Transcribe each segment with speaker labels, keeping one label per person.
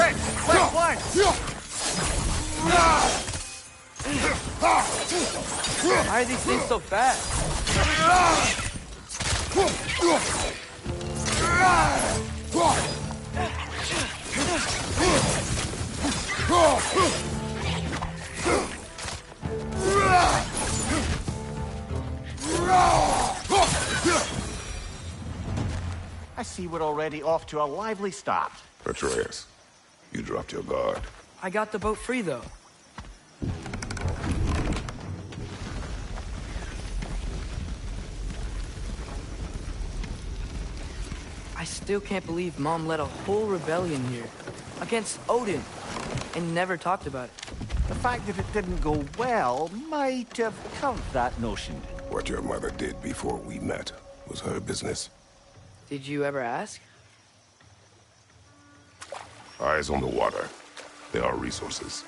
Speaker 1: Quick! Left flank!
Speaker 2: Why are these things so fast?
Speaker 1: I see we're already off to a lively start.
Speaker 3: Atreus, you dropped your guard.
Speaker 2: I got the boat free, though. I still can't believe Mom led a whole rebellion here. Against Odin. And never talked about it.
Speaker 1: The fact that it didn't go well might have curved that notion.
Speaker 3: What your mother did before we met was her business.
Speaker 2: Did you ever ask?
Speaker 3: Eyes on the water. There are resources.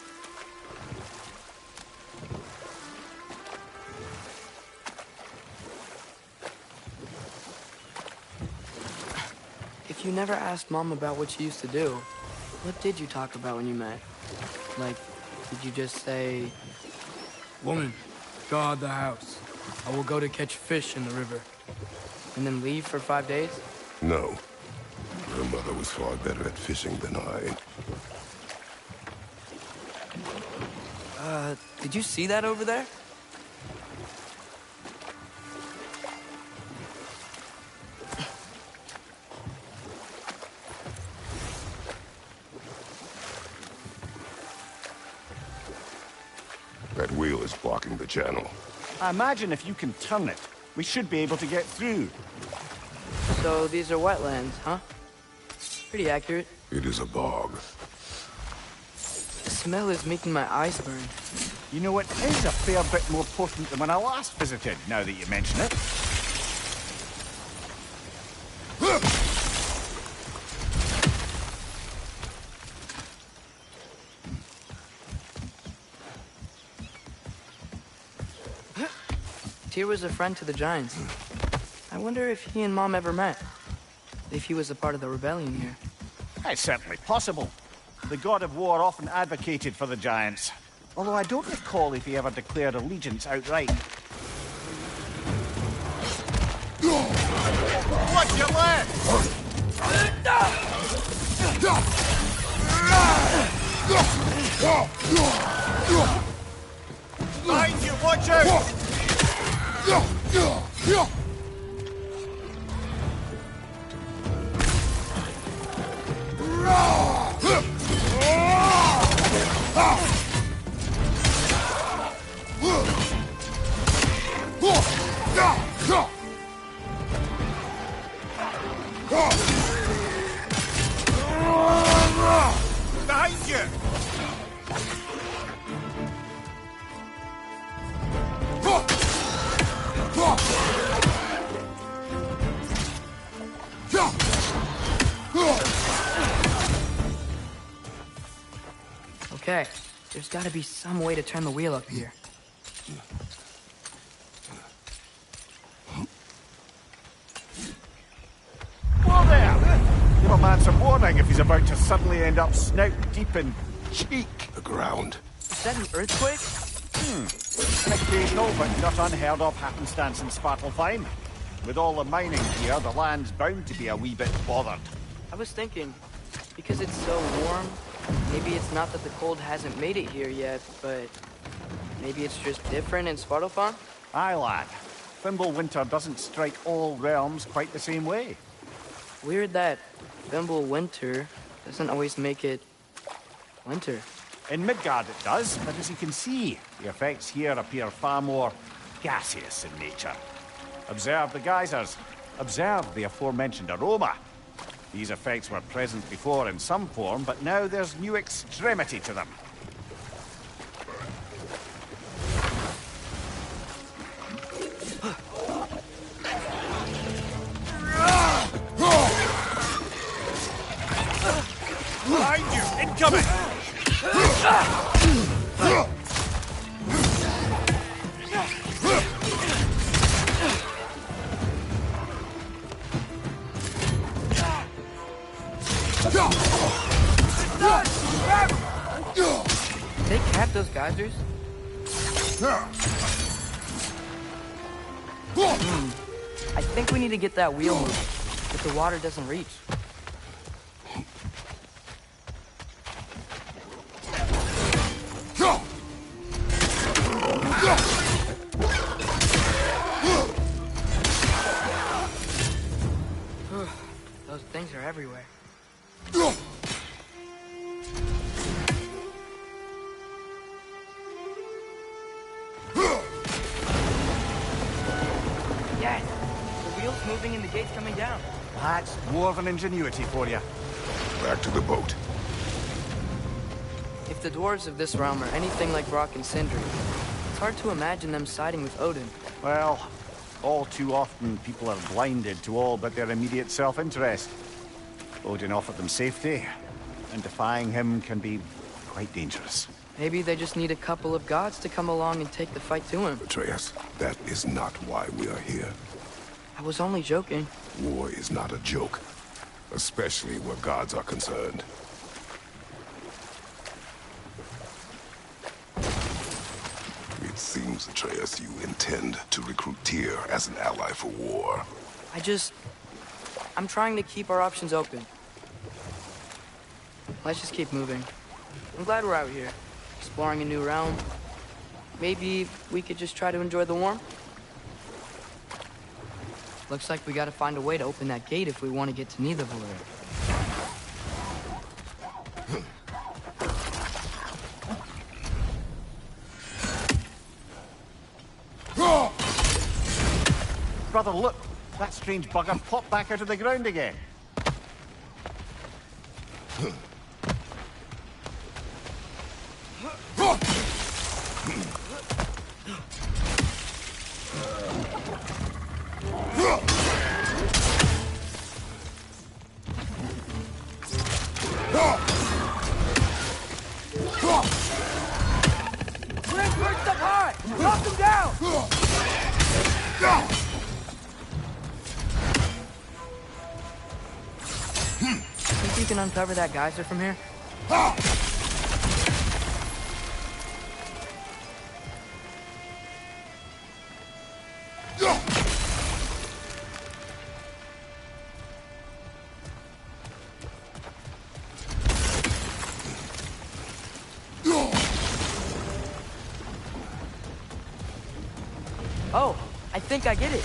Speaker 2: If you never asked Mom about what she used to do, what did you talk about when you met? Like, did you just say, "Woman, guard the house. I will go to catch fish in the river," and then leave for 5 days?
Speaker 3: No. Her mother was far better at fishing than I.
Speaker 2: Did you see that over there?
Speaker 3: That wheel is blocking the channel.
Speaker 1: I imagine if you can turn it, we should be able to get through.
Speaker 2: So these are wetlands, huh? Pretty accurate.
Speaker 3: It is a bog.
Speaker 2: The smell is making my eyes burn.
Speaker 1: You know, it is a fair bit more potent than when I last visited, now that you mention it.
Speaker 2: Tyr was a friend to the Giants. I wonder if he and Mom ever met. If he was a part of the rebellion here.
Speaker 1: It's certainly possible. The god of war often advocated for the Giants. Although I don't recall if he ever declared allegiance outright. Watch your left! Behind you, watch out! Behind you!
Speaker 2: Okay, there's gotta be some way to turn the wheel up here.
Speaker 1: Whoa there! Give a man some warning if he's about to suddenly end up snout deep in cheek.
Speaker 3: The ground.
Speaker 2: Is that an earthquake?
Speaker 1: An occasional but not unheard of happenstance in Svartalfheim. With all the mining here, the land's bound to be a wee bit bothered.
Speaker 2: I was thinking, because it's so warm, maybe it's not that the cold hasn't made it here yet, but maybe it's just different in Svartalfheim?
Speaker 1: Aye, lad. Winter doesn't strike all realms quite the same way.
Speaker 2: Weird that Winter doesn't always make it winter.
Speaker 1: In Midgard it does, but as you can see, the effects here appear far more gaseous in nature. Observe the geysers. Observe the aforementioned aroma. These effects were present before in some form, but now there's new extremity to them. Behind you! Incoming!
Speaker 2: Did they cap those geysers? I think we need to get that wheel moving, but the water doesn't reach. Those things are everywhere. Yes! The wheel's moving and the gate's coming down.
Speaker 1: That's dwarven ingenuity for you.
Speaker 3: Back to the boat.
Speaker 2: If the dwarves of this realm are anything like Rock and Sindri, it's hard to imagine them siding with Odin.
Speaker 1: Well, all too often people are blinded to all but their immediate self-interest. Odin offered them safety, and defying him can be quite dangerous.
Speaker 2: Maybe they just need a couple of gods to come along and take the fight to him.
Speaker 3: Atreus, that is not why we are here.
Speaker 2: I was only joking.
Speaker 3: War is not a joke, especially where gods are concerned. It seems, Atreus, you intend to recruit Tyr as an ally for war.
Speaker 2: I'm trying to keep our options open. Let's just keep moving. I'm glad we're out here, exploring a new realm. Maybe we could just try to enjoy the warmth? Looks like we gotta find a way to open that gate if we want to get to Nidavellir.
Speaker 1: Brother, look! That strange bugger popped back out of the ground again.
Speaker 2: Perched up high! Knock them down! Think you can uncover that geyser from here? Oh, I think I get it.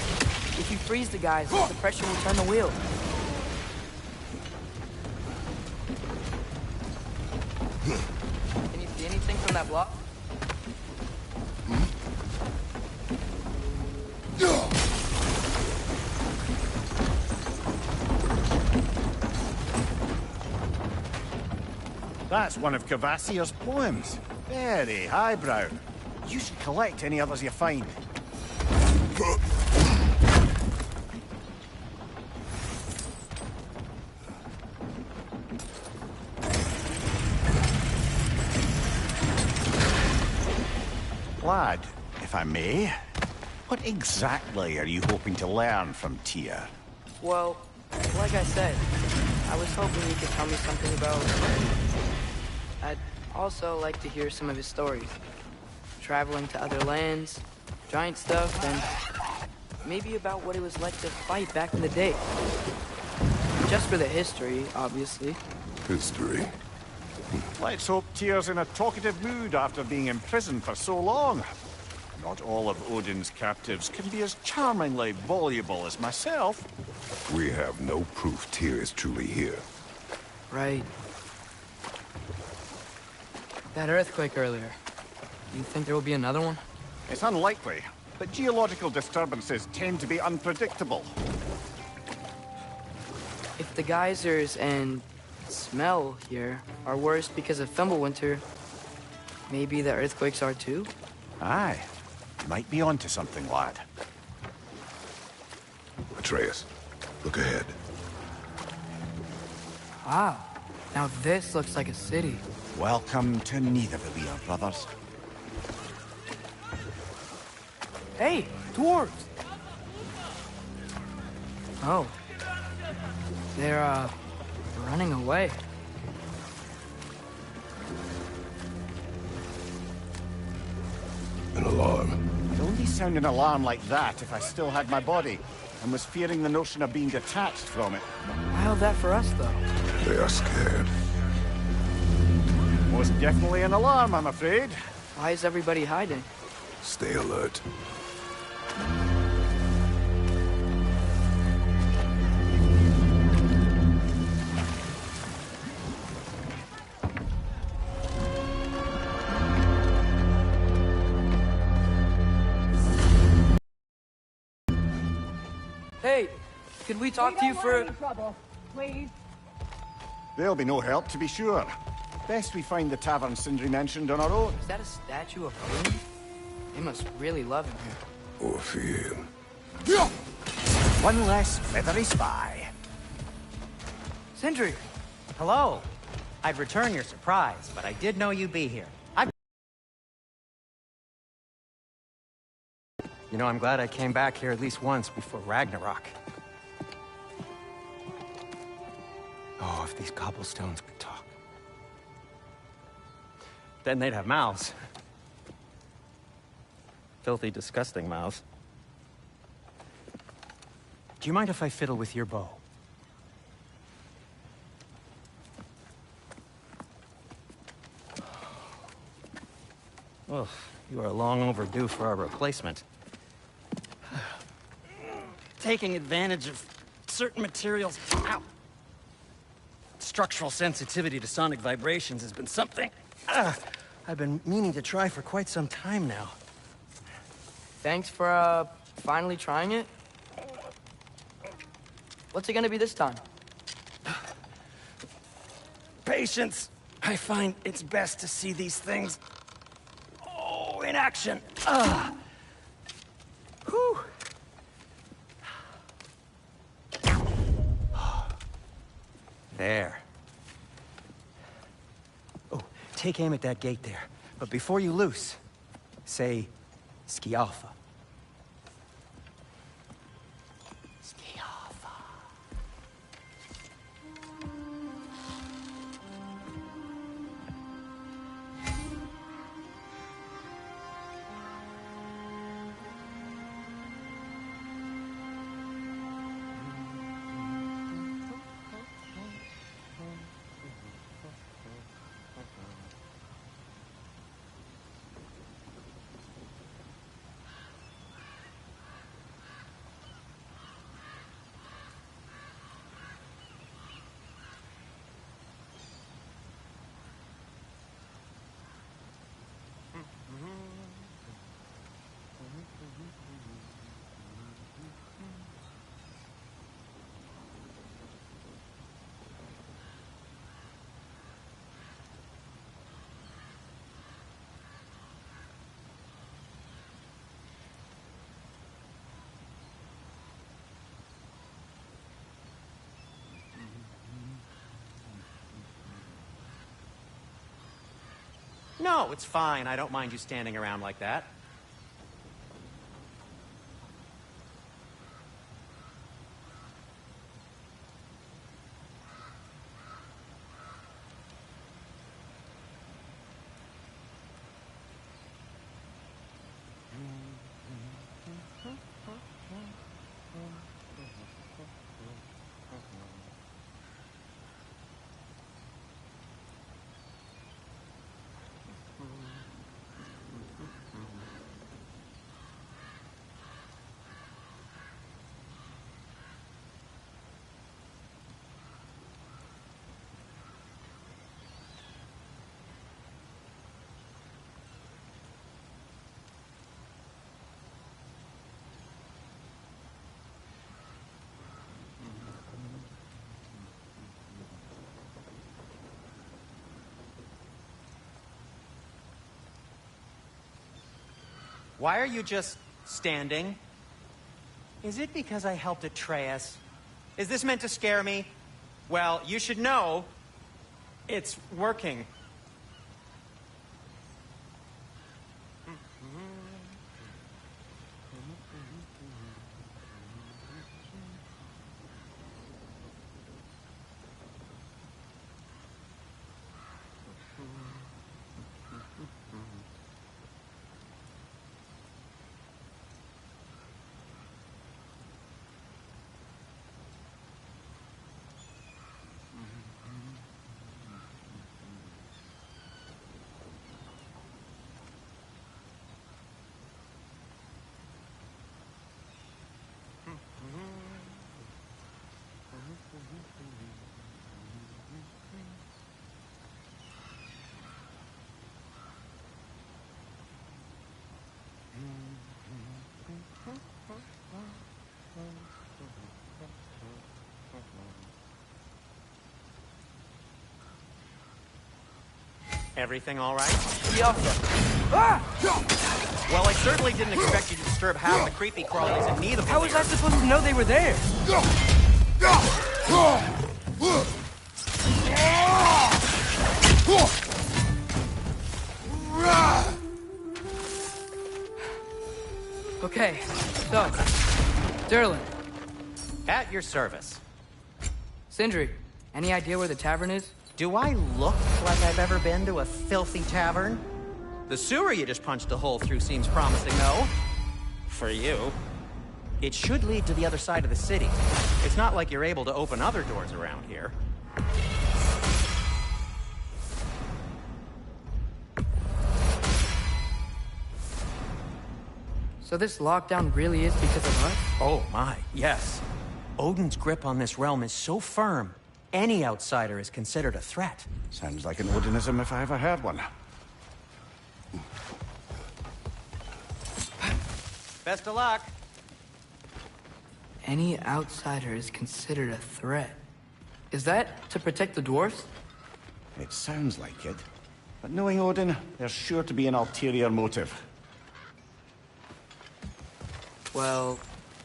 Speaker 2: If you freeze the geyser, the pressure will turn the wheel. Can you see anything from that block?
Speaker 1: That's one of Kvasir's poems. Very highbrow. You should collect any others you find. Lad, if I may, what exactly are you hoping to learn from Tyr?
Speaker 2: Well, like I said, I was hoping you could tell me something about... I'd also like to hear some of his stories. Traveling to other lands, giant stuff, and maybe about what it was like to fight back in the day. Just for the history, obviously.
Speaker 3: History.
Speaker 1: Let's hope Tyr's in a talkative mood after being imprisoned for so long. Not all of Odin's captives can be as charmingly voluble as myself.
Speaker 3: We have no proof Tyr is truly here.
Speaker 2: Right. That earthquake earlier. Do you think there will be another one?
Speaker 1: It's unlikely, but geological disturbances tend to be unpredictable.
Speaker 2: If the geysers and smell here are worse because of Fimbulwinter, maybe the earthquakes are too?
Speaker 1: Aye. You might be onto something, lad.
Speaker 3: Atreus, look ahead.
Speaker 2: Wow. Now this looks like a city.
Speaker 1: Welcome to Nidavellir, brothers.
Speaker 2: Hey, dwarves! Oh. They're, running away.
Speaker 3: An alarm.
Speaker 1: I'd only sound an alarm like that if I still had my body, and was fearing the notion of being detached from it.
Speaker 2: How's that for us, though?
Speaker 3: They are scared.
Speaker 1: Most definitely an alarm, I'm afraid.
Speaker 2: Why is everybody hiding?
Speaker 3: Stay alert.
Speaker 2: Hey, could we talk to you for...
Speaker 4: Any trouble, please.
Speaker 1: There'll be no help, to be sure. Best we find the tavern Sindri mentioned on our own.
Speaker 2: Is that a statue of Odin? They must really love him here.
Speaker 3: Or fear him.
Speaker 1: One less feathery spy.
Speaker 2: Sindri!
Speaker 5: Hello. I'd return your surprise, but I did know you'd be here. You know, I'm glad I came back here at least once before Ragnarok. Oh, if these cobblestones could talk. Then they'd have mouths. Filthy, disgusting mouths. Do you mind if I fiddle with your bow? Well, you are long overdue for a replacement. Taking advantage of certain materials. Ow. Structural sensitivity to sonic vibrations has been something I've been meaning to try for quite some time now.
Speaker 2: Thanks for, finally trying it. What's it gonna be this time?
Speaker 5: Patience. I find it's best to see these things, in action. Whew. There. Oh, take aim at that gate there. But before you loose, say, Skialfa. Skialfa. No, it's fine. I don't mind you standing around like that. Why are you just standing? Is it because I helped Atreus? Is this meant to scare me? Well, you should know it's working. Everything all right?
Speaker 2: Yeah. Ah!
Speaker 5: Well, I certainly didn't expect you to disturb half the creepy crawlies in need of
Speaker 2: How was I supposed to know they were there? Okay, so, Derlin,
Speaker 5: At your service.
Speaker 2: Sindri, any idea where the tavern is?
Speaker 5: Do I look like I've ever been to a filthy tavern? The sewer you just punched a hole through seems promising, though. For you. It should lead to the other side of the city. It's not like you're able to open other doors around here.
Speaker 2: So this lockdown really is because of us?
Speaker 5: Oh my, yes. Odin's grip on this realm is so firm, any outsider is considered a threat.
Speaker 1: Sounds like an Odinism if I ever heard one.
Speaker 5: Best of luck.
Speaker 2: Any outsider is considered a threat. Is that to protect the dwarfs?
Speaker 1: It sounds like it. But knowing Odin, there's sure to be an ulterior motive.
Speaker 2: Well,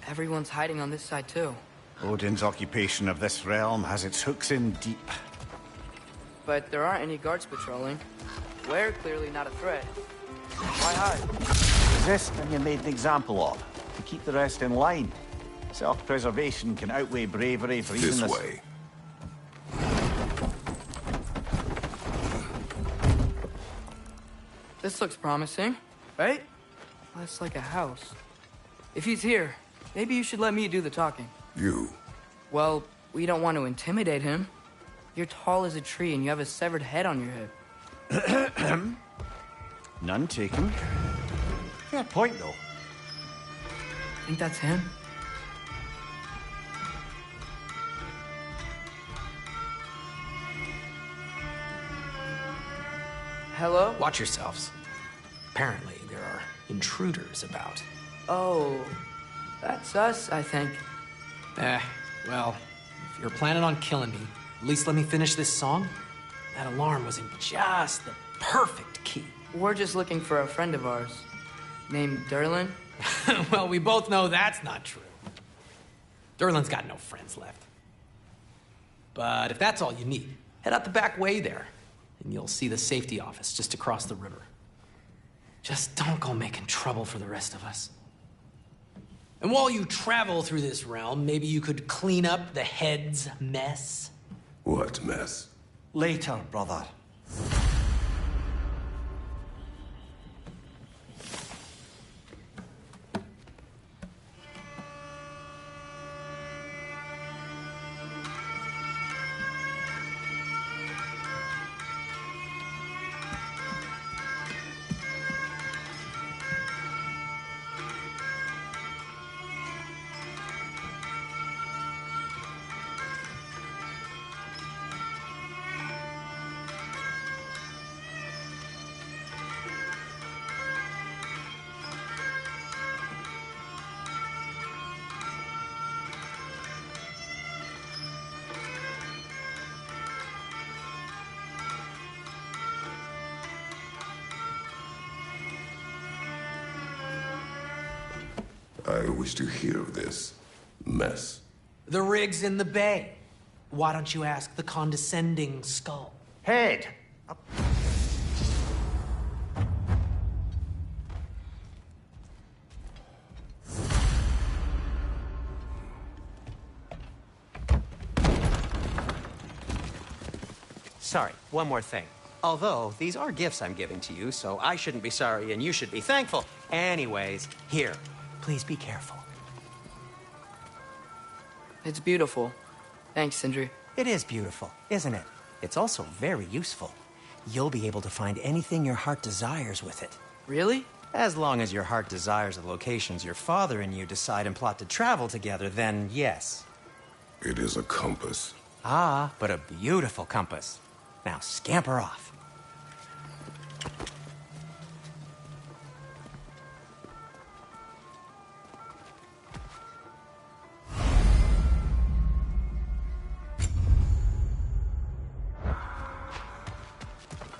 Speaker 2: everyone's hiding on this side too.
Speaker 1: Odin's occupation of this realm has its hooks in deep.
Speaker 2: But there aren't any guards patrolling. We're clearly not a threat. Why hide?
Speaker 1: Resist and you're made an example of, to keep the rest in line. Self-preservation can outweigh bravery for even
Speaker 3: This way.
Speaker 2: This looks promising, right? Less like a house. If he's here, maybe you should let me do the talking.
Speaker 3: You.
Speaker 2: Well, we don't want to intimidate him. You're tall as a tree and you have a severed head on your head.
Speaker 1: None taken. Fair point, though.
Speaker 2: Think that's him? Hello?
Speaker 4: Watch yourselves. Apparently, there are intruders about.
Speaker 2: Oh, that's us, I think.
Speaker 4: Well, if you're planning on killing me, at least let me finish this song. That alarm was in just the perfect key.
Speaker 2: We're just looking for a friend of ours, named Derlin.
Speaker 4: Well, we both know that's not true. Derlin's got no friends left. But if that's all you need, head out the back way there, and you'll see the safety office just across the river. Just don't go making trouble for the rest of us. And while you travel through this realm, maybe you could clean up the head's mess.
Speaker 3: What mess?
Speaker 1: Later, brother.
Speaker 3: I wish to hear of this mess.
Speaker 4: The rig's in the bay. Why don't you ask the condescending skull?
Speaker 1: Head!
Speaker 5: Sorry, one more thing. Although, these are gifts I'm giving to you, so I shouldn't be sorry and you should be thankful. Anyways, here, please be careful.
Speaker 2: It's beautiful. Thanks, Sindri.
Speaker 5: It is beautiful, isn't it? It's also very useful. You'll be able to find anything your heart desires with it.
Speaker 2: Really?
Speaker 5: As long as your heart desires the locations your father and you decide and plot to travel together, then yes.
Speaker 3: It is a compass.
Speaker 5: Ah, but a beautiful compass. Now scamper off.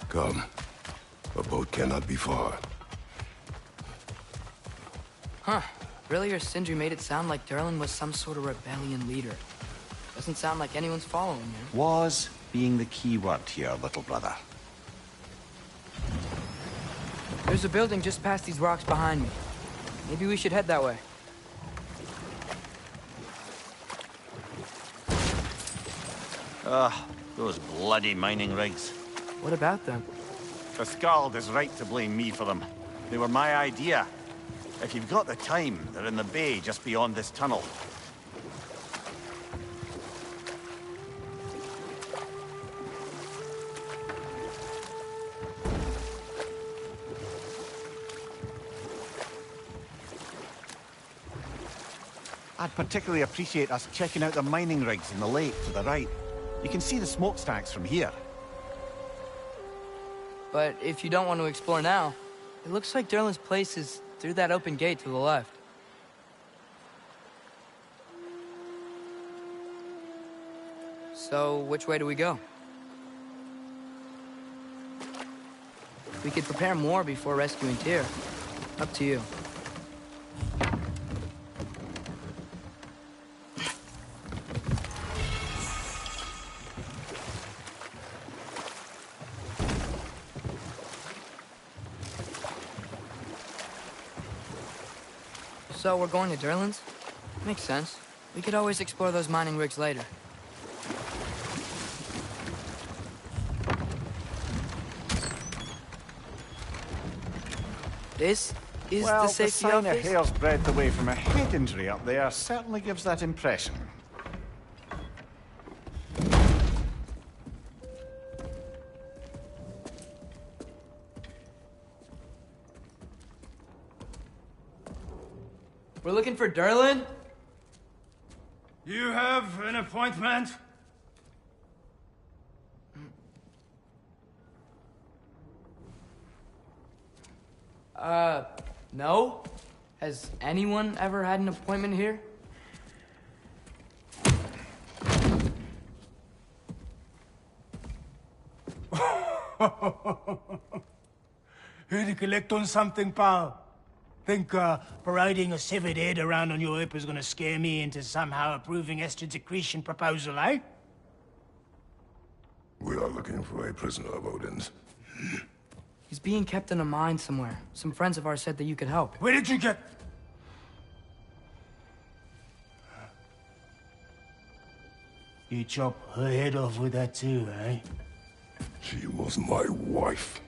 Speaker 3: Come. A boat cannot be far.
Speaker 2: Huh. Earlier, Sindri made it sound like Durlin was some sort of rebellion leader. Doesn't sound like anyone's following him.
Speaker 1: Was being the key word here, little brother.
Speaker 2: There's a building just past these rocks behind me. Maybe we should head that way.
Speaker 1: Those bloody mining rigs.
Speaker 2: What about them?
Speaker 1: The Skald is right to blame me for them. They were my idea. If you've got the time, they're in the bay just beyond this tunnel. I'd particularly appreciate us checking out the mining rigs in the lake to the right. You can see the smokestacks from here.
Speaker 2: But if you don't want to explore now, it looks like Durlin's place is through that open gate to the left. So, which way do we go? We could prepare more before rescuing Tyr. Up to you. So we're going to Durlin's? Makes sense. We could always explore those mining rigs later. This is
Speaker 1: Well,
Speaker 2: the safety
Speaker 1: sign
Speaker 2: office?
Speaker 1: of hair's breadth away from a head injury up there certainly gives that impression.
Speaker 2: We're looking for Durlin?
Speaker 6: You have an appointment?
Speaker 2: No? Has anyone ever had an appointment here?
Speaker 6: Here to collect on something, pal? Think parading a severed head around on your hip is gonna scare me into somehow approving Estrid's accretion proposal, eh?
Speaker 3: We are looking for a prisoner of Odin's.
Speaker 2: He's being kept in a mine somewhere. Some friends of ours said that you could help.
Speaker 6: Where did you get... You chop her head off with that too, eh?
Speaker 3: She was my wife.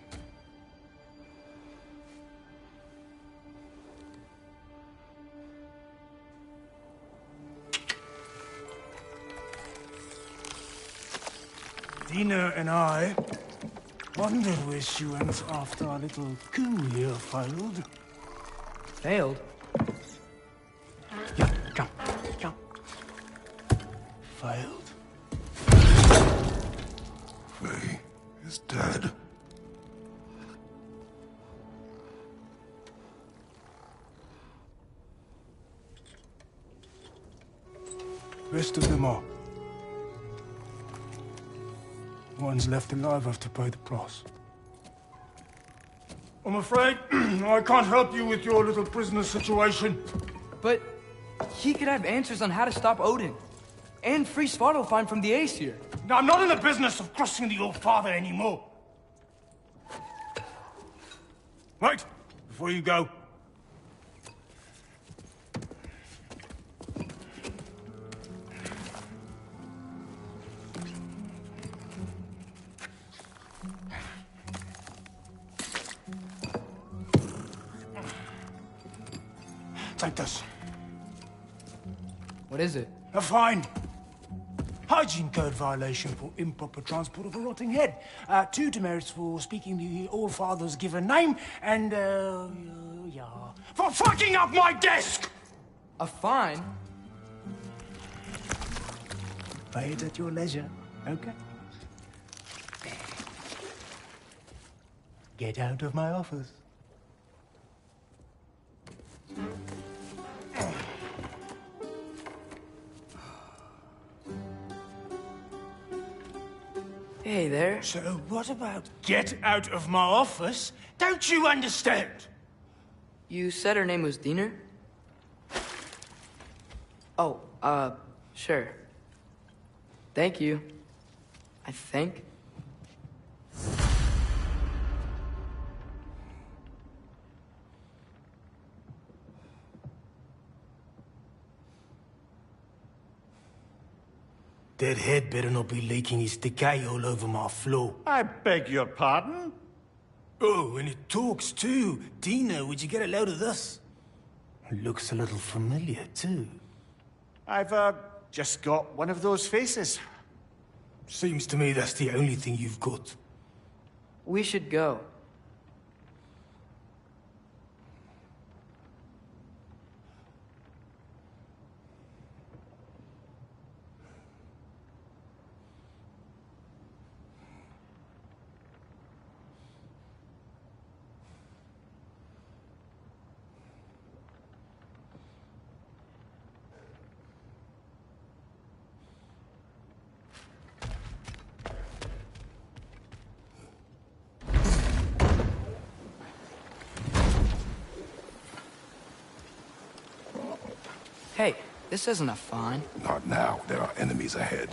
Speaker 6: Dina and I wondered where she went after our little coup here failed.
Speaker 2: Failed?
Speaker 6: Yeah, jump, jump. Failed.
Speaker 3: Faye is dead.
Speaker 6: Rest of them are. Ones left alive have to pay the price. I'm afraid I can't help you with your little prisoner situation.
Speaker 2: But he could have answers on how to stop Odin. And free Svartalfheim from the Aesir.
Speaker 6: Now, I'm not in the business of crossing the old father anymore. Right, before you go. Take this.
Speaker 2: What is it?
Speaker 6: A fine. Hygiene code violation for improper transport of a rotting head. 2 demerits for speaking the All-Father's given name, and, yeah, for fucking up my desk!
Speaker 2: A fine?
Speaker 6: Pay it at your leisure, okay? Get out of my office.
Speaker 2: Hey there.
Speaker 6: So what about get out of my office? Don't you understand?
Speaker 2: You said her name was Diener? Oh, sure. Thank you. I think.
Speaker 6: That head better not be leaking his decay all over my floor.
Speaker 1: I beg your pardon?
Speaker 6: Oh, and it talks too. Dina, would you get a load of this? It looks a little familiar too.
Speaker 1: I've, just got one of those faces.
Speaker 6: Seems to me that's the only thing you've got.
Speaker 2: We should go. Hey, this isn't a fine.
Speaker 3: Not now. There are enemies ahead.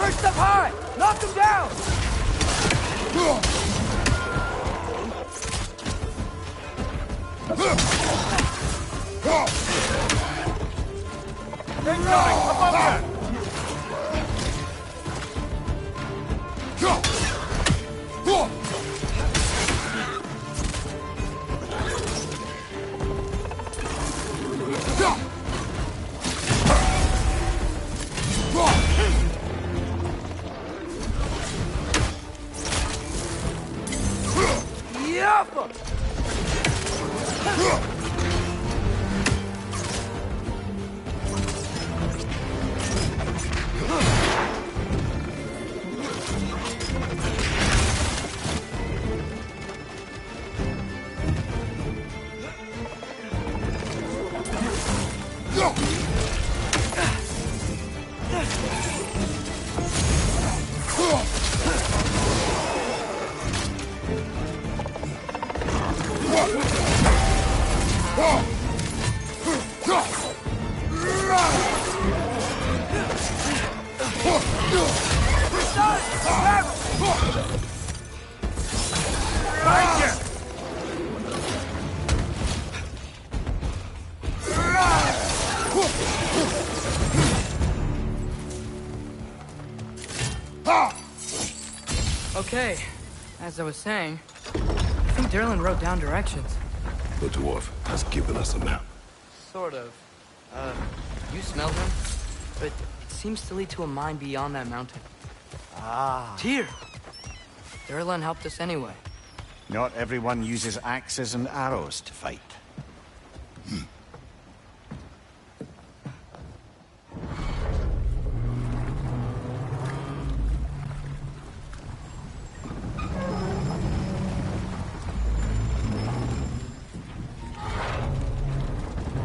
Speaker 2: First up high! Knock them down!
Speaker 1: Incoming! Above
Speaker 2: Okay, as I was saying, I think Derlin wrote down directions.
Speaker 3: The dwarf has given us a map.
Speaker 2: Sort of. You smelled him? But it seems to lead to a mine beyond that mountain.
Speaker 1: Ah.
Speaker 2: Tyr! Derlin helped us anyway.
Speaker 1: Not everyone uses axes and arrows to fight.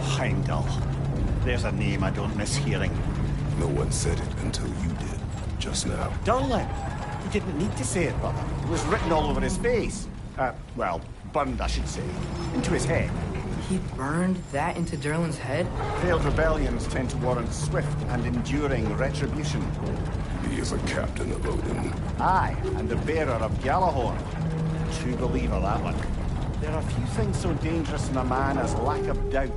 Speaker 1: Heimdall. There's a name I don't miss hearing.
Speaker 3: No one said it until you did, just now.
Speaker 1: Derlin! He didn't need to say it, brother. It was written all over his face. Well, burned, I should say. Into his head.
Speaker 2: He burned that into Derlin's head?
Speaker 1: Failed rebellions tend to warrant swift and enduring retribution.
Speaker 3: He is a captain of Odin.
Speaker 1: Aye, and the bearer of Gjallarhorn. True believer, that one. There are few things so dangerous in a man as lack of doubt.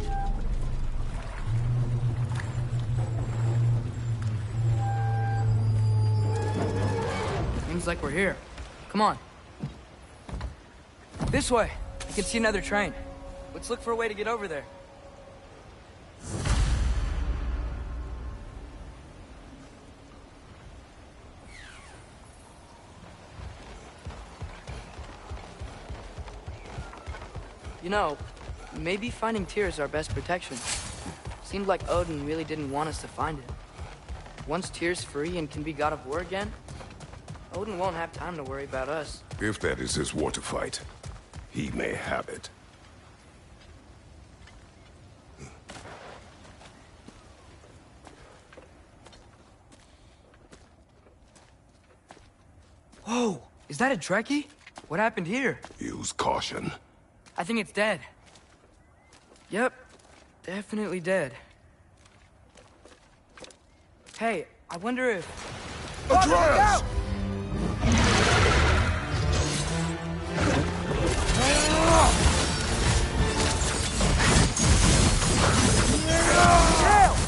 Speaker 2: Seems like we're here. Come on. This way. I can see another train. Let's look for a way to get over there. You know, maybe finding Tyr is our best protection. Seemed like Odin really didn't want us to find it. Once Tyr's free and can be god of war again, Odin won't have time to worry about us.
Speaker 3: If that is his war to fight, he may have it.
Speaker 2: Whoa! Is that a Trekkie? What happened here?
Speaker 3: Use caution.
Speaker 2: I think it's dead. Yep, definitely dead. Hey, I wonder if...
Speaker 3: Atreus!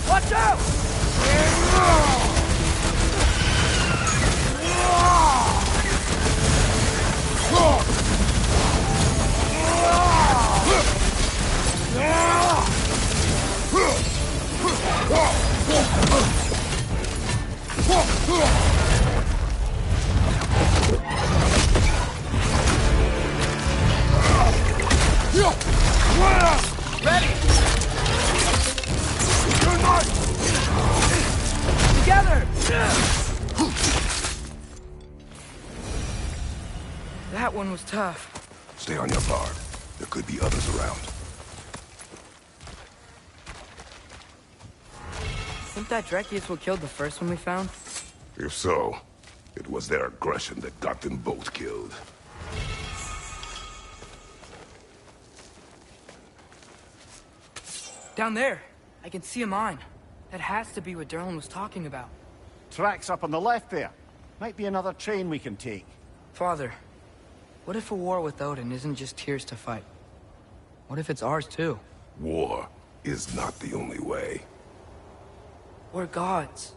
Speaker 2: Watch out! Ready! Together! That one was tough.
Speaker 3: Stay on your guard. There could be others around.
Speaker 2: Think that Trekkie is what killed the first one we found?
Speaker 3: If so, it was their aggression that got them both killed.
Speaker 2: Down there. I can see a mine. That has to be what Derlin was talking about.
Speaker 1: Tracks up on the left there. Might be another train we can take.
Speaker 2: Father, what if a war with Odin isn't just Tyr's to fight? What if it's ours too?
Speaker 3: War is not the only way.
Speaker 2: We're gods.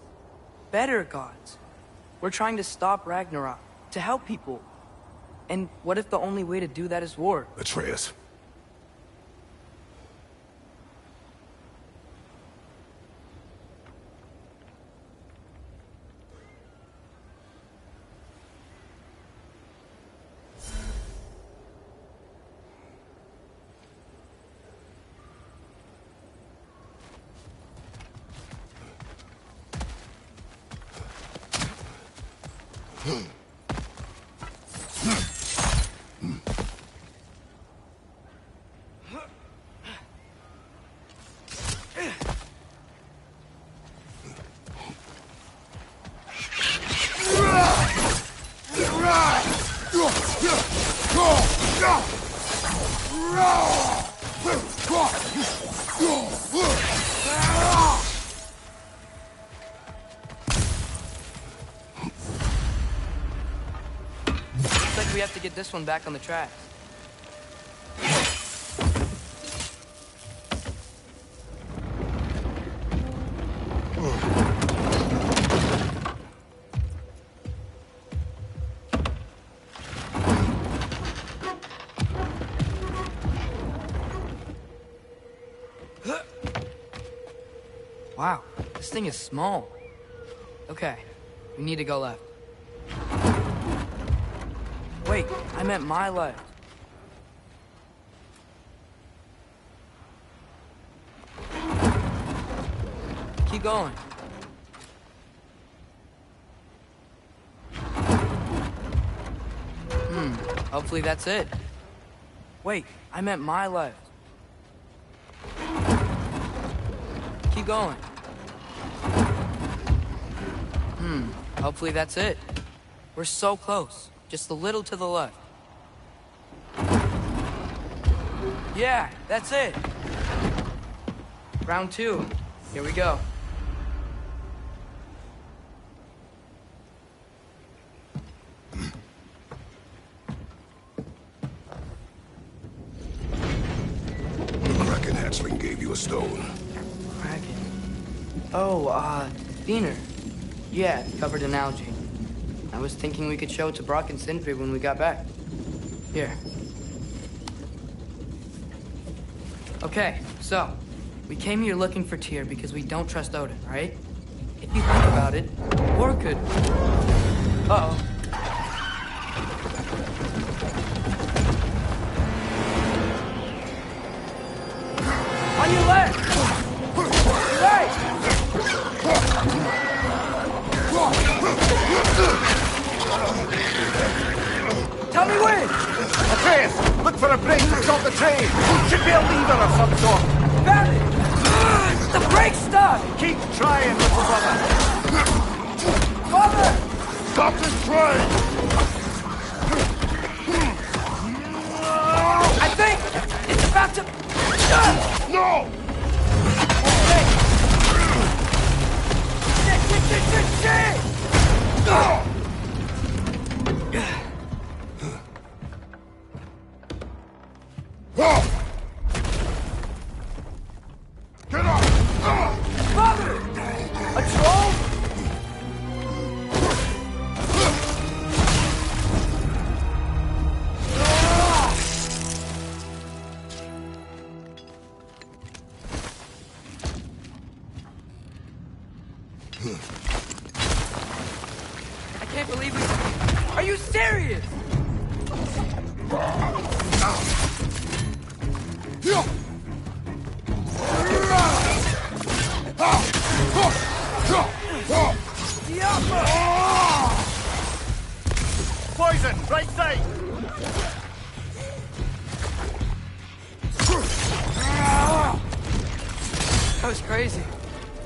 Speaker 2: Better gods. We're trying to stop Ragnarok, to help people. And what if the only way to do that is war?
Speaker 3: Atreus.
Speaker 2: Looks like we have to get this one back on the tracks. Wow, this thing is small. Okay, we need to go left. Wait, I meant my left. Keep going. Hopefully that's it. Wait, I meant my left. Keep going. Hopefully that's it. We're so close. Just a little to the left. Yeah, that's it. Round 2. Here we go.
Speaker 3: The Kraken hatchling gave you a stone.
Speaker 2: Kraken. Oh, Vintner. Yeah, covered in algae. I was thinking we could show it to Brock and Sindri when we got back. Here. Okay, so, we came here looking for Tyr because we don't trust Odin, right? If you think about it, war could... Uh-oh. On your left! Right! Tell me when!
Speaker 1: Atreus, look for a brake to stop the train! Should be a lever of some sort!
Speaker 2: Found it! The brake stuck!
Speaker 1: Keep trying, little brother!
Speaker 2: Father!
Speaker 3: Stop this train!
Speaker 2: I think it's about to...
Speaker 3: No!
Speaker 2: Shit!
Speaker 3: Get up!
Speaker 2: Father! A troll? I can't believe we... Are you serious?
Speaker 1: Poison, right side!
Speaker 2: That was crazy.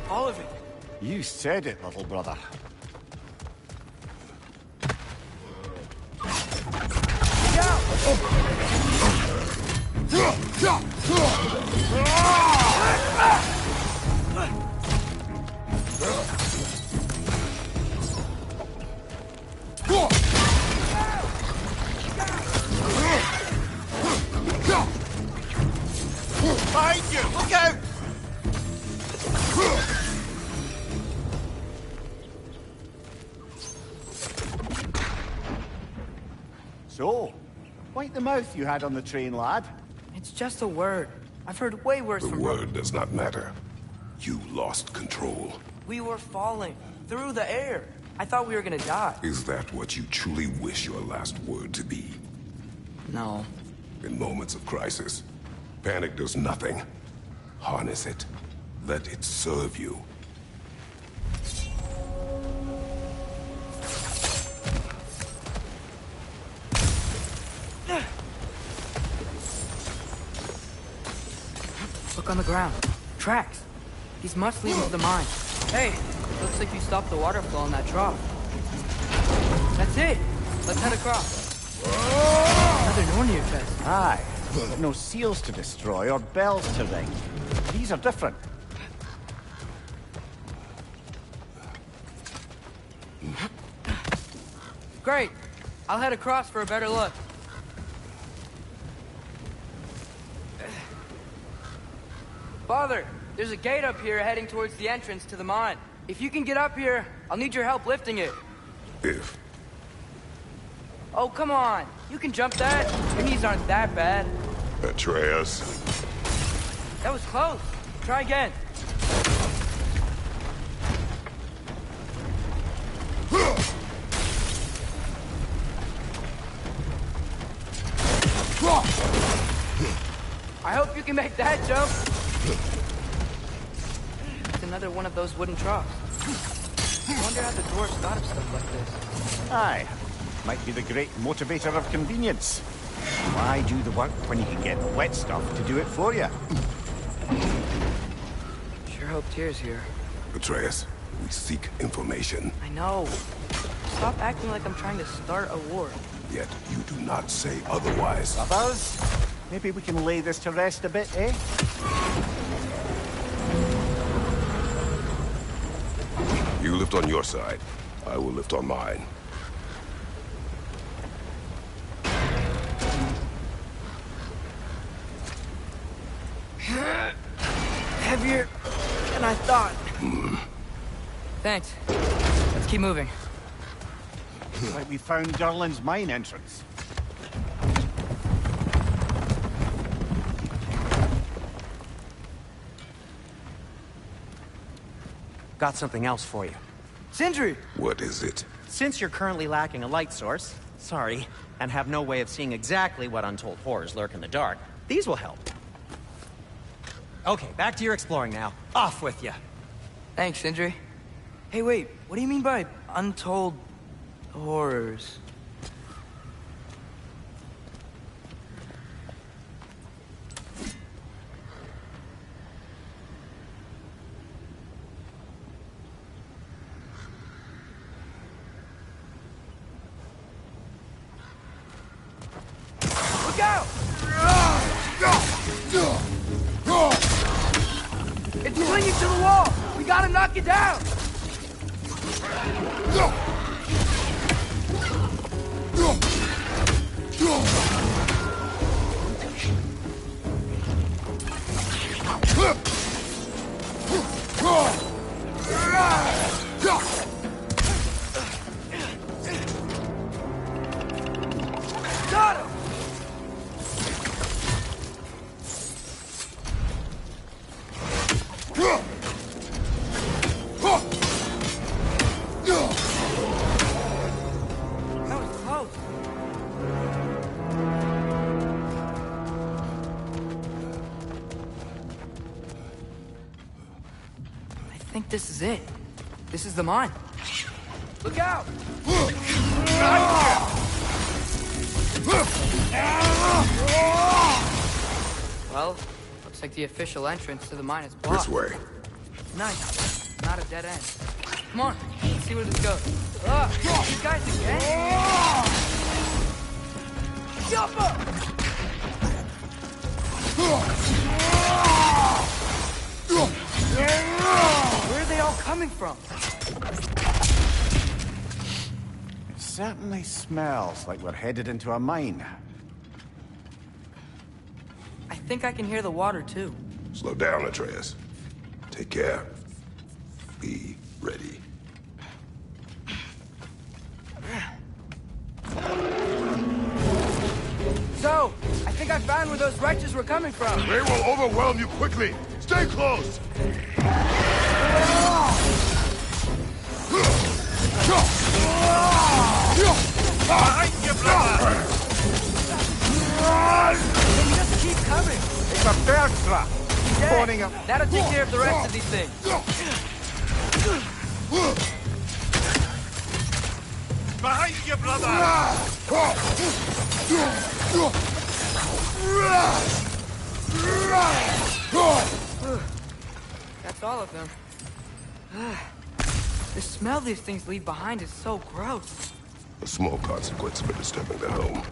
Speaker 2: All of it.
Speaker 1: You said it, little brother. Behind you! Look out! So, wipe the mouth you had on the train, lad.
Speaker 2: It's just a word. I've heard way worse
Speaker 3: The
Speaker 2: from...
Speaker 3: word does not matter. You lost control.
Speaker 2: We were falling through the air. I thought we were gonna die.
Speaker 3: Is that what you truly wish your last word to be?
Speaker 2: No.
Speaker 3: In moments of crisis, panic does nothing. Harness it. Let it serve you.
Speaker 2: Look on the ground. Tracks. These must lead into the mine. Hey, looks like you stopped the water flow in that trough. That's it. Let's head across. Another Nornir chest.
Speaker 1: Aye, but no seals to destroy or bells to ring. These are different.
Speaker 2: Great. I'll head across for a better look. Father, there's a gate up here heading towards the entrance to the mine. If you can get up here, I'll need your help lifting it.
Speaker 3: If.
Speaker 2: Oh, come on. You can jump that. Your knees aren't that bad.
Speaker 3: Atreus.
Speaker 2: That was close. Try again. I hope you can make that jump. It's another one of those wooden troughs. I wonder how the dwarves thought of stuff like this.
Speaker 1: Aye, might be the great motivator of convenience. Why do the work when you can get wet stuff to do it for you?
Speaker 2: Sure hope Tyr's here.
Speaker 3: Atreus, we seek information.
Speaker 2: I know. Stop acting like I'm trying to start a war.
Speaker 3: Yet you do not say otherwise.
Speaker 1: Brothers, maybe we can lay this to rest a bit, eh?
Speaker 3: You lift on your side. I will lift on mine.
Speaker 2: Heavier than I thought. Thanks. Let's keep moving.
Speaker 1: Like we found Durlin's mine entrance.
Speaker 5: Got something else for you.
Speaker 2: Sindri!
Speaker 3: What is it?
Speaker 5: Since you're currently lacking a light source, sorry, and have no way of seeing exactly what untold horrors lurk in the dark, these will help. Okay, back to your exploring now. Off with you.
Speaker 2: Thanks, Sindri. Hey, wait, what do you mean by untold horrors? Look out! It's clinging to the wall! We gotta knock it down! Got him! That was close. I think this is it. This is the mine. Look out! Well, looks like the official entrance to the mine is blocked.
Speaker 3: This way.
Speaker 2: Nice. Not a dead end. Come on, let's see where this goes. These guys again? Jump up! Where are they all coming from?
Speaker 1: It certainly smells like we're headed into a mine.
Speaker 2: I think I can hear the water, too.
Speaker 3: Slow down, Atreus. Take care. Be ready.
Speaker 2: So, I think I found where those wretches were coming from.
Speaker 3: They will overwhelm you quickly. Stay close.
Speaker 2: They just keep coming.
Speaker 1: It's a bird trap. Spawning up.
Speaker 2: That'll take care of the rest of these things.
Speaker 1: Behind you, brother!
Speaker 2: That's all of them. The smell these things leave behind is so gross.
Speaker 3: A small consequence for disturbing their home.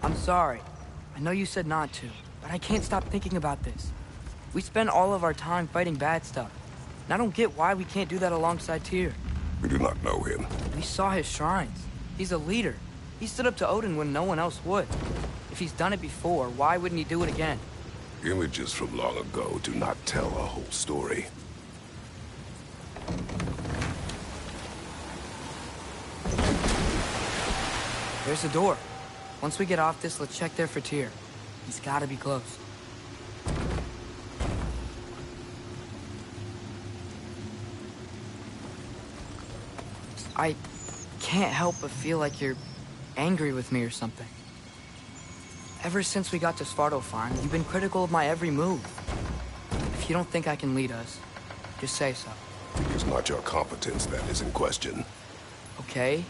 Speaker 2: I'm sorry. I know you said not to, but I can't stop thinking about this. We spend all of our time fighting bad stuff. And I don't get why we can't do that alongside Tyr.
Speaker 3: We do not know him.
Speaker 2: We saw his shrines. He's a leader. He stood up to Odin when no one else would. If he's done it before, why wouldn't he do it again?
Speaker 3: Images from long ago do not tell a whole story.
Speaker 2: There's a door. Once we get off this, let's check there for Tyr. He's gotta be close. I can't help but feel like you're angry with me or something. Ever since we got to Svartalfheim, you've been critical of my every move. If you don't think I can lead us, just say so.
Speaker 3: It is not your competence that is in question.
Speaker 2: Okay?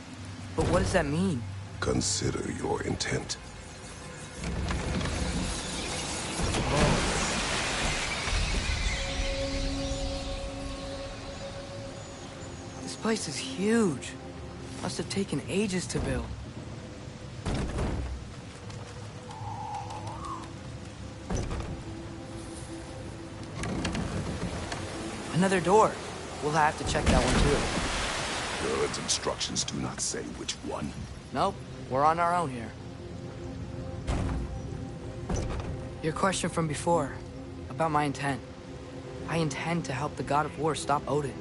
Speaker 2: But what does that mean?
Speaker 3: Consider your intent.
Speaker 2: This place is huge. Must have taken ages to build. Another door. We'll have to check that one too.
Speaker 3: Durlin's instructions do not say which one.
Speaker 2: Nope, we're on our own here. Your question from before, about my intent. I intend to help the God of War stop Odin.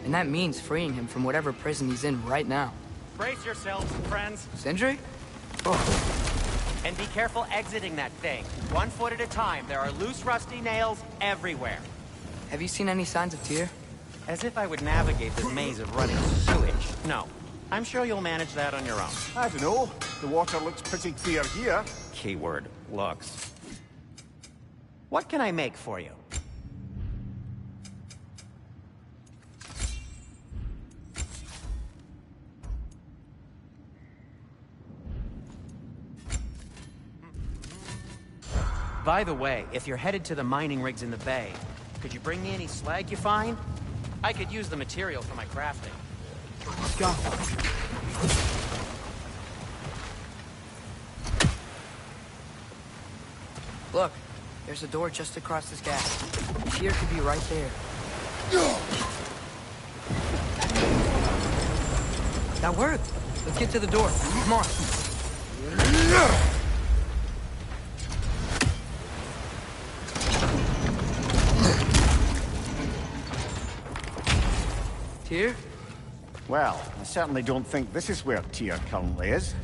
Speaker 2: And that means freeing him from whatever prison he's in right now.
Speaker 5: Brace yourselves, friends.
Speaker 2: Sindri?
Speaker 5: And be careful exiting that thing. 1 foot at a time. There are loose, rusty nails everywhere.
Speaker 2: Have you seen any signs of Tyr?
Speaker 5: As if I would navigate this maze of running sewage. No. I'm sure you'll manage that on your own.
Speaker 1: I don't know. The water looks pretty clear here.
Speaker 5: Keyword, looks. What can I make for you? By the way, if you're headed to the mining rigs in the bay, could you bring me any slag you find? I could use the material for my crafting.
Speaker 2: Go. Look, there's a door just across this gap. Tyr could be right there. That worked. Let's get to the door. Come on. Tyr?
Speaker 1: Well, I certainly don't think this is where Tyr currently is.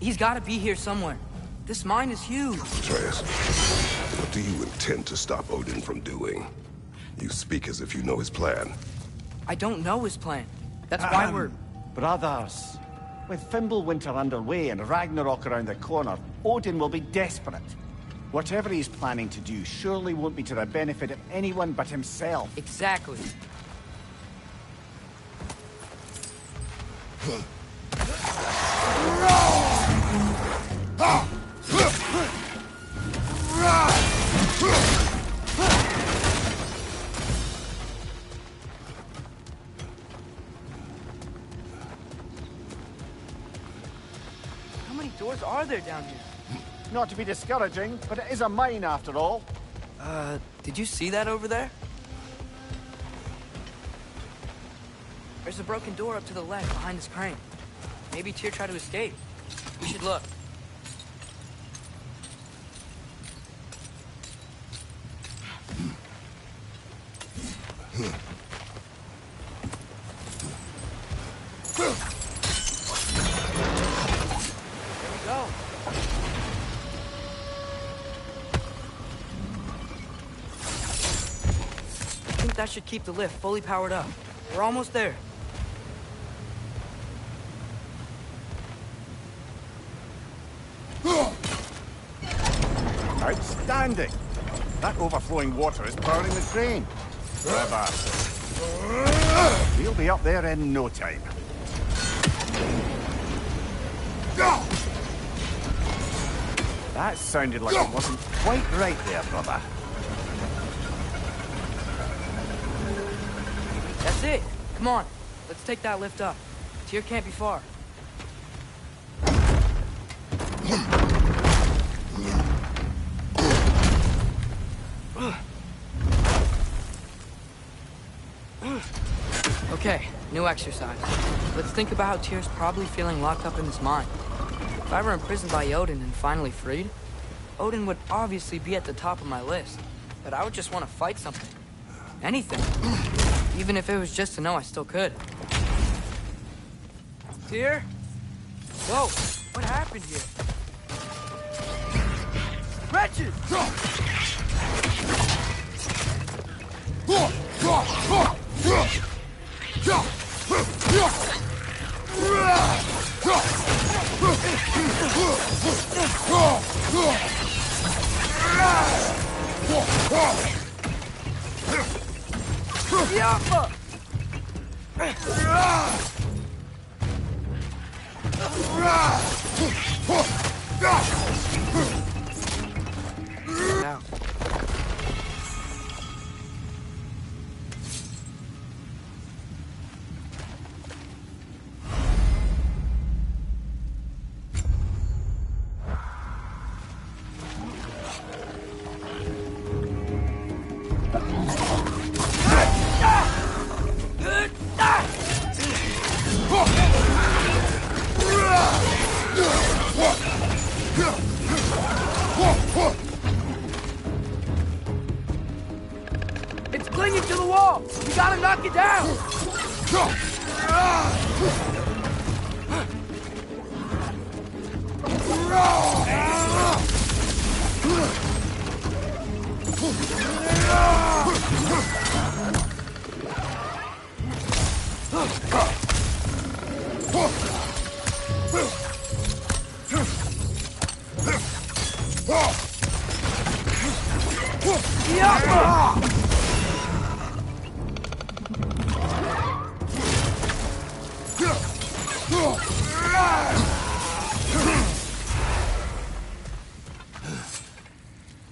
Speaker 2: He's got to be here somewhere. This mine is huge.
Speaker 3: Atreus, what do you intend to stop Odin from doing? You speak as if you know his plan.
Speaker 2: I don't know his plan. That's why we're...
Speaker 1: Brothers, with Fimbulwinter underway and Ragnarok around the corner, Odin will be desperate. Whatever he's planning to do surely won't be to the benefit of anyone but himself.
Speaker 2: Exactly. How many doors are there down here?
Speaker 1: Not to be discouraging, but it is a mine after all.
Speaker 2: Did you see that over there? There's a broken door up to the left behind this crane. Maybe Tyr tried to escape. We should look. There we go. I think that should keep the lift fully powered up. We're almost there.
Speaker 1: Outstanding! That overflowing water is powering the crane. Clever. We'll be up there in no time. That sounded like it wasn't quite right there, brother.
Speaker 2: That's it. Come on. Let's take that lift up. Tyr can't be far. Okay, new exercise. Let's think about how Tyr's probably feeling locked up in this mine. If I were imprisoned by Odin and finally freed, Odin would obviously be at the top of my list. But I would just want to fight something. Anything. Even if it was just to know I still could. Tyr? Whoa, what happened here? Wretches! Yappa! Now.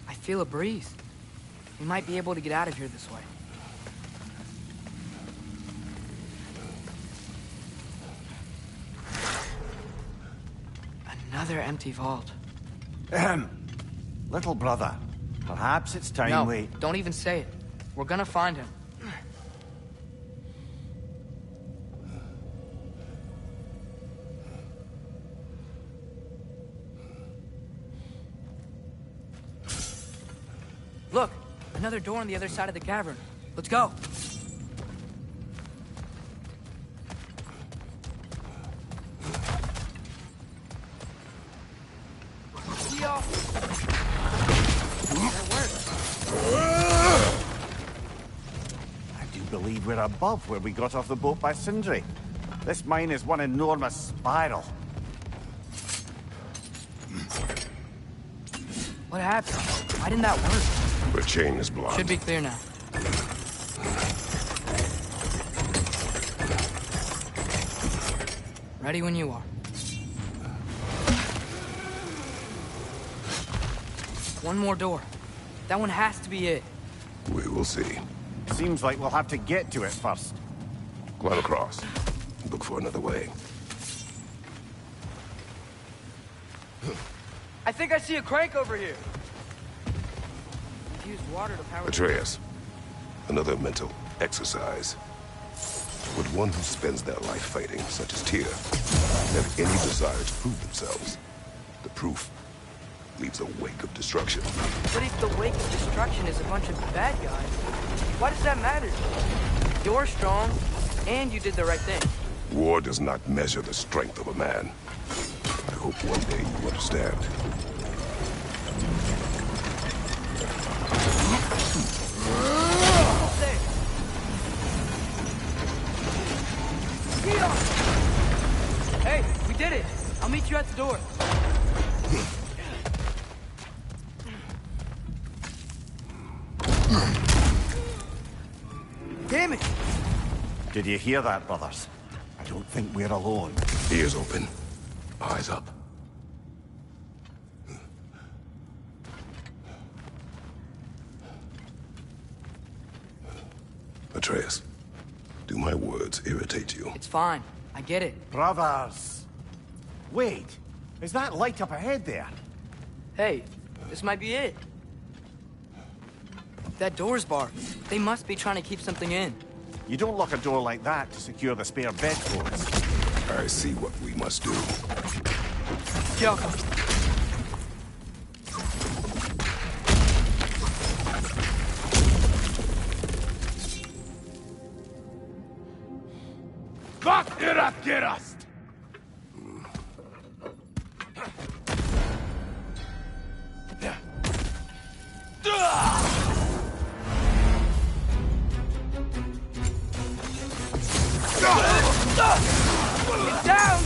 Speaker 2: I feel a breeze. We might be able to get out of here this way. Another empty vault.
Speaker 1: Little brother, perhaps it's time
Speaker 2: No,
Speaker 1: we...
Speaker 2: don't even say it. We're gonna find him. Look, another door on the other side of the cavern. Let's go.
Speaker 1: I do believe we're above where we got off the boat by Sindri. This mine is one enormous spiral.
Speaker 2: What happened? Why didn't that work?
Speaker 3: The chain is blocked.
Speaker 2: Should be clear now. Ready when you are. One more door. That one has to be it.
Speaker 3: We will see.
Speaker 1: Seems like we'll have to get to it first.
Speaker 3: Climb across. Look for another way.
Speaker 2: I think I see a crank over here. Use water to power.
Speaker 3: Atreus, another mental exercise. Would one who spends their life fighting, such as Tyr, have any desire to prove themselves? The proof leaves a wake of destruction.
Speaker 2: But if the wake of destruction is a bunch of bad guys, why does that matter? You're strong, and you did the right thing.
Speaker 3: War does not measure the strength of a man. I hope one day you understand.
Speaker 2: Hey, we did it! I'll meet you at the door. Damn it!
Speaker 1: Did you hear that, brothers? I don't think we're alone.
Speaker 3: Ears open. Eyes up. Atreus, do my words irritate you?
Speaker 2: It's fine. I get it.
Speaker 1: Brothers! Wait, is that light up ahead there?
Speaker 2: Hey, this might be it. That door's barred. They must be trying to keep something in.
Speaker 1: You don't lock a door like that to secure the spare bedclothes.
Speaker 3: I see what we must do.
Speaker 2: Kyoko.
Speaker 1: Gerast!
Speaker 2: Get down!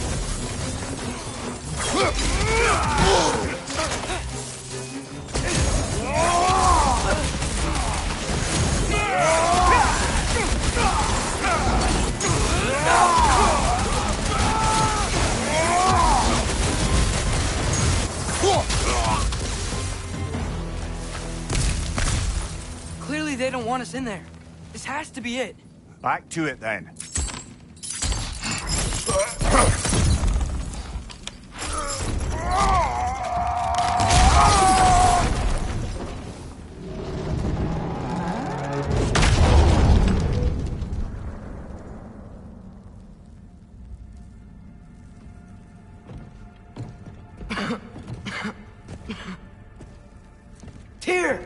Speaker 2: Clearly they don't want us in there. This has to be it.
Speaker 1: Back to it then.
Speaker 2: Tyr!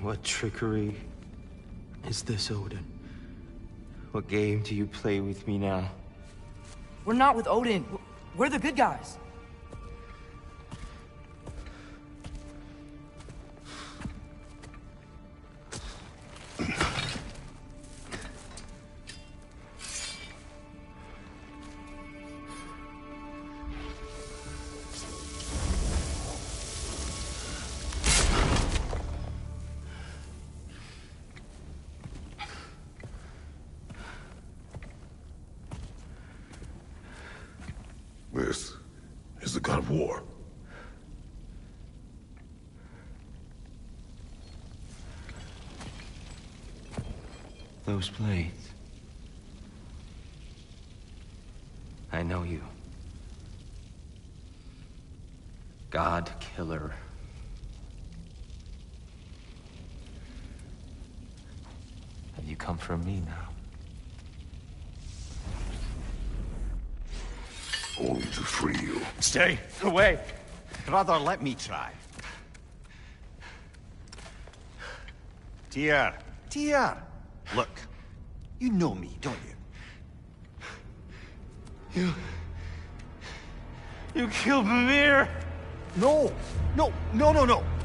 Speaker 7: What trickery. is this, Odin? What game do you play with me now?
Speaker 2: We're not with Odin. We're the good guys.
Speaker 3: This is the god of war.
Speaker 7: Those blades. I know you. God Killer. Have you come for me now?
Speaker 3: Only to free you.
Speaker 1: Stay away. Brother, let me try. Tyr. Tyr. Look, you know me, don't you?
Speaker 7: You killed Mimir!
Speaker 1: No. No.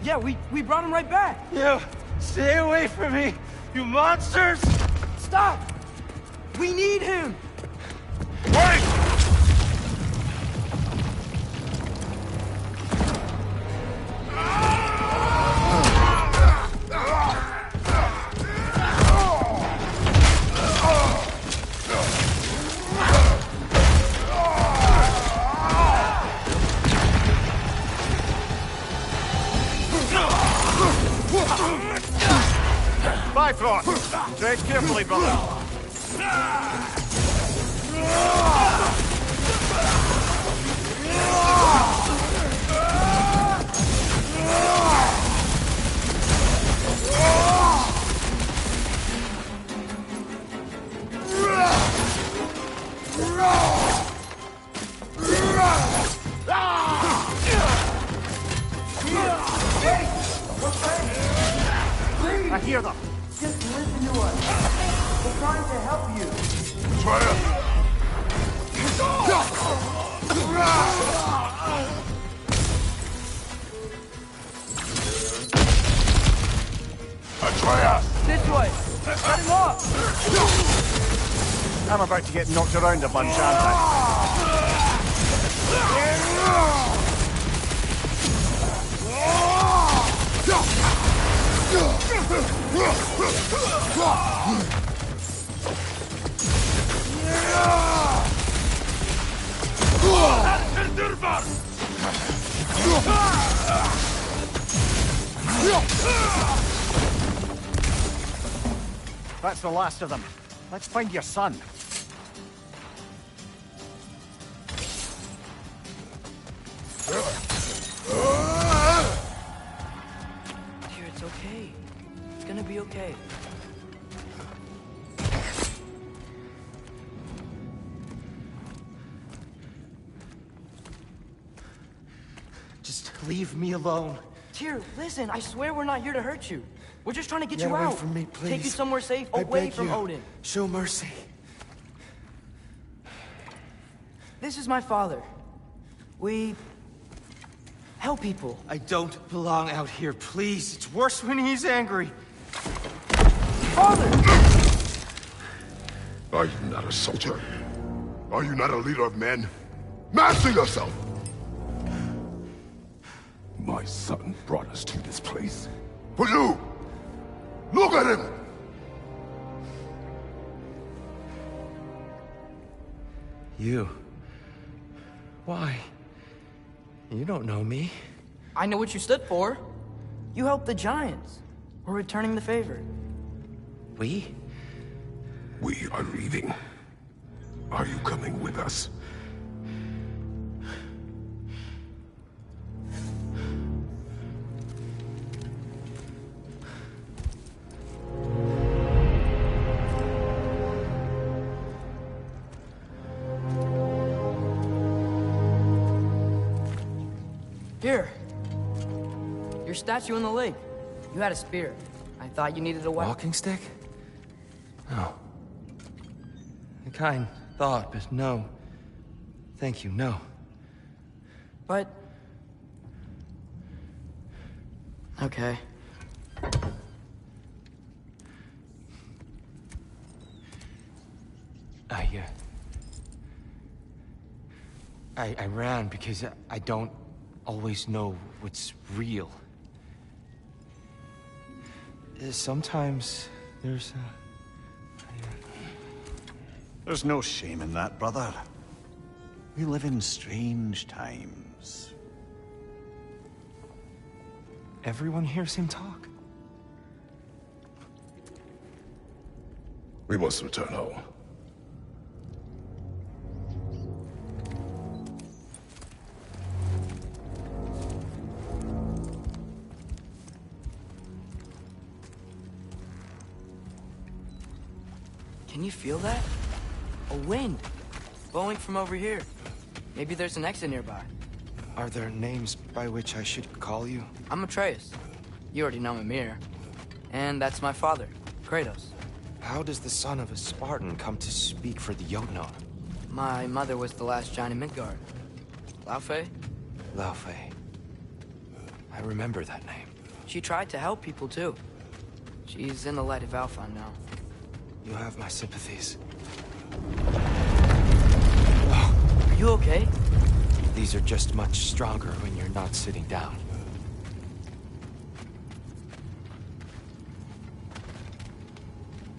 Speaker 2: Yeah, we brought him right back.
Speaker 7: You stay away from me, you monsters!
Speaker 2: Stop! We need him!
Speaker 3: Wait!
Speaker 1: Bifrost! Tread carefully, brother. I hear them.
Speaker 8: Just listen to us. We're trying to help you.
Speaker 3: Atreus!
Speaker 2: This way! Let him off!
Speaker 1: I'm about to get knocked around a bunch, aren't I? That's the last of them. Let's find your son.
Speaker 2: Dear, it's okay. It's gonna be okay.
Speaker 7: Just leave me alone.
Speaker 2: Tyr, listen, I swear we're not here to hurt you. We're just trying to get
Speaker 7: Get
Speaker 2: you
Speaker 7: away
Speaker 2: out.
Speaker 7: from me, please.
Speaker 2: Take you somewhere safe,
Speaker 7: I
Speaker 2: away
Speaker 7: beg
Speaker 2: from
Speaker 7: you.
Speaker 2: Odin.
Speaker 7: Show mercy.
Speaker 2: This is my father. We help people.
Speaker 7: I don't belong out here, please. It's worse when he's angry.
Speaker 2: Father!
Speaker 3: Are you not a soldier? Are you not a leader of men? Master yourself! My son brought us to this place. For you! Look at him!
Speaker 7: You. Why? You don't know me.
Speaker 2: I know what you stood for. You helped the Giants. We're returning the favor.
Speaker 7: We?
Speaker 3: We are leaving. Are you coming with us?
Speaker 2: Here. Your statue in the lake. You had a spear. I thought you needed a weapon.
Speaker 7: Walking stick? No. A kind thought, but no. Thank you, no.
Speaker 2: But... Okay.
Speaker 7: I ran because I don't always know what's real. Sometimes there's
Speaker 1: There's no shame in that, brother. We live in strange times.
Speaker 7: Everyone hears him talk.
Speaker 3: We must return home.
Speaker 2: Can you feel that? A wind. Blowing from over here. Maybe there's an exit nearby.
Speaker 7: Are there names by which I should call you?
Speaker 2: I'm Atreus. You already know Mimir. And that's my father, Kratos.
Speaker 7: How does the son of a Spartan come to speak for the Jotnar?
Speaker 2: My mother was the last giant in Midgard. Laufey?
Speaker 7: Laufey. I remember that name.
Speaker 2: She tried to help people too. She's in the light of Alpha now.
Speaker 7: You have my sympathies.
Speaker 2: Are you okay?
Speaker 7: These are just much stronger when you're not sitting down.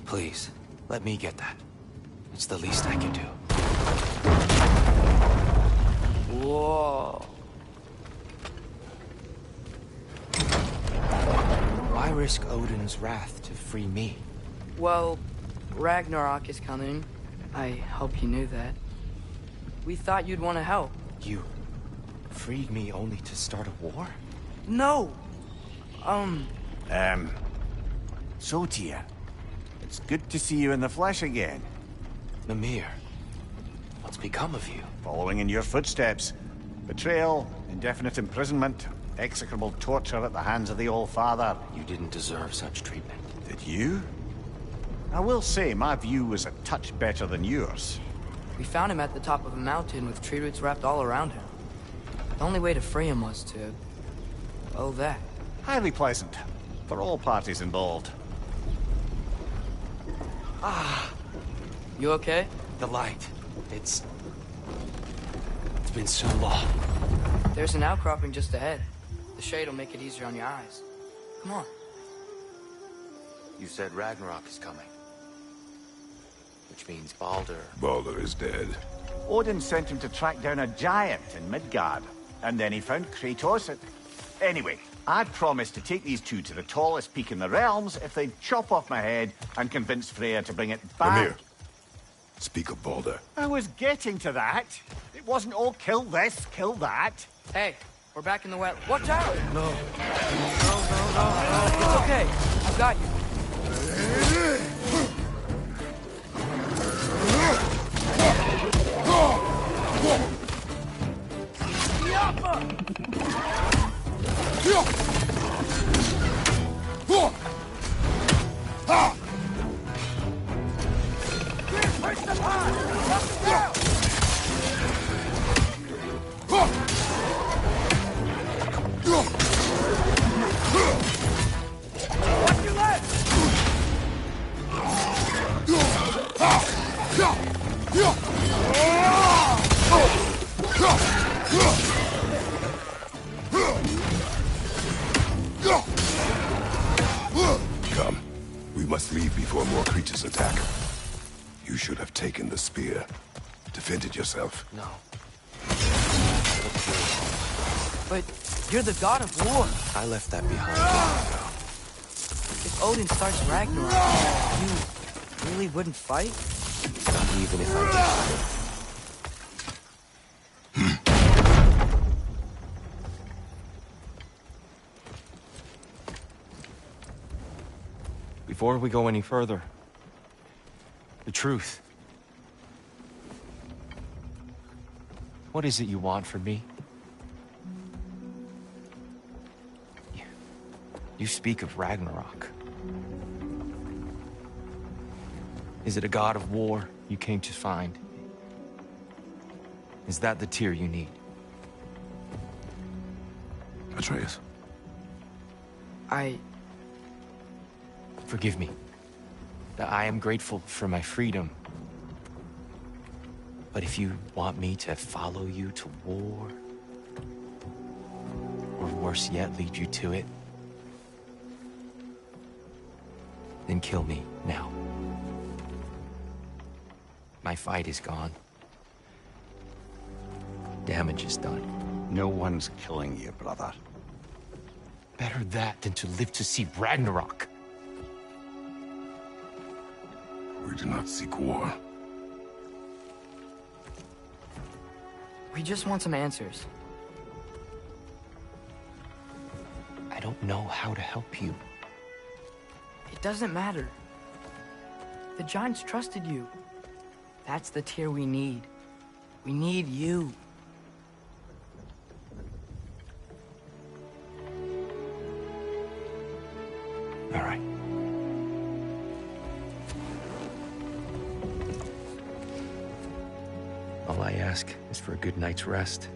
Speaker 7: Please, let me get that. It's the least I can do.
Speaker 2: Whoa.
Speaker 7: Why risk Odin's wrath to free me?
Speaker 2: Well, Ragnarok is coming. I hope you knew that. We thought you'd want to help.
Speaker 7: You freed me only to start a war?
Speaker 2: No!
Speaker 1: So, Tyr, it's good to see you in the flesh again.
Speaker 7: Mimir, what's become of you?
Speaker 1: Following in your footsteps. Betrayal, indefinite imprisonment, execrable torture at the hands of the All-Father.
Speaker 7: You didn't deserve such treatment.
Speaker 1: Did you? I will say, my view was a touch better than yours.
Speaker 2: We found him at the top of a mountain with tree roots wrapped all around him. The only way to free him was to... well, that.
Speaker 1: Highly pleasant. For all parties involved.
Speaker 2: You okay?
Speaker 7: The light. It's been so long.
Speaker 2: There's an outcropping just ahead. The shade will make it easier on your eyes. Come on.
Speaker 7: You said Ragnarok is coming. Which means Baldur.
Speaker 3: Baldur is dead.
Speaker 1: Odin sent him to track down a giant in Midgard. And then he found Kratos. Anyway, I'd promised to take these two to the tallest peak in the realms if they'd chop off my head and convince Freya to bring it back.
Speaker 3: Mimir, speak of Baldur.
Speaker 1: I was getting to that. It wasn't all kill this, kill that.
Speaker 2: Hey, we're back in the wet. Watch out! No. No. It's okay. I've got you.
Speaker 3: Come. We must leave before more creatures attack. You should have taken the spear. Defended yourself.
Speaker 7: No.
Speaker 2: But you're the god of war.
Speaker 7: I left that behind long ago.
Speaker 2: If Odin starts Ragnarok, you really wouldn't fight?
Speaker 7: Not even if I did. Before we go any further, the truth. What is it you want from me? You speak of Ragnarok. Is it a god of war you came to find? Is that the Tyr you need?
Speaker 3: Atreus.
Speaker 7: Forgive me. I am grateful for my freedom. But if you want me to follow you to war, or worse yet, lead you to it, then kill me now. My fight is gone. Damage is done.
Speaker 1: No one's killing you, brother.
Speaker 7: Better that than to live to see Ragnarok.
Speaker 3: We do not seek war.
Speaker 2: We just want some answers.
Speaker 7: I don't know how to help you.
Speaker 2: It doesn't matter. The Giants trusted you. That's the Tyr we need. We need you.
Speaker 7: All right. All I ask is for a good night's rest.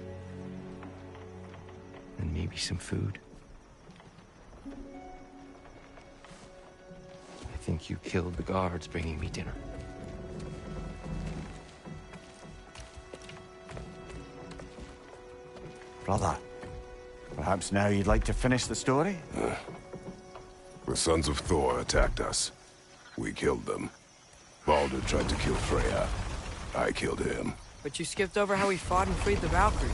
Speaker 7: And maybe some food. I think you killed the guards bringing me dinner.
Speaker 1: Brother, perhaps now you'd like to finish the story?
Speaker 3: The sons of Thor attacked us. We killed them. Baldur tried to kill Freya. I killed him.
Speaker 2: But you skipped over how we fought and freed the Valkyries.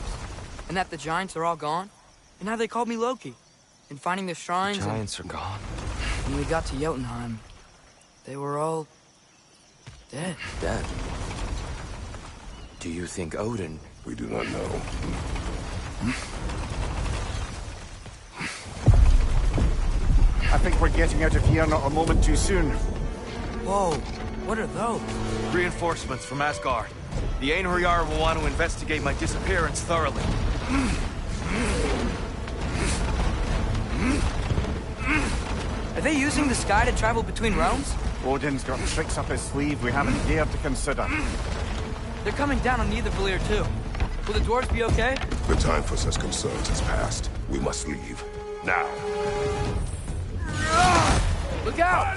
Speaker 2: And that the Giants are all gone. And how they called me Loki. And finding the shrines.
Speaker 7: The Giants are gone.
Speaker 2: When we got to Jotunheim, they were all dead.
Speaker 7: Dead. Do you think Odin?
Speaker 3: We do not know.
Speaker 1: I think we're getting out of here not a moment too soon.
Speaker 2: Whoa, what are those?
Speaker 9: Reinforcements from Asgard. The Einherjar will want to investigate my disappearance thoroughly.
Speaker 2: Are they using the sky to travel between realms?
Speaker 1: Odin's got tricks up his sleeve we haven't dared to consider.
Speaker 2: They're coming down on Nidavellir too. Will the dwarves be okay?
Speaker 3: The time for such concerns has passed. We must leave. Now.
Speaker 2: Look out!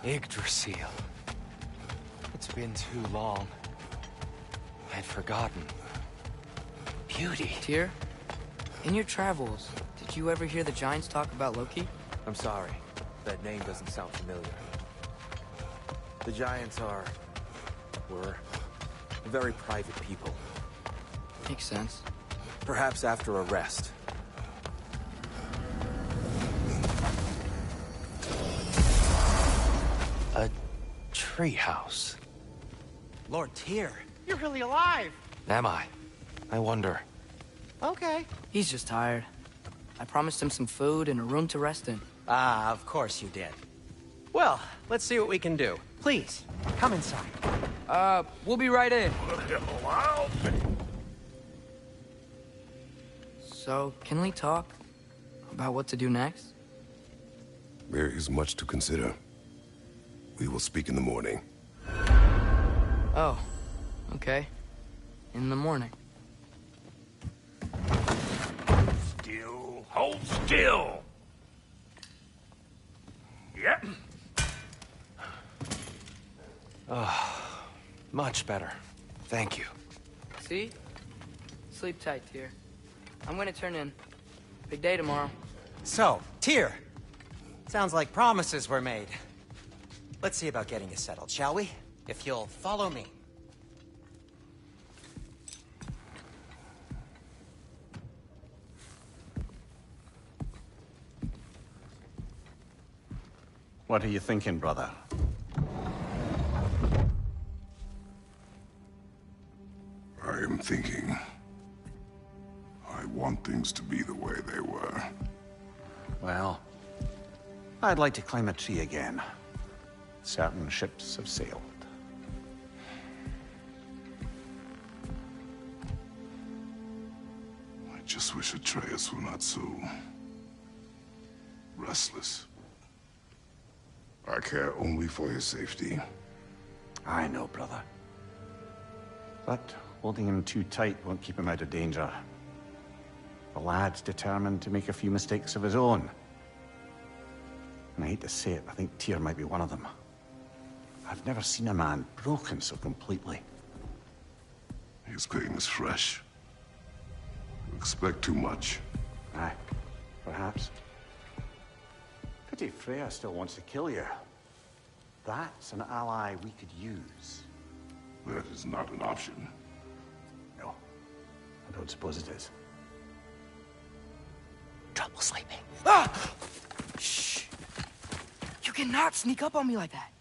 Speaker 7: Yggdrasil. It's been too long. I'd forgotten. Beauty.
Speaker 2: Tyr, in your travels, did you ever hear the Giants talk about Loki?
Speaker 9: I'm sorry. That name doesn't sound familiar. The Giants were very private people.
Speaker 2: Makes sense.
Speaker 9: Perhaps after a rest.
Speaker 7: A treehouse.
Speaker 5: Lord Tyr, you're really alive.
Speaker 7: Am I? I wonder.
Speaker 5: Okay.
Speaker 2: He's just tired. I promised him some food and a room to rest in.
Speaker 5: Ah, of course you did. Well, let's see what we can do. Please, come inside.
Speaker 2: We'll be right in. So, can we talk about what to do next?
Speaker 3: There is much to consider. We will speak in the morning.
Speaker 2: Oh, okay. In the morning.
Speaker 10: Still. Hold still. Yep.
Speaker 7: Much better. Thank you.
Speaker 2: See? Sleep tight, Tyr. I'm gonna turn in. Big day tomorrow.
Speaker 5: So, Tyr. Sounds like promises were made. Let's see about getting you settled, shall we? If you'll follow me.
Speaker 1: What are you thinking, brother?
Speaker 3: am thinking. I want things to be the way they were.
Speaker 1: Well, I'd like to climb a tree again. Certain ships have sailed.
Speaker 3: I just wish Atreus were not so restless. I care only for his safety.
Speaker 1: I know, brother. But holding him too tight won't keep him out of danger. The lad's determined to make a few mistakes of his own. And I hate to say it, I think Tyr might be one of them. I've never seen a man broken so completely.
Speaker 3: His pain is fresh. You expect too much.
Speaker 1: Aye, perhaps. Pity Freya still wants to kill you. That's an ally we could use.
Speaker 3: That is not an option.
Speaker 1: No, I don't suppose it is.
Speaker 2: Trouble sleeping. Ah! Shh! You cannot sneak up on me like that.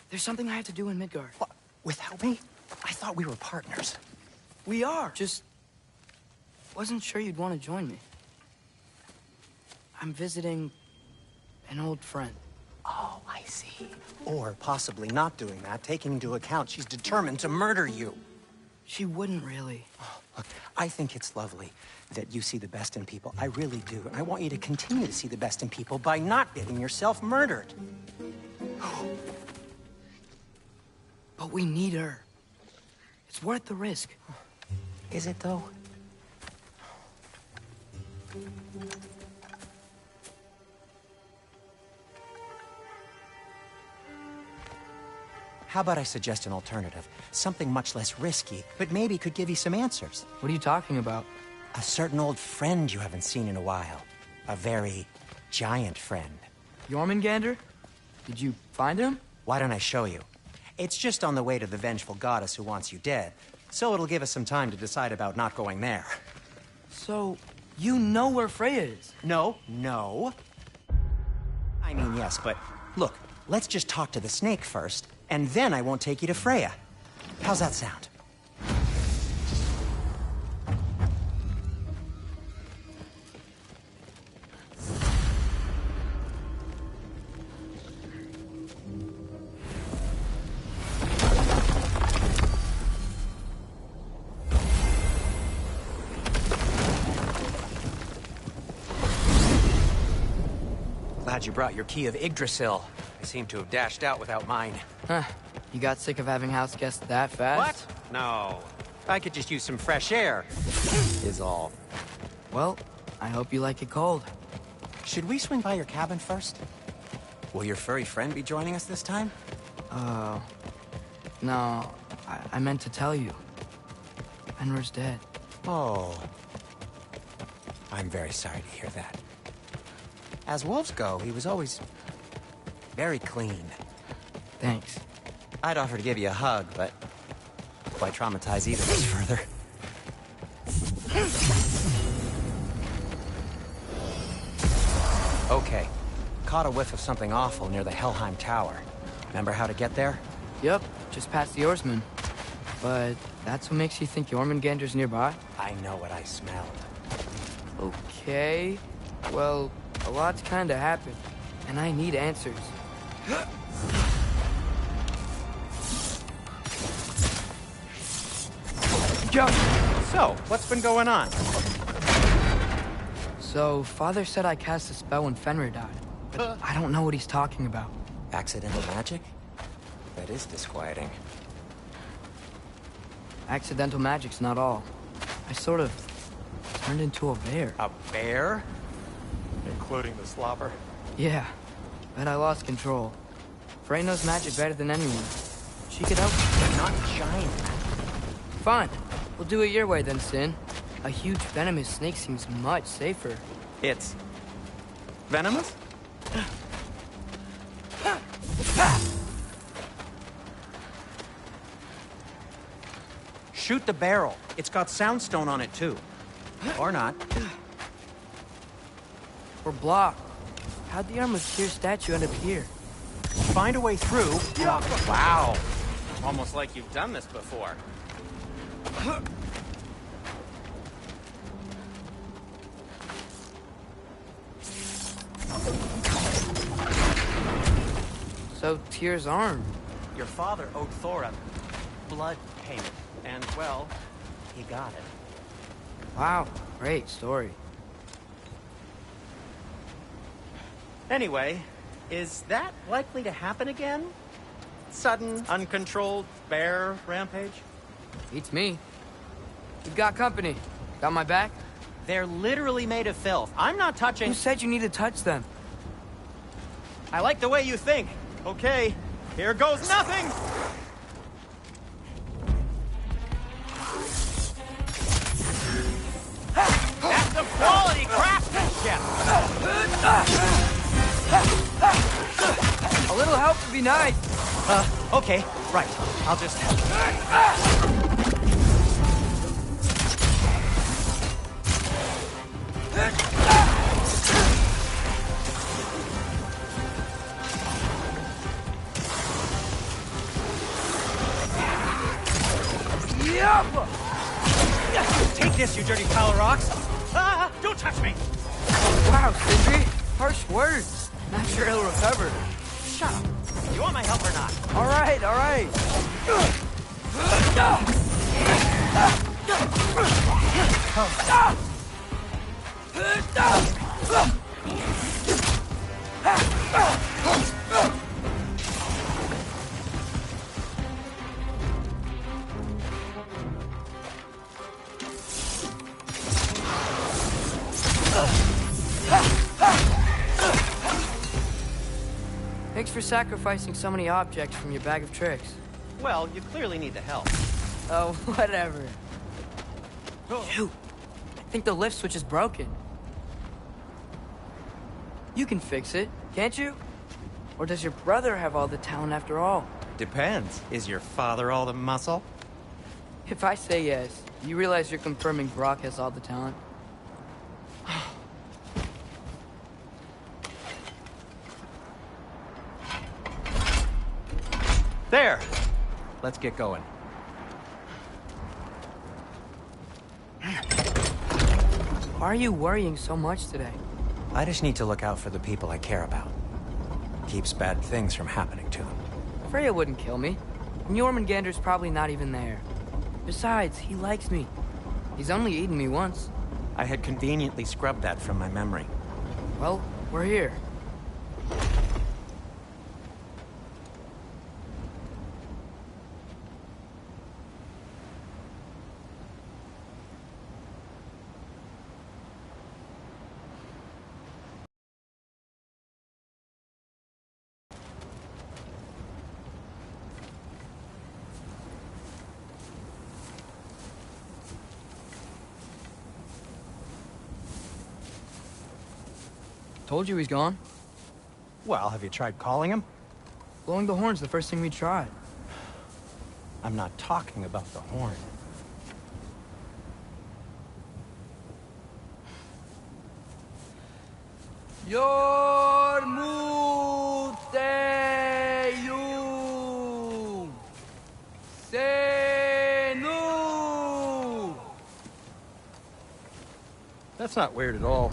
Speaker 2: There's something I have to do in Midgard.
Speaker 5: What? Without me? I thought we were partners.
Speaker 2: We are. Just wasn't sure you'd want to join me. I'm visiting an old friend.
Speaker 5: Oh, I see. Or possibly not doing that, taking into account she's determined to murder you.
Speaker 2: She wouldn't really.
Speaker 5: Oh, look, I think it's lovely that you see the best in people. I really do. And I want you to continue to see the best in people by not getting yourself murdered.
Speaker 2: But we need her. It's worth the risk.
Speaker 5: Is it, though? How about I suggest an alternative? Something much less risky, but maybe could give you some answers.
Speaker 2: What are you talking about?
Speaker 5: A certain old friend you haven't seen in a while. A very giant friend.
Speaker 2: Jormungandr? Did you find him?
Speaker 5: Why don't I show you? It's just on the way to the vengeful goddess who wants you dead, so it'll give us some time to decide about not going there.
Speaker 2: So, you know where Freya is?
Speaker 5: No. I mean, yes, but look, let's just talk to the snake first, and then I won't take you to Freya. How's that sound? Glad you brought your key of Yggdrasil. I seem to have dashed out without mine.
Speaker 2: Huh. You got sick of having house guests that fast?
Speaker 5: What? No. I could just use some fresh air, is all.
Speaker 2: Well, I hope you like it cold.
Speaker 5: Should we swing by your cabin first? Will your furry friend be joining us this time?
Speaker 2: No. I meant to tell you. Fenrir's dead.
Speaker 5: Oh. I'm very sorry to hear that. As wolves go, he was always very clean.
Speaker 2: Thanks.
Speaker 5: I'd offer to give you a hug, but quite traumatize either of us further. Okay. Caught a whiff of something awful near the Helheim Tower. Remember how to get there?
Speaker 2: Yep, just past the oarsman. But that's what makes you think Jormungandr's nearby?
Speaker 5: I know what I smelled.
Speaker 2: Okay. Well, a lot's kinda happened, and I need answers. Go!
Speaker 5: So, what's been going on?
Speaker 2: So, Father said I cast a spell when Fenrir died, but I don't know what he's talking about.
Speaker 5: Accidental magic? That is disquieting.
Speaker 2: Accidental magic's not all. I sort of turned into a bear.
Speaker 5: A bear? Including the slobber?
Speaker 2: Yeah, but I lost control. Frey knows magic better than anyone. She could help me.
Speaker 5: Not giant.
Speaker 2: Fine. We'll do it your way then, Sin. A huge venomous snake seems much safer.
Speaker 5: It's venomous? Shoot the barrel. It's got soundstone on it, too. Or not.
Speaker 2: We're blocked. How'd the Arm of Tyr statue end up here?
Speaker 5: Find a way through. Wow. Almost like you've done this before.
Speaker 2: So, Tyr's arm.
Speaker 5: Your father owed Thor a blood payment, and, well, he got it.
Speaker 2: Wow, great story.
Speaker 5: Anyway, is that likely to happen again? Sudden, uncontrolled bear rampage?
Speaker 2: Beats me. You've got company. Got my back?
Speaker 5: They're literally made of filth. I'm not touching...
Speaker 2: Who said you need to touch them?
Speaker 5: I like the way you think. Okay, here goes nothing! That's some quality craftsmanship!
Speaker 2: A little help would be nice.
Speaker 5: Okay, right. I'll just... Take this, you dirty pile of rocks! Ah, don't touch me!
Speaker 2: Wow, Sindri. Harsh words. Not sure he'll recover.
Speaker 5: Shut up. You want my help or not?
Speaker 2: All right, all right. Thanks for sacrificing so many objects from your bag of tricks.
Speaker 5: Well, you clearly need the help.
Speaker 2: Oh, whatever. Shoot. I think the lift switch is broken. You can fix it, can't you? Or does your brother have all the talent after all?
Speaker 5: Depends. Is your father all the muscle?
Speaker 2: If I say yes, you realize you're confirming Brock has all the talent?
Speaker 5: There! Let's get going.
Speaker 2: Why are you worrying so much today?
Speaker 5: I just need to look out for the people I care about. Keeps bad things from happening to them.
Speaker 2: Freya wouldn't kill me. And Jormungandr's probably not even there. Besides, he likes me. He's only eaten me once.
Speaker 5: I had conveniently scrubbed that from my memory.
Speaker 2: Well, we're here. Told you he's gone.
Speaker 5: Well, have you tried calling him?
Speaker 2: Blowing the horn's the first thing we tried.
Speaker 5: I'm not talking about the horn.
Speaker 2: Yormuteyum Senu.
Speaker 5: That's not weird at all.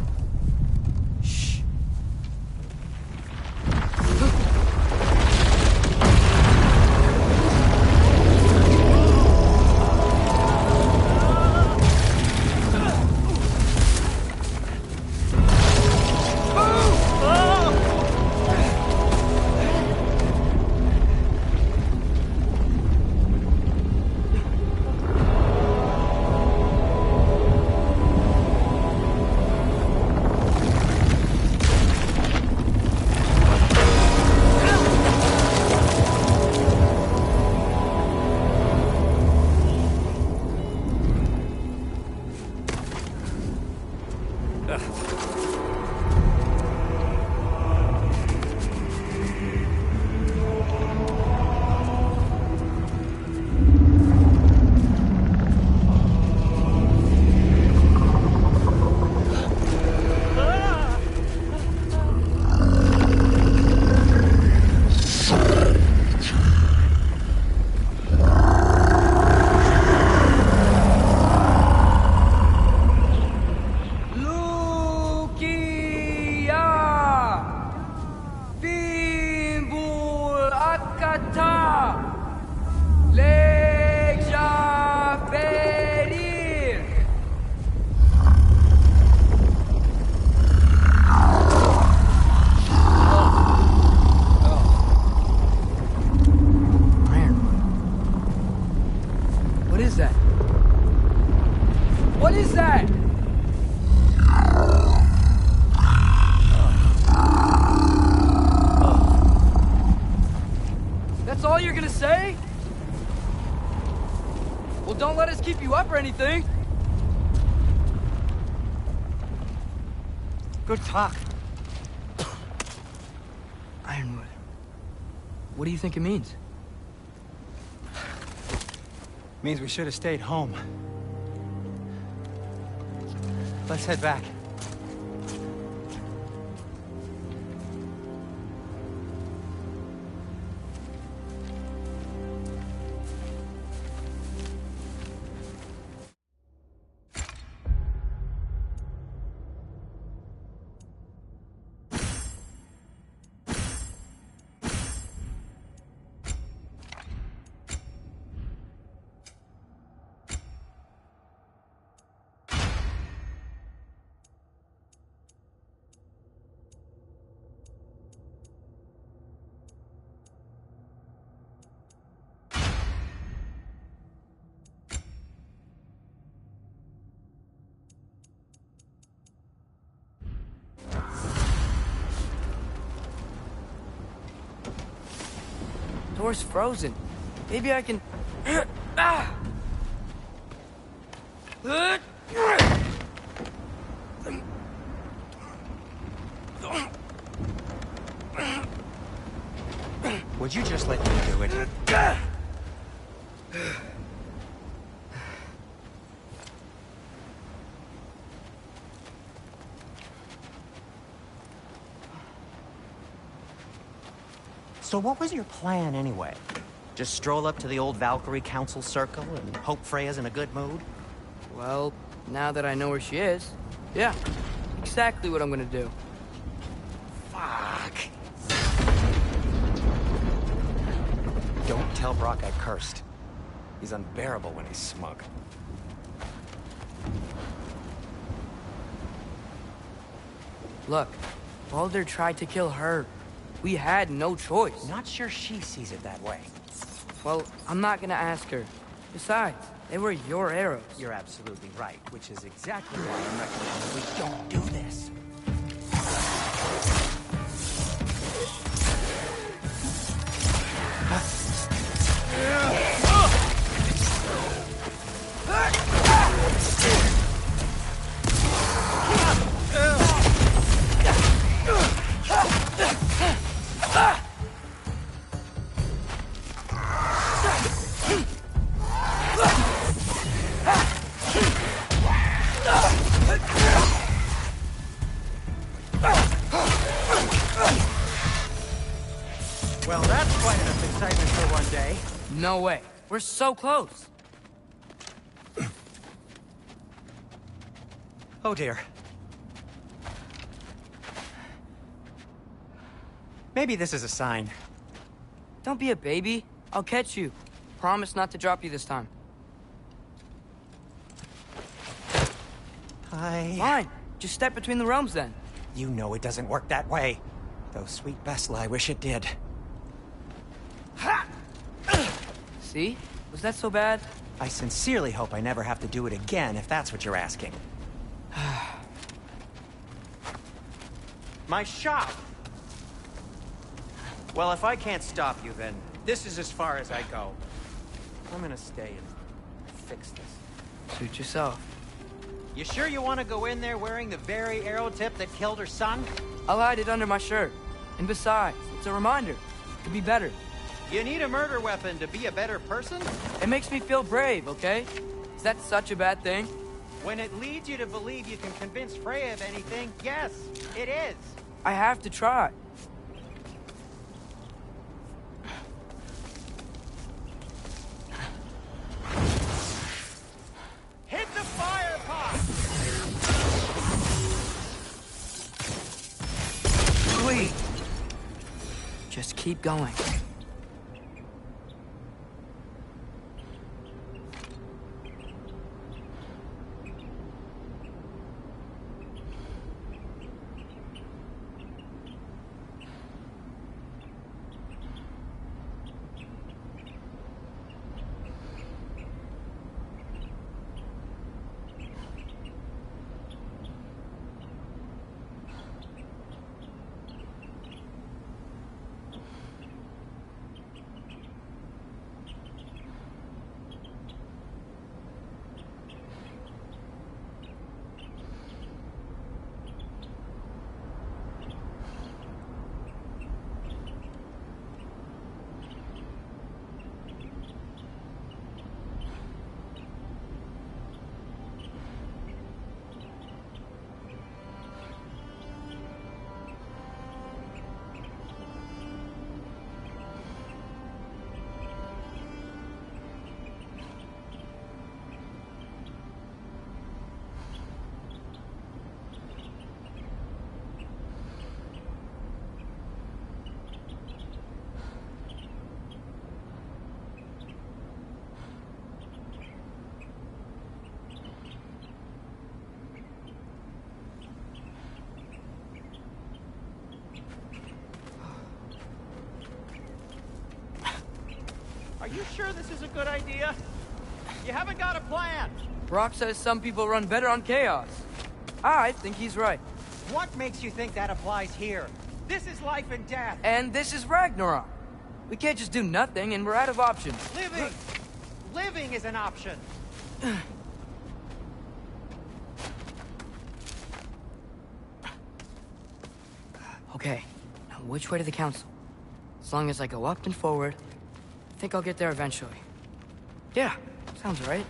Speaker 2: is that? What is that? That's all you're gonna say? Well, don't let us keep you up or anything.
Speaker 5: Good talk.
Speaker 2: Ironwood. What do you think it means?
Speaker 5: Means we should have stayed home. Let's head back.
Speaker 2: Door's frozen. Maybe I can... Ah!
Speaker 5: Would you just let me do it? So what was your plan, anyway? Just stroll up to the old Valkyrie Council Circle and hope Freya's in a good mood?
Speaker 2: Well, now that I know where she is, yeah, exactly what I'm gonna do.
Speaker 5: Fuck. Don't tell Brock I cursed. He's unbearable when he's smug.
Speaker 2: Look, Baldur tried to kill her. We had no choice.
Speaker 5: Not sure she sees it that way.
Speaker 2: Well, I'm not gonna ask her. Besides, they were your arrows.
Speaker 5: You're absolutely right, which is exactly why I'm recommending we don't do this. Well, that's quite enough excitement for one day.
Speaker 2: No way. We're so close.
Speaker 5: Oh dear. Maybe this is a sign.
Speaker 2: Don't be a baby. I'll catch you. Promise not to drop you this time. Fine. Just step between the realms then.
Speaker 5: You know it doesn't work that way. Though, sweet Bessel, I wish it did.
Speaker 2: See? Was that so bad?
Speaker 5: I sincerely hope I never have to do it again, if that's what you're asking. My shop! Well, if I can't stop you, then this is as far as I go. I'm gonna stay and fix this.
Speaker 2: Suit yourself.
Speaker 5: You sure you want to go in there wearing the very arrow tip that killed her son?
Speaker 2: I'll hide it under my shirt. And besides, it's a reminder to be better.
Speaker 5: You need a murder weapon to be a better person?
Speaker 2: It makes me feel brave, okay? Is that such a bad thing?
Speaker 5: When it leads you to believe you can convince Freya of anything, yes, it is.
Speaker 2: I have to try.
Speaker 5: Hit the fire pot!
Speaker 2: Sweet. Just keep going.
Speaker 5: Are you sure this is a good idea? You haven't got a plan.
Speaker 2: Brock says some people run better on chaos. I think he's right.
Speaker 5: What makes you think that applies here? This is life and death.
Speaker 2: And this is Ragnarok. We can't just do nothing, and we're out of options.
Speaker 5: Living! Living is an option.
Speaker 2: Okay, now which way to the council? As long as I go up and forward, I think I'll get there eventually. Yeah, sounds right.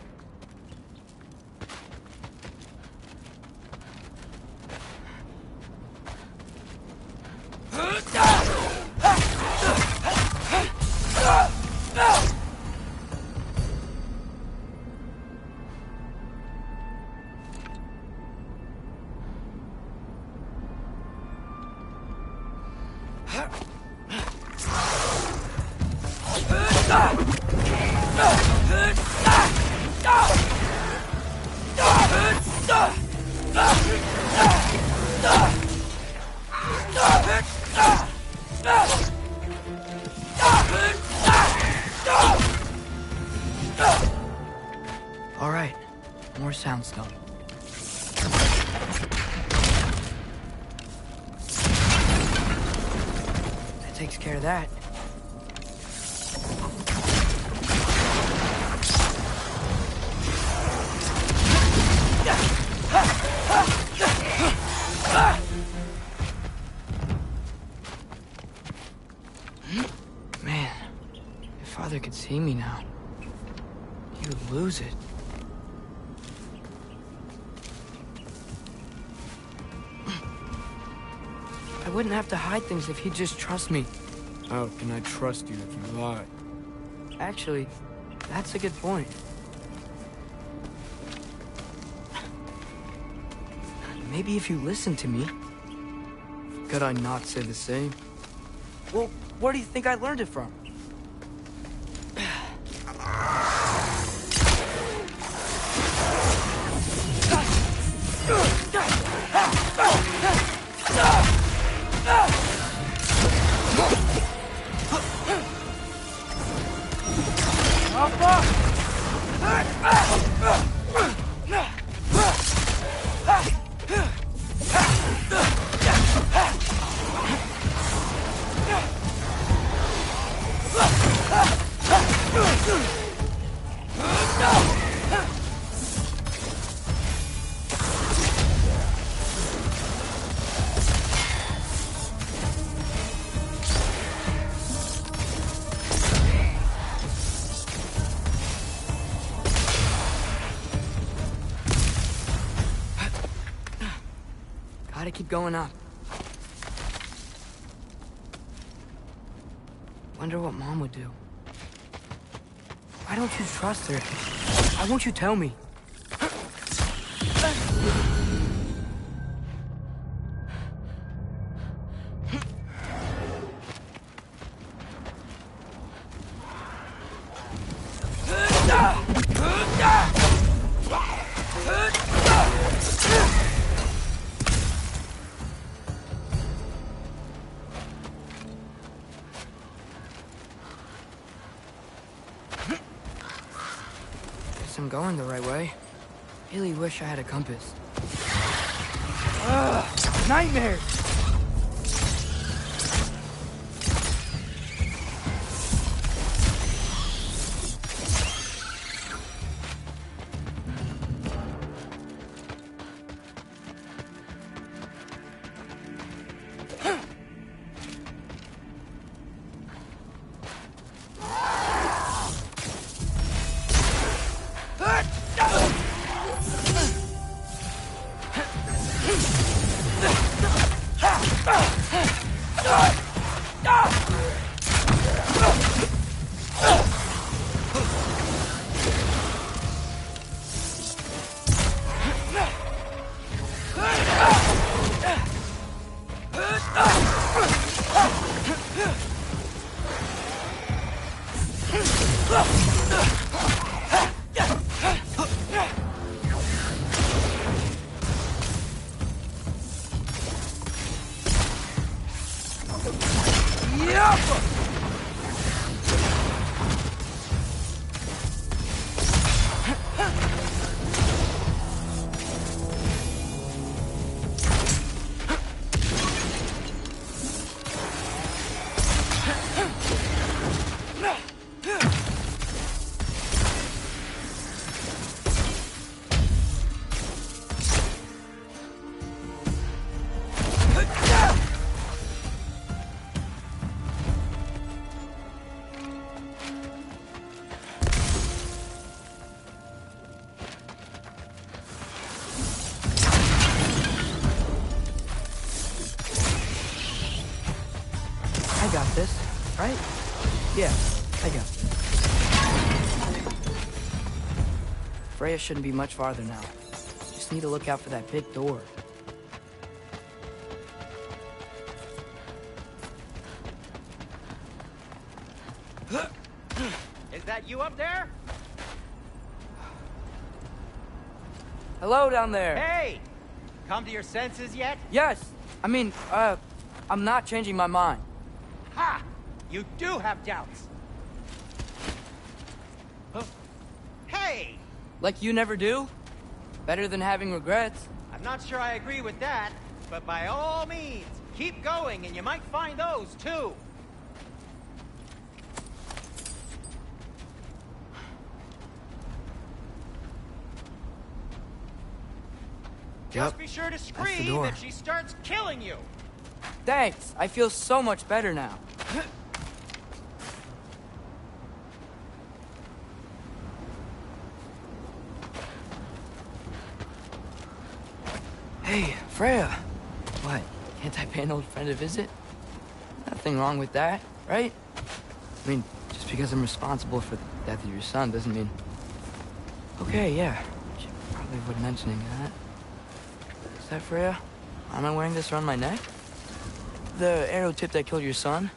Speaker 2: All right, more soundstone. That takes care of that. Man, if Father could see me now, he would lose it. I wouldn't have to hide things if he'd just trust me.
Speaker 11: How can I trust you if you lie?
Speaker 2: Actually, that's a good point. Maybe if you listen to me.
Speaker 11: Could I not say the same?
Speaker 2: Well, where do you think I learned it from? Gotta keep going up. Wonder what Mom would do. Why don't you trust her? Why won't you tell me? I'm going the right way. Really wish I had a compass. Ugh, nightmare! right? Yeah, I got it. Freya shouldn't be much farther now. Just need to look out for that big door.
Speaker 5: Is that you up there?
Speaker 2: Hello down there.
Speaker 5: Hey! Come to your senses yet?
Speaker 2: Yes. I mean, I'm not changing my mind.
Speaker 5: Ha! You do have doubts. Huh? Hey!
Speaker 2: Like you never do? Better than having regrets.
Speaker 5: I'm not sure I agree with that, but by all means, keep going and you might find those too. Just be sure to scream if she starts killing you.
Speaker 2: Thanks. I feel so much better now. Hey, Freya. What? Can't I pay an old friend a visit? Nothing wrong with that, right? I mean, just because I'm responsible for the death of your son doesn't mean... Okay, yeah. Should probably avoid mentioning that. Is that Freya? Am I wearing this around my neck? The arrow tip that killed your son?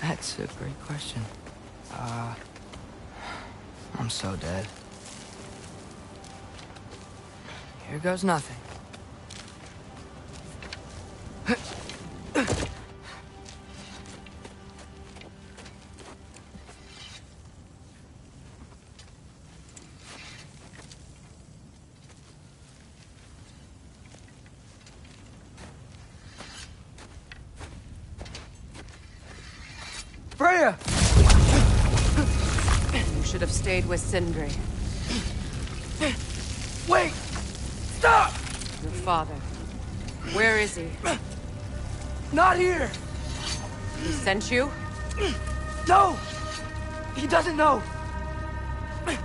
Speaker 2: That's a great question. I'm so dead. Here goes nothing. Freya!
Speaker 12: You should have stayed with Sindri.
Speaker 2: Wait! Stop!
Speaker 12: Your father. Where is he?
Speaker 2: Not here!
Speaker 12: He sent you?
Speaker 2: No! He doesn't know!
Speaker 12: You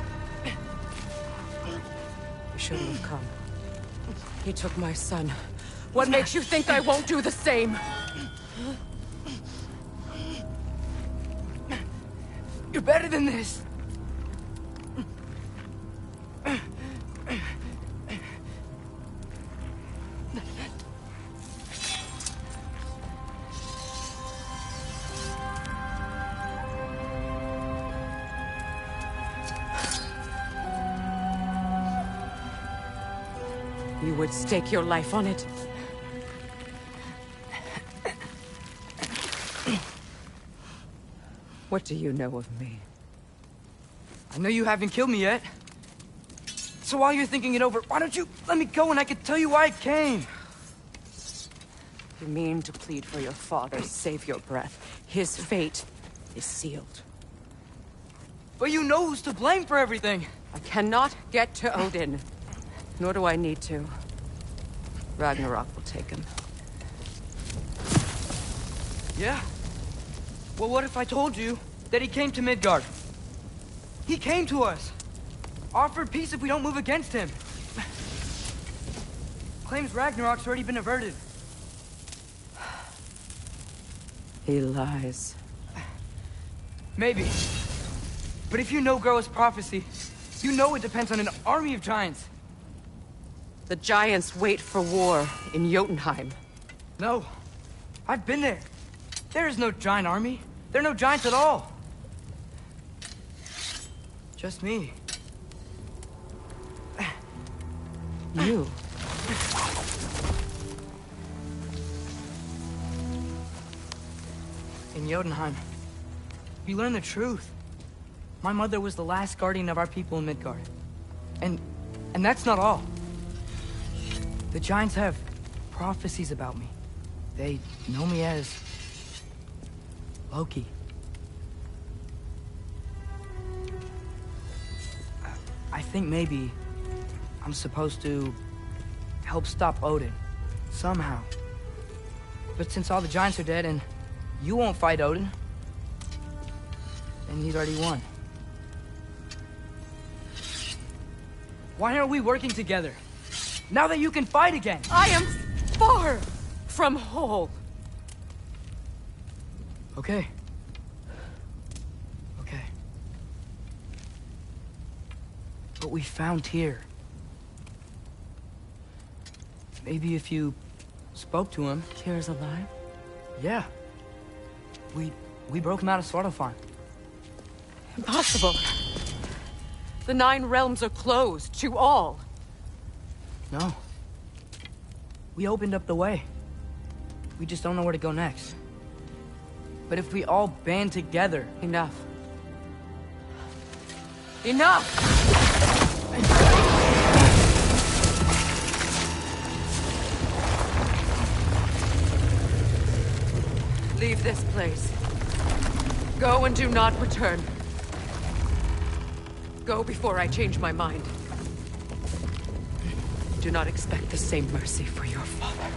Speaker 12: shouldn't have come. He took my son. What makes you think I won't do the same?
Speaker 2: You're better than this!
Speaker 12: You would stake your life on it. What do you know of me?
Speaker 2: I know you haven't killed me yet. So while you're thinking it over, why don't you let me go and I can tell you why I came?
Speaker 12: You mean to plead for your father, save your breath. His fate is sealed.
Speaker 2: But you know who's to blame for everything.
Speaker 12: I cannot get to Odin. Nor do I need to. Ragnarok will take him.
Speaker 2: Yeah? Well, what if I told you that he came to Midgard? He came to us. Offered peace if we don't move against him. Claims Ragnarok's already been averted.
Speaker 12: He lies.
Speaker 2: Maybe. But if you know Groa's prophecy, you know it depends on an army of giants.
Speaker 12: The giants wait for war in Jotunheim.
Speaker 2: No. I've been there. There is no giant army. There are no giants at all. Just me.
Speaker 12: You.
Speaker 2: In Jotunheim, we learn the truth. My mother was the last guardian of our people in Midgard. And that's not all. The giants have prophecies about me. They know me as Loki. I think maybe I'm supposed to help stop Odin, somehow. But since all the giants are dead and you won't fight Odin, then he's already won. Why aren't we working together? Now that you can fight again!
Speaker 12: I am far from whole.
Speaker 2: Okay. But we found here. Maybe if you spoke to him...
Speaker 12: Tyr's alive?
Speaker 2: Yeah. We broke him out of Svartalfheim.
Speaker 12: Impossible. The 9 realms are closed to all.
Speaker 2: No. We opened up the way. We just don't know where to go next. But if we all band together...
Speaker 12: Enough. Enough! Leave this place. Go and do not return. Go before I change my mind. Do not expect the same mercy for your father.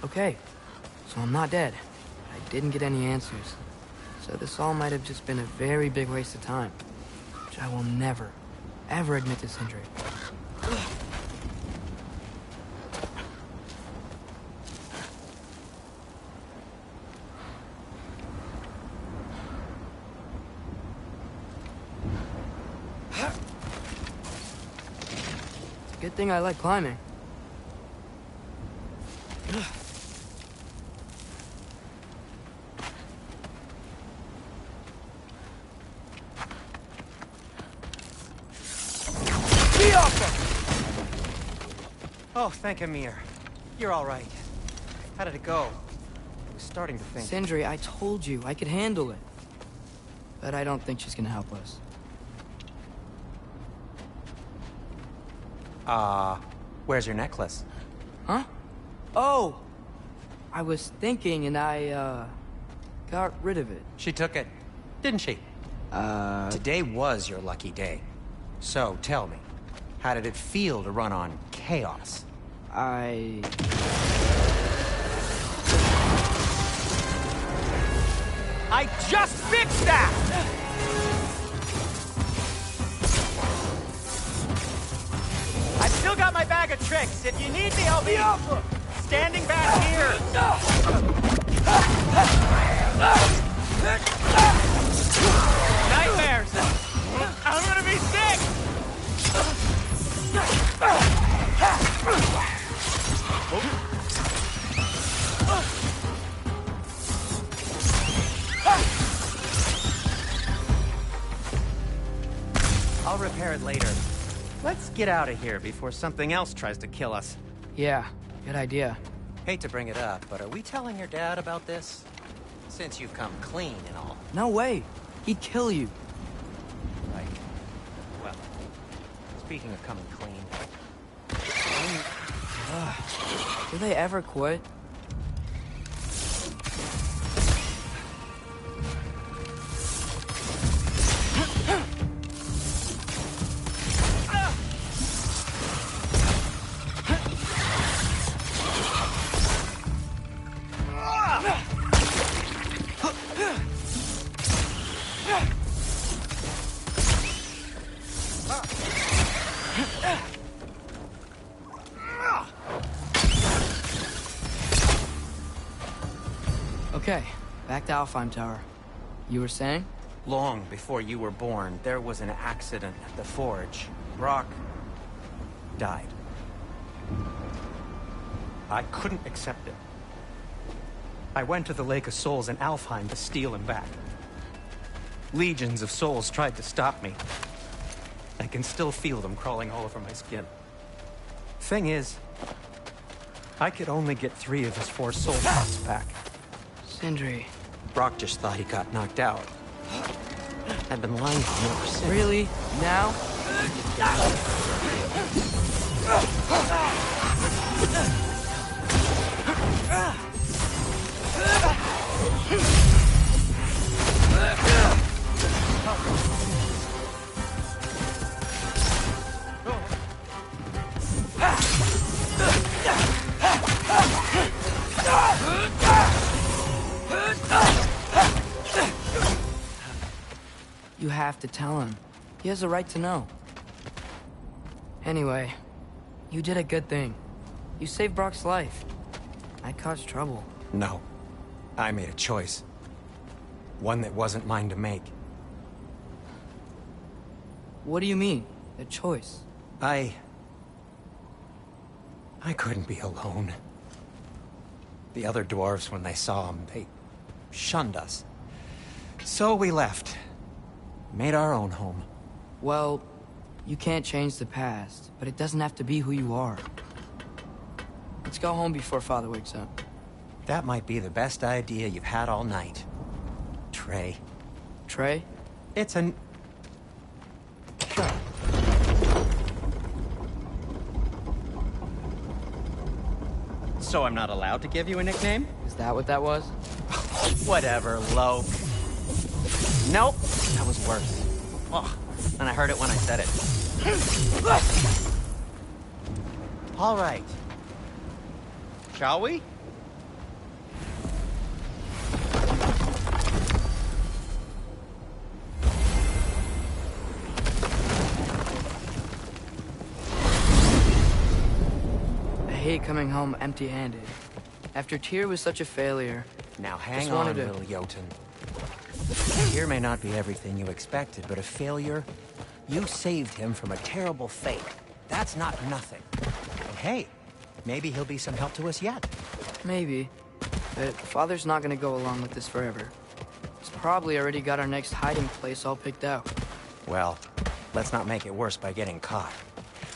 Speaker 2: Okay, so I'm not dead. I didn't get any answers. So this all might have just been a very big waste of time. Which I will never, ever admit to Sindri. It's a good thing I like climbing.
Speaker 5: Oh, thank Amir. You're all right. How did it go? I was starting to think...
Speaker 2: Sindri, I told you I could handle it. But I don't think she's gonna help us.
Speaker 5: Where's your necklace?
Speaker 2: Huh? Oh! I was thinking and I, got rid of it.
Speaker 5: She took it, didn't she? Today was your lucky day. So, tell me, how did it feel to run on chaos?
Speaker 2: I
Speaker 5: just fixed that! I've still got my bag of tricks. If you need me, I'll be standing back here. Nightmares. I'm gonna be sick. I'll repair it later. Let's get out of here before something else tries to kill us.
Speaker 2: Yeah, good idea.
Speaker 5: Hate to bring it up, but are we telling your dad about this? Since you've come clean and all.
Speaker 2: No way. He'd kill you.
Speaker 5: Right. Well, speaking of coming clean...
Speaker 2: Do they ever quit? Okay, back to Alfheim Tower. You were saying?
Speaker 5: Long before you were born, there was an accident at the forge. Brock died. I couldn't accept it. I went to the Lake of Souls in Alfheim to steal him back. Legions of souls tried to stop me. I can still feel them crawling all over my skin. Thing is, I could only get 3 of his 4 soul pots back.
Speaker 2: Sindri.
Speaker 5: Brock just thought he got knocked out. I've been lying to him ever since.
Speaker 2: Really? Now? You have to tell him. He has a right to know. Anyway, you did a good thing. You saved Brock's life. I caused trouble.
Speaker 5: No. I made a choice. One that wasn't mine to make.
Speaker 2: What do you mean? A choice?
Speaker 5: I couldn't be alone. The other dwarves, when they saw him, they shunned us. So we left. Made our own home.
Speaker 2: Well, you can't change the past, but it doesn't have to be who you are. Let's go home before Father wakes up.
Speaker 5: That might be the best idea you've had all night, Trey.
Speaker 2: tray?
Speaker 5: It's an... So I'm not allowed to give you a nickname?
Speaker 2: Is that what that was?
Speaker 5: Whatever, Loke. Nope, that was worse. Oh, and I heard it when I said it. All right. Shall we?
Speaker 2: I hate coming home empty-handed. After Tyr was such a failure.
Speaker 5: Now hang
Speaker 2: Just
Speaker 5: on,
Speaker 2: wanted to-
Speaker 5: little Jotun. Tyr may not be everything you expected, but a failure? You saved him from a terrible fate. That's not nothing. And hey, maybe he'll be some help to us yet.
Speaker 2: Maybe. But Father's not gonna go along with this forever. He's probably already got our next hiding place all picked out.
Speaker 5: Well, let's not make it worse by getting caught.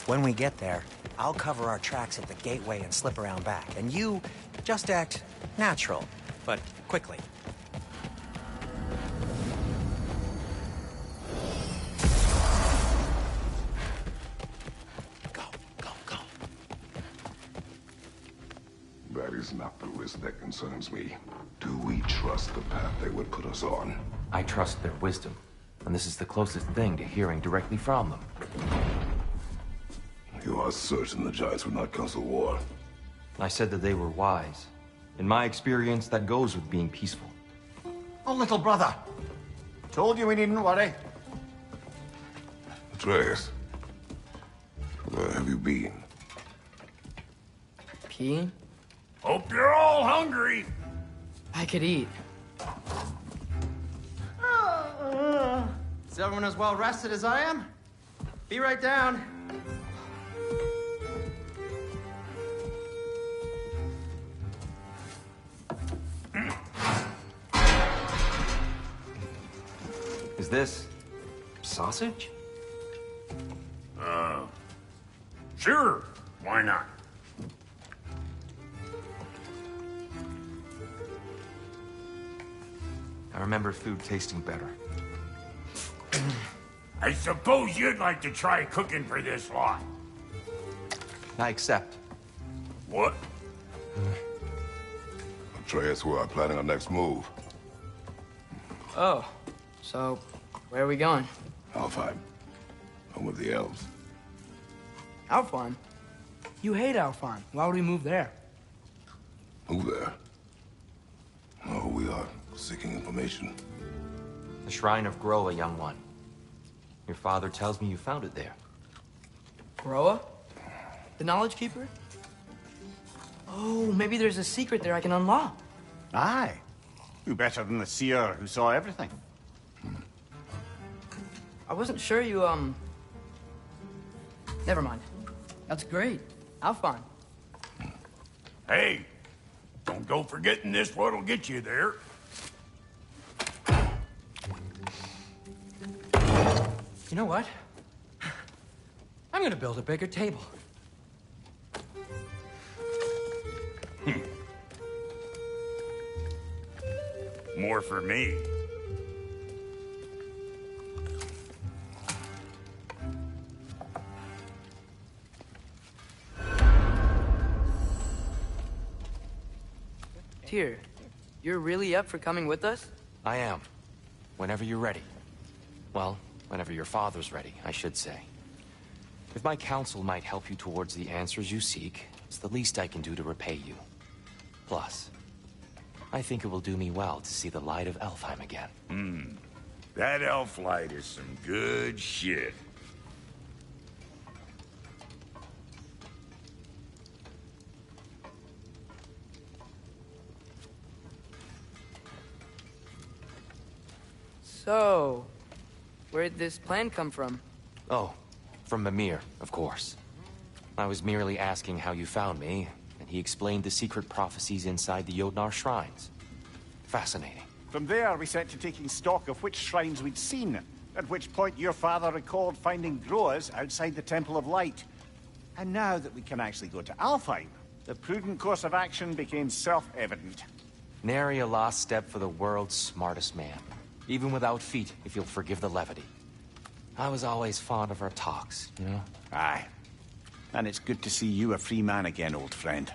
Speaker 5: When we get there, I'll cover our tracks at the gateway and slip around back. And you just act natural, but quickly.
Speaker 3: That is not the risk that concerns me. Do we trust the path they would put us on?
Speaker 13: I trust their wisdom, and this is the closest thing to hearing directly from them.
Speaker 3: You are certain the Giants would not counsel war?
Speaker 13: I said that they were wise. In my experience, that goes with being peaceful.
Speaker 1: Oh, little brother. Told you we needn't worry.
Speaker 3: Atreus, where have you been?
Speaker 2: Peeing?
Speaker 10: Hope you're all hungry.
Speaker 2: I could eat.
Speaker 5: Is everyone as well rested as I am? Be right down.
Speaker 13: Is this sausage?
Speaker 10: Sure. Why not?
Speaker 13: I remember food tasting better.
Speaker 10: I suppose you'd like to try cooking for this lot.
Speaker 13: I accept.
Speaker 10: What?
Speaker 3: Atreus, we are planning our next move.
Speaker 2: Oh. So, where are we going?
Speaker 3: Alfheim, home of the elves.
Speaker 6: Alfheim? You hate Alfheim. Why would we move there?
Speaker 3: Who there? Oh, we are seeking information.
Speaker 13: The Shrine of Groa, young one. Your father tells me you found it there.
Speaker 2: Groa? The Knowledge Keeper? Oh, maybe there's a secret there I can unlock.
Speaker 1: Aye. Who better than the seer who saw everything?
Speaker 2: I wasn't sure you, Never mind. That's great. Alfheim.
Speaker 10: Hey, don't go forgetting this what'll get you there.
Speaker 5: You know what? I'm gonna build a bigger table.
Speaker 10: More for me.
Speaker 2: Tyr, you're really up for coming with us?
Speaker 13: I am. Whenever you're ready. Well, whenever your father's ready, I should say. If my counsel might help you towards the answers you seek, it's the least I can do to repay you. Plus, I think it will do me well to see the light of Alfheim again.
Speaker 10: That elf light is some good shit.
Speaker 2: So, where'd this plan come from?
Speaker 13: Oh, from Mimir, of course. I was merely asking how you found me, and he explained the secret prophecies inside the Jotnar shrines. Fascinating.
Speaker 1: From there, we set to taking stock of which shrines we'd seen, at which point your father recalled finding Groas outside the Temple of Light. And now that we can actually go to Alfheim, the prudent course of action became self-evident.
Speaker 13: Nary a lost step for the world's smartest man. Even without feet, if you'll forgive the levity. I was always fond of our talks, you know?
Speaker 1: Aye. And it's good to see you a free man again, old friend.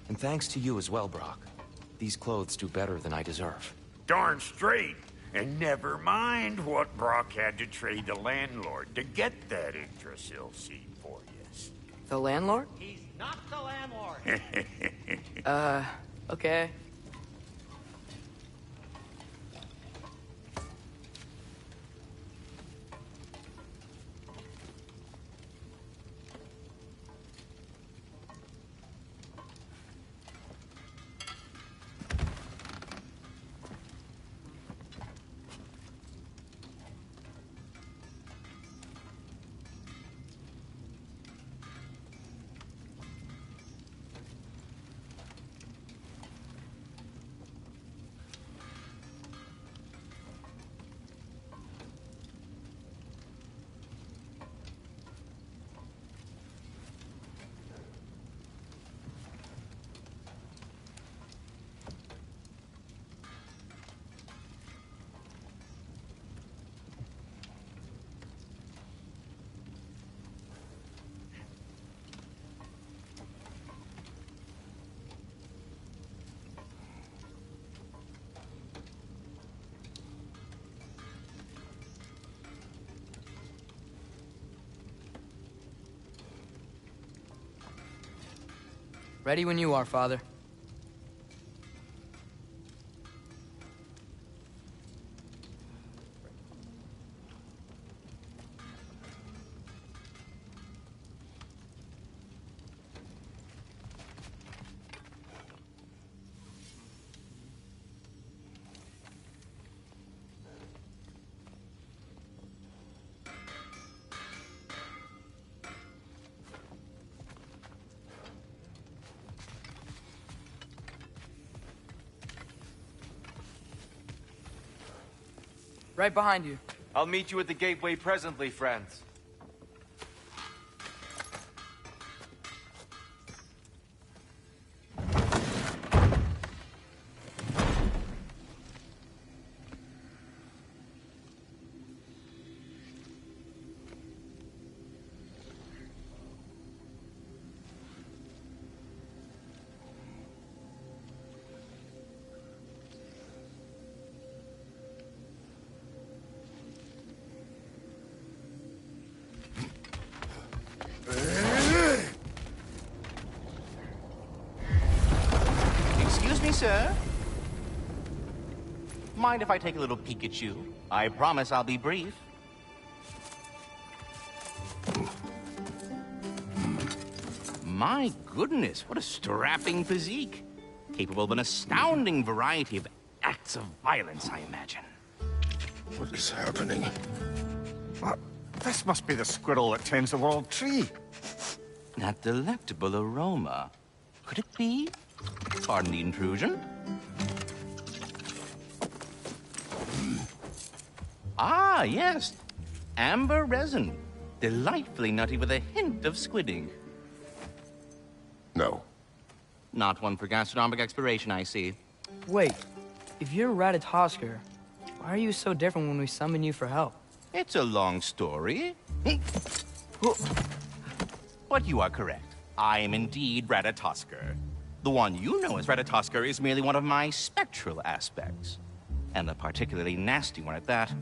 Speaker 13: And thanks to you as well, Brock. These clothes do better than I deserve.
Speaker 10: Darn straight. And never mind what Brock had to trade the landlord to get that Yggdrasil seed for you.
Speaker 2: The landlord?
Speaker 5: He's not the landlord.
Speaker 2: Okay. Ready when you are, Father. Right behind you.
Speaker 7: I'll meet you at the gateway presently, friends.
Speaker 5: Excuse me, sir. Mind if I take a little peek at you? I promise I'll be brief. My goodness, what a strapping physique. Capable of an astounding variety of acts of violence, I imagine.
Speaker 3: What is happening?
Speaker 1: This must be the squirrel that tends the world tree.
Speaker 5: That delectable aroma. Could it be? Pardon the intrusion. Ah, yes. Amber resin. Delightfully nutty with a hint of squidding.
Speaker 3: No.
Speaker 5: Not one for gastronomic exploration, I see.
Speaker 2: Wait, if you're Ratatosker, why are you so different when we summon you for help?
Speaker 5: It's a long story. But you are correct. I am indeed Ratatosker. The one you know as Ratatosker is merely one of my spectral aspects. And a particularly nasty one at that.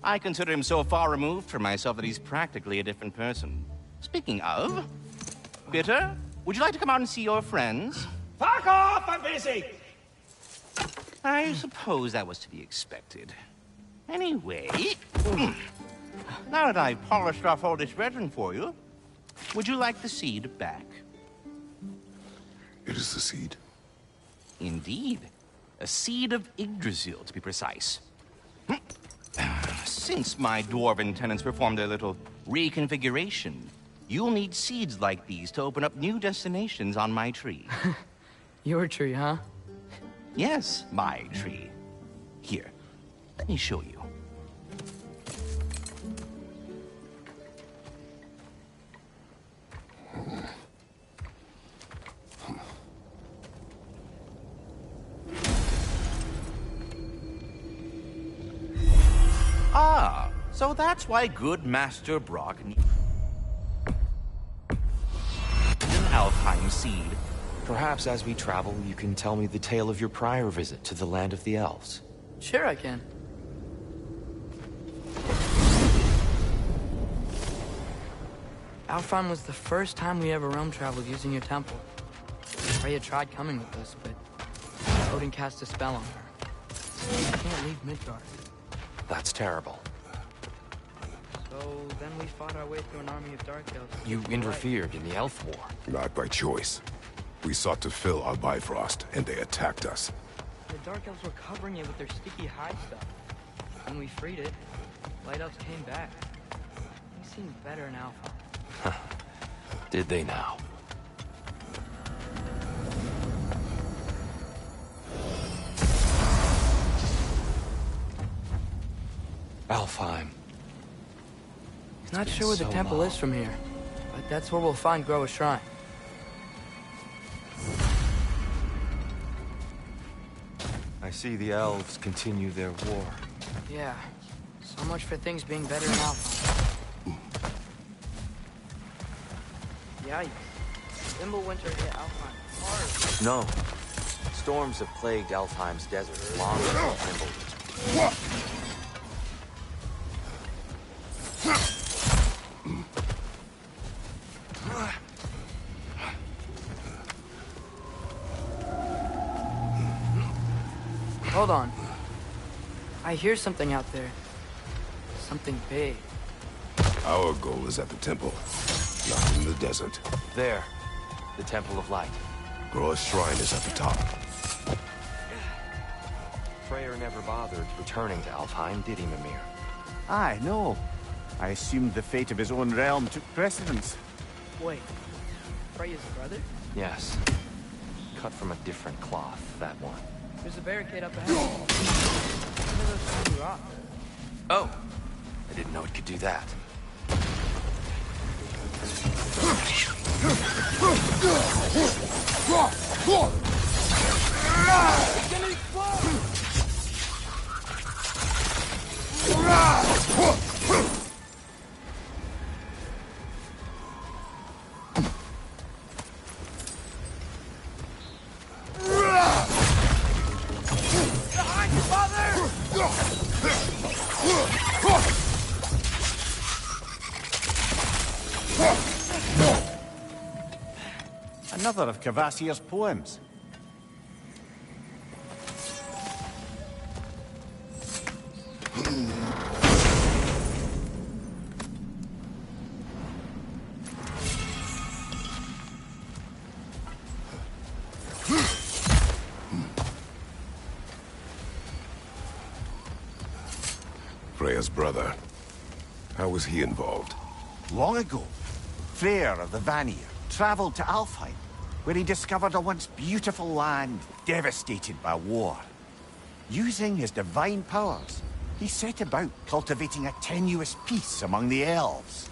Speaker 5: I consider him so far removed from myself that he's practically a different person. Speaking of... Bitter, would you like to come out and see your friends?
Speaker 6: Fuck off! I'm busy!
Speaker 5: I suppose that was to be expected. Anyway... Now that I've polished off all this resin for you, would you like the seed back?
Speaker 3: It is the seed.
Speaker 5: Indeed. A seed of Yggdrasil, to be precise. Since my dwarven tenants performed their little reconfiguration, you'll need seeds like these to open up new destinations on my tree.
Speaker 2: Your tree, huh?
Speaker 5: Yes, my tree. Here, let me show you.
Speaker 14: So that's why good Master Brock needs an Alfheim seed.
Speaker 13: Perhaps as we travel, you can tell me the tale of your prior visit to the land of the elves.
Speaker 2: Sure I can. Alfheim was the first time we ever realm traveled using your temple. Freya tried coming with us, but Odin cast a spell on her. We can't leave Midgard.
Speaker 13: That's terrible.
Speaker 2: So then we fought our way through an army of dark elves.
Speaker 13: You interfered in the Elf War.
Speaker 3: Not by choice. We sought to fill our Bifrost, and they attacked us.
Speaker 2: The dark elves were covering it with their sticky hide stuff. When we freed it, light elves came back. They seemed better in Alpha.
Speaker 13: Did they now? Alfheim.
Speaker 2: Not sure where the temple is from here, but that's where we'll find Groa's shrine.
Speaker 13: I see the elves continue their war.
Speaker 2: Yeah, so much for things being better in Alpha. Yikes. Winter hit Alpine hard.
Speaker 13: No. Storms have plagued Alfheim's desert long before Thimble.
Speaker 2: Hold on. I hear something out there. Something big.
Speaker 3: Our goal is at the temple, not in the desert.
Speaker 13: There. The Temple of Light.
Speaker 3: Groa's shrine is at the top.
Speaker 13: Freyr never bothered returning to Alfheim, did he, Mimir?
Speaker 1: Aye, no. I assumed the fate of his own realm took precedence.
Speaker 2: Wait. Freya's brother?
Speaker 13: Yes. Cut from a different cloth, that one.
Speaker 2: There's a barricade up ahead. One of those tiny rocks.
Speaker 13: Oh! I didn't know it could do that.
Speaker 1: Another of Kvasir's poems.
Speaker 3: Freya's brother. How was he involved?
Speaker 1: Long ago, Freyr of the Vanir traveled to Alfheim, where he discovered a once beautiful land devastated by war. Using his divine powers, he set about cultivating a tenuous peace among the elves.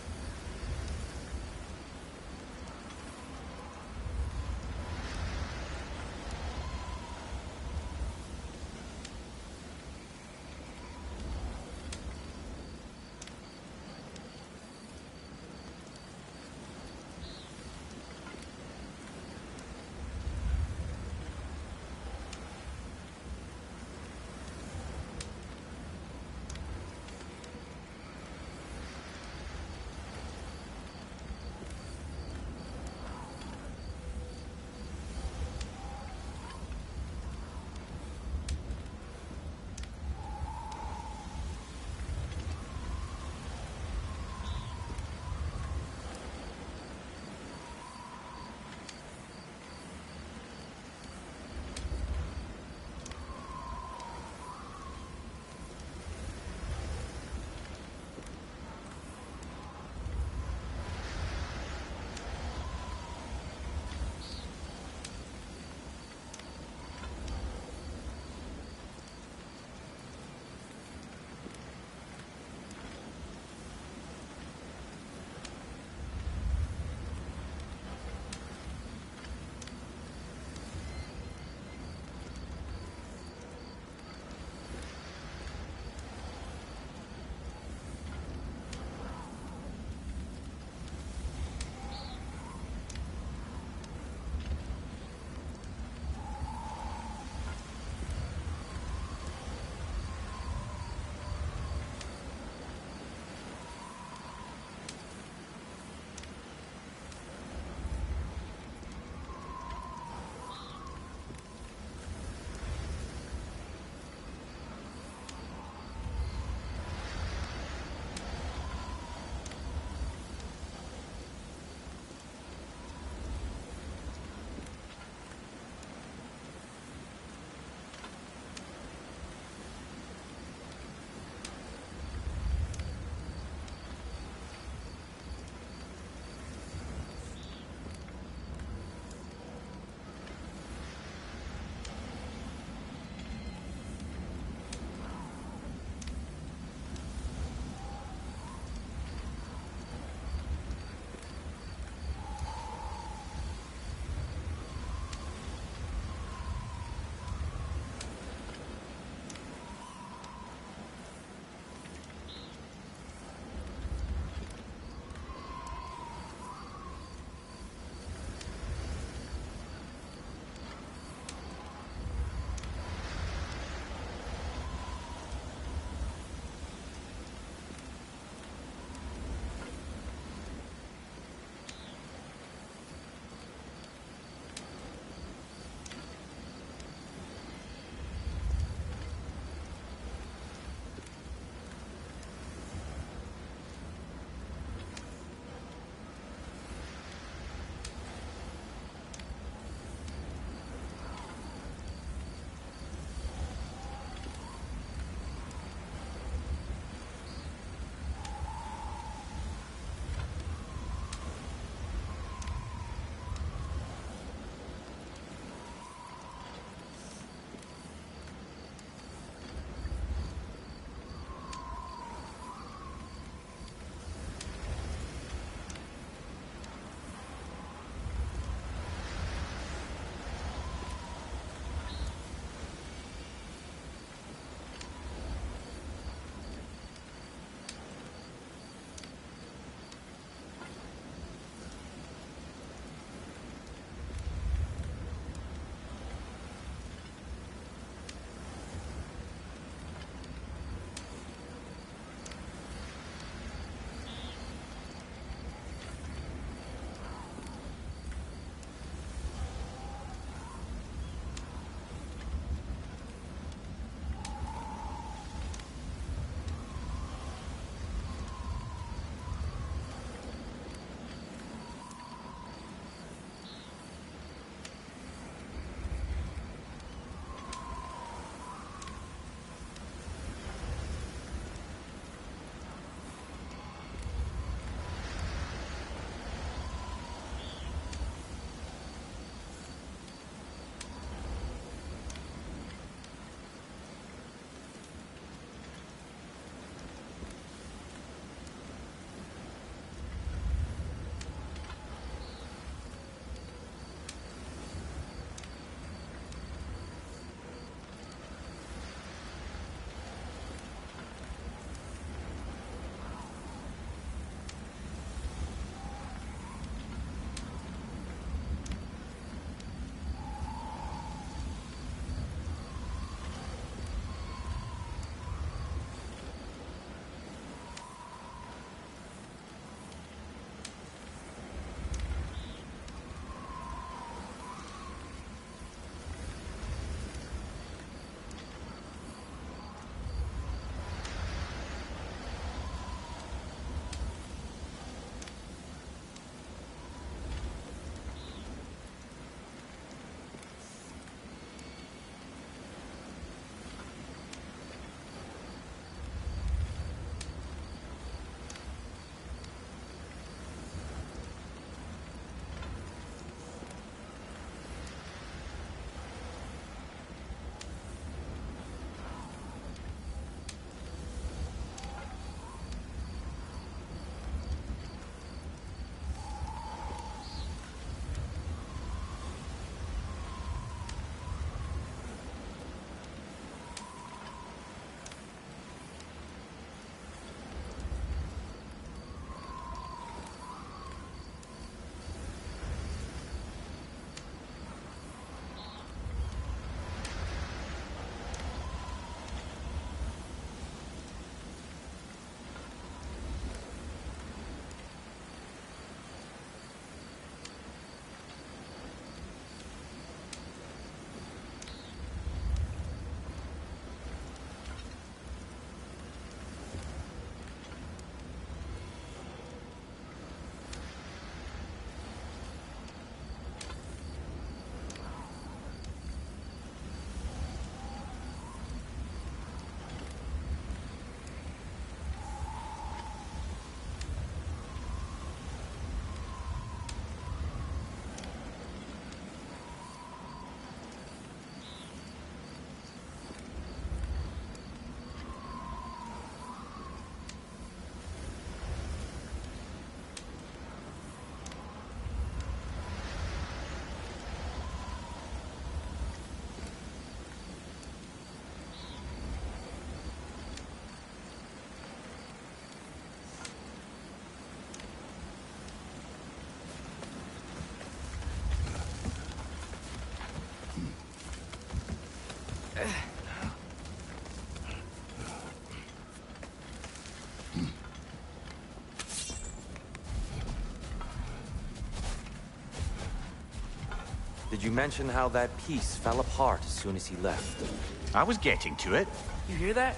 Speaker 13: did you mention how that piece fell apart as soon as he left?
Speaker 1: I was getting to it.
Speaker 2: You hear that?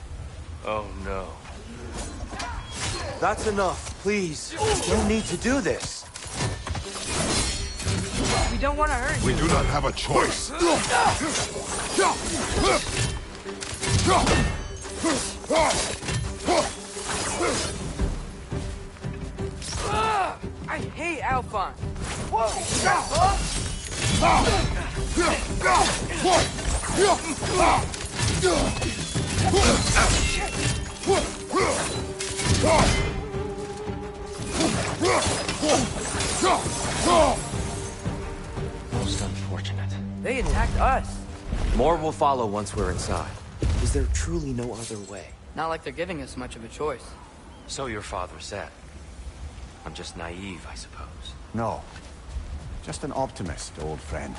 Speaker 13: Oh, no. That's enough, please. You don't need to do this.
Speaker 2: We don't want to hurt you.
Speaker 3: We do not have a choice.
Speaker 2: I hate Alphonse. Whoa!
Speaker 13: Most unfortunate.
Speaker 2: They attacked us.
Speaker 13: More will follow once we're inside. Is there truly no other way?
Speaker 2: Not like they're giving us much of a choice.
Speaker 13: So your father said. I'm just naive, I suppose.
Speaker 1: No. Just an optimist, old friend.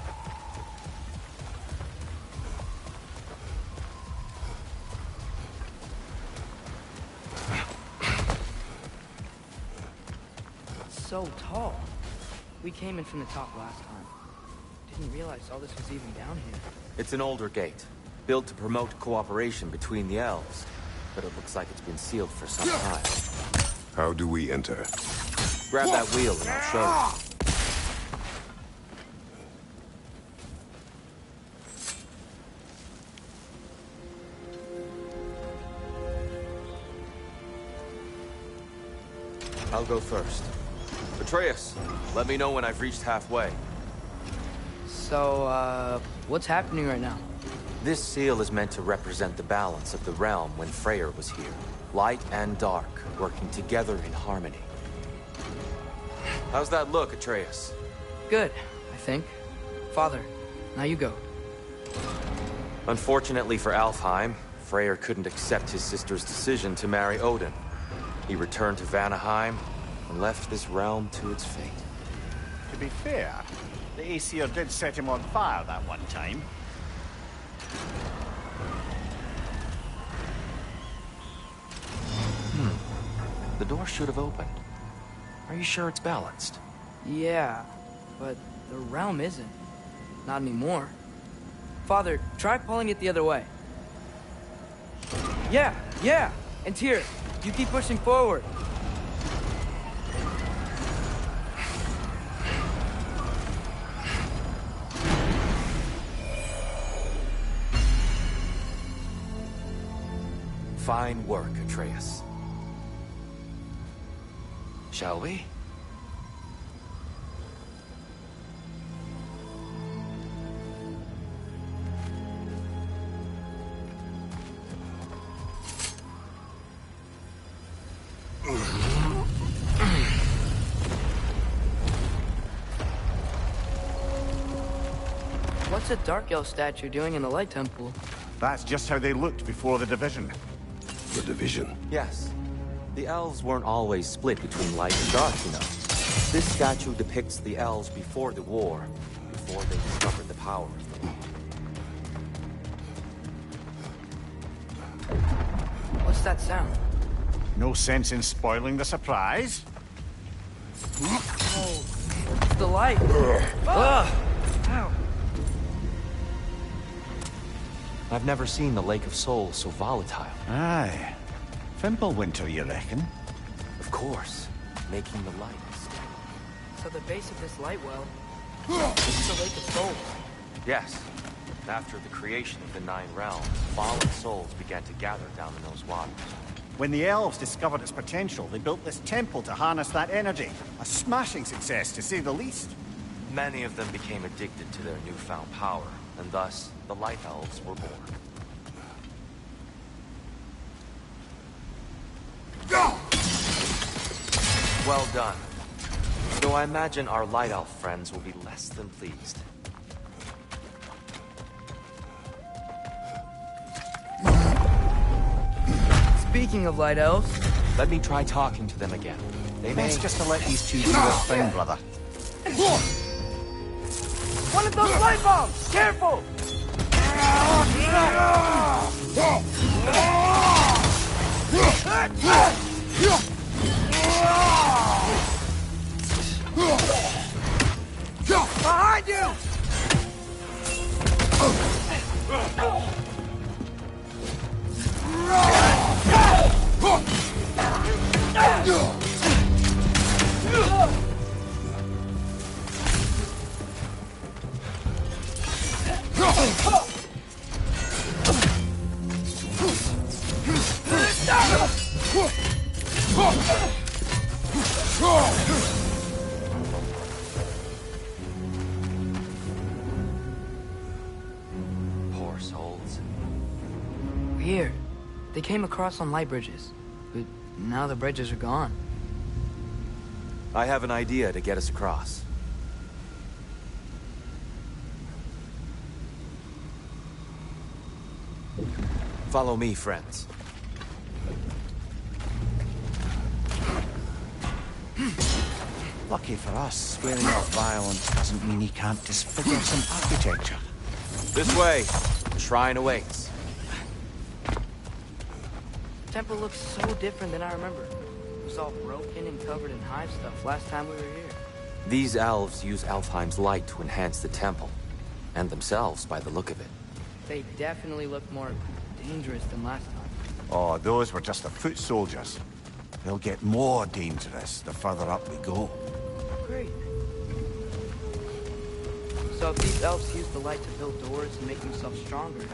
Speaker 2: It's so tall. We came in from the top last time. Didn't realize all this was even down here.
Speaker 13: It's an older gate, built to promote cooperation between the elves. But it looks like it's been sealed for some time.
Speaker 3: How do we enter?
Speaker 13: Grab that wheel and I'll show you. I'll go first. Atreus, let me know when I've reached halfway.
Speaker 2: So, what's happening right now?
Speaker 13: This seal is meant to represent the balance of the realm when Freyr was here. Light and dark, working together in harmony. How's that look, Atreus?
Speaker 2: Good, I think. Father, now you go.
Speaker 13: Unfortunately for Alfheim, Freyr couldn't accept his sister's decision to marry Odin. He returned to Vanaheim and left this realm to its fate.
Speaker 1: To be fair, the Aesir did set him on fire that one time.
Speaker 13: The door should have opened. Are you sure it's balanced?
Speaker 2: Yeah, but the realm isn't. Not anymore. Father, try pulling it the other way. Yeah! And Tyr, you keep pushing forward.
Speaker 13: Fine work, Atreus. Shall we?
Speaker 2: What's a Dark Elf statue doing in the Light Temple?
Speaker 1: That's just how they looked before the division.
Speaker 3: The division?
Speaker 13: Yes. The elves weren't always split between light and dark, you know. This statue depicts the elves before the war, before they discovered the power of the light.
Speaker 2: What's that sound?
Speaker 1: No sense in spoiling the surprise.
Speaker 2: Oh, it's the light. Ow.
Speaker 13: I've never seen the Lake of Souls so volatile.
Speaker 1: Aye. Fimbulwinter, you reckon?
Speaker 13: Of course. Making the light.
Speaker 2: So the base of this light well is the Lake of Souls.
Speaker 13: Yes. After the creation of the Nine Realms, fallen souls began to gather down in those waters.
Speaker 1: When the elves discovered its potential, they built this temple to harness that energy. A smashing success, to say the least.
Speaker 13: Many of them became addicted to their newfound power, and thus, the Light Elves were born. Well done. Though I imagine our Light Elf friends will be less than pleased.
Speaker 2: Speaking of Light Elves...
Speaker 13: Let me try talking to them again. They may...
Speaker 1: Best just to let these two do their thing, brother.
Speaker 2: One of those light bombs! Careful! Behind you! here. They came across on light bridges, but now the bridges are gone.
Speaker 13: I have an idea to get us across. Follow me, friends.
Speaker 1: Lucky for us, swearing off violence doesn't mean he can't disfigure some architecture.
Speaker 13: This way. The shrine awaits.
Speaker 2: The temple looks so different than I remember. It was all broken and covered in hive stuff last time we were here.
Speaker 13: These elves use Alfheim's light to enhance the temple. And themselves, by the look of it.
Speaker 2: They definitely look more dangerous than last time.
Speaker 1: Oh, those were just the foot soldiers. They'll get more dangerous the further up we go.
Speaker 2: Great. So if these elves use the light to build doors and make themselves stronger,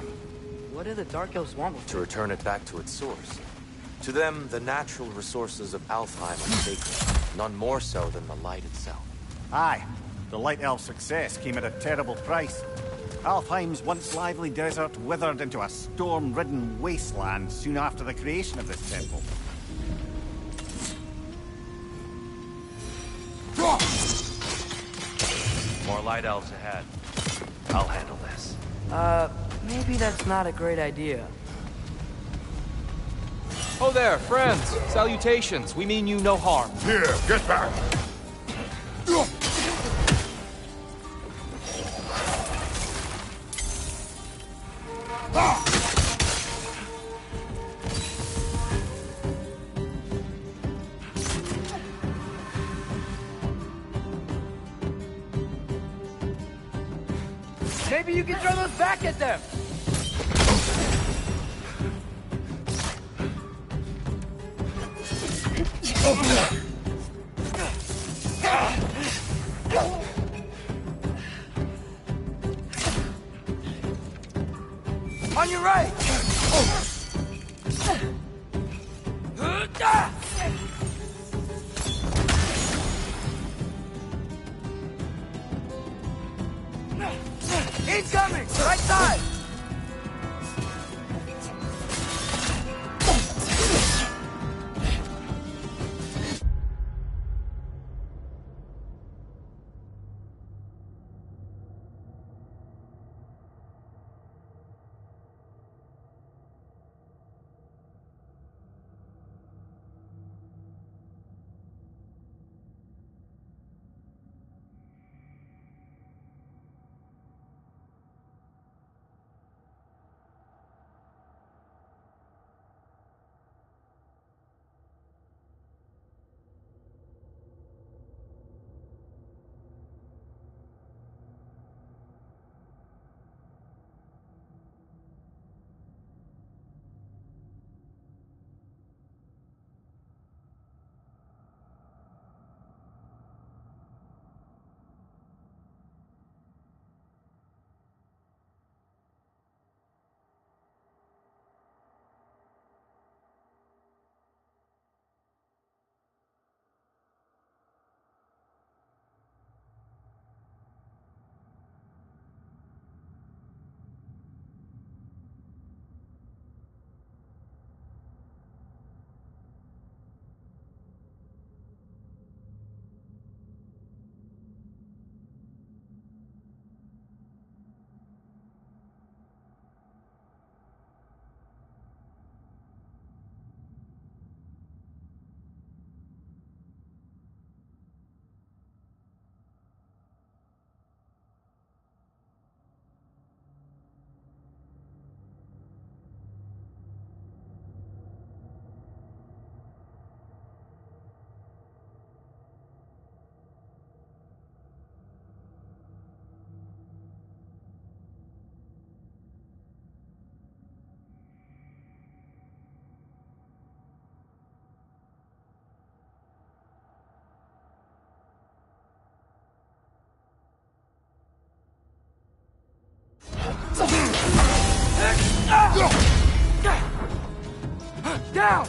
Speaker 2: what do the Dark Elves want with it?
Speaker 13: To return it back to its source. To them, the natural resources of Alfheim are sacred, none more so than the light itself.
Speaker 1: Aye, the Light Elf success came at a terrible price. Alfheim's once lively desert withered into a storm-ridden wasteland soon after the creation of this temple.
Speaker 14: More light elves ahead. I'll handle this.
Speaker 2: Maybe that's not a great idea.
Speaker 7: Oh there, friends. Salutations. We mean you no harm.
Speaker 3: Here, get back!
Speaker 2: Maybe you can throw those back at them! On your right! Incoming! Right side! Down!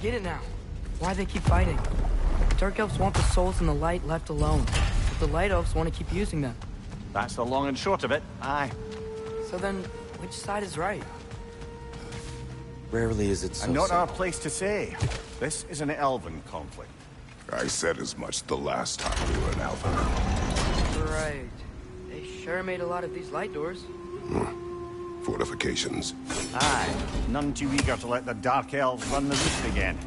Speaker 2: get it now. Why they keep fighting. Dark elves want the souls in the light left alone, but the light elves want to keep using them.
Speaker 1: That's the long and short of it, aye.
Speaker 2: So then, which side is right?
Speaker 13: Rarely is it so
Speaker 1: And not our
Speaker 13: simple.
Speaker 1: place to say. This is an elven conflict.
Speaker 3: I said as much the last time we were in Alpha.
Speaker 2: Right. They sure made a lot of these light doors.
Speaker 3: Fortifications.
Speaker 1: Aye, none too eager to let the Dark Elves run the roost again.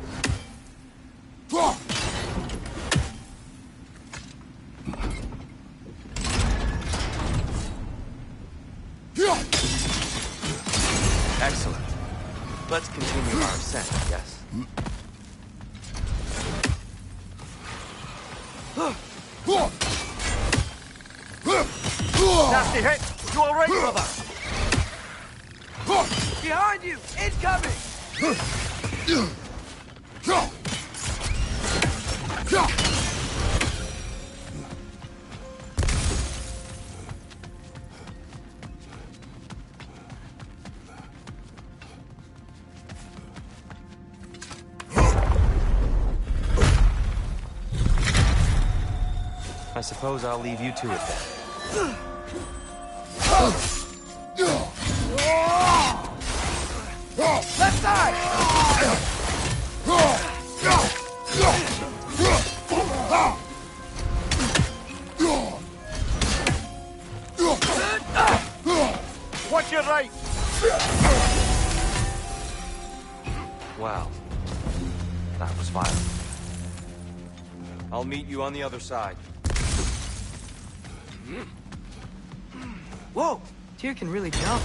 Speaker 13: Excellent. Let's continue our ascent, I guess.
Speaker 1: Nasty hit! You alright, brother?
Speaker 2: Behind you! Incoming!
Speaker 13: I suppose I'll leave you to it then.
Speaker 2: Left side!
Speaker 1: Watch your right!
Speaker 13: Wow. That was violent. I'll meet you on the other side.
Speaker 2: Whoa! Tyr can really jump.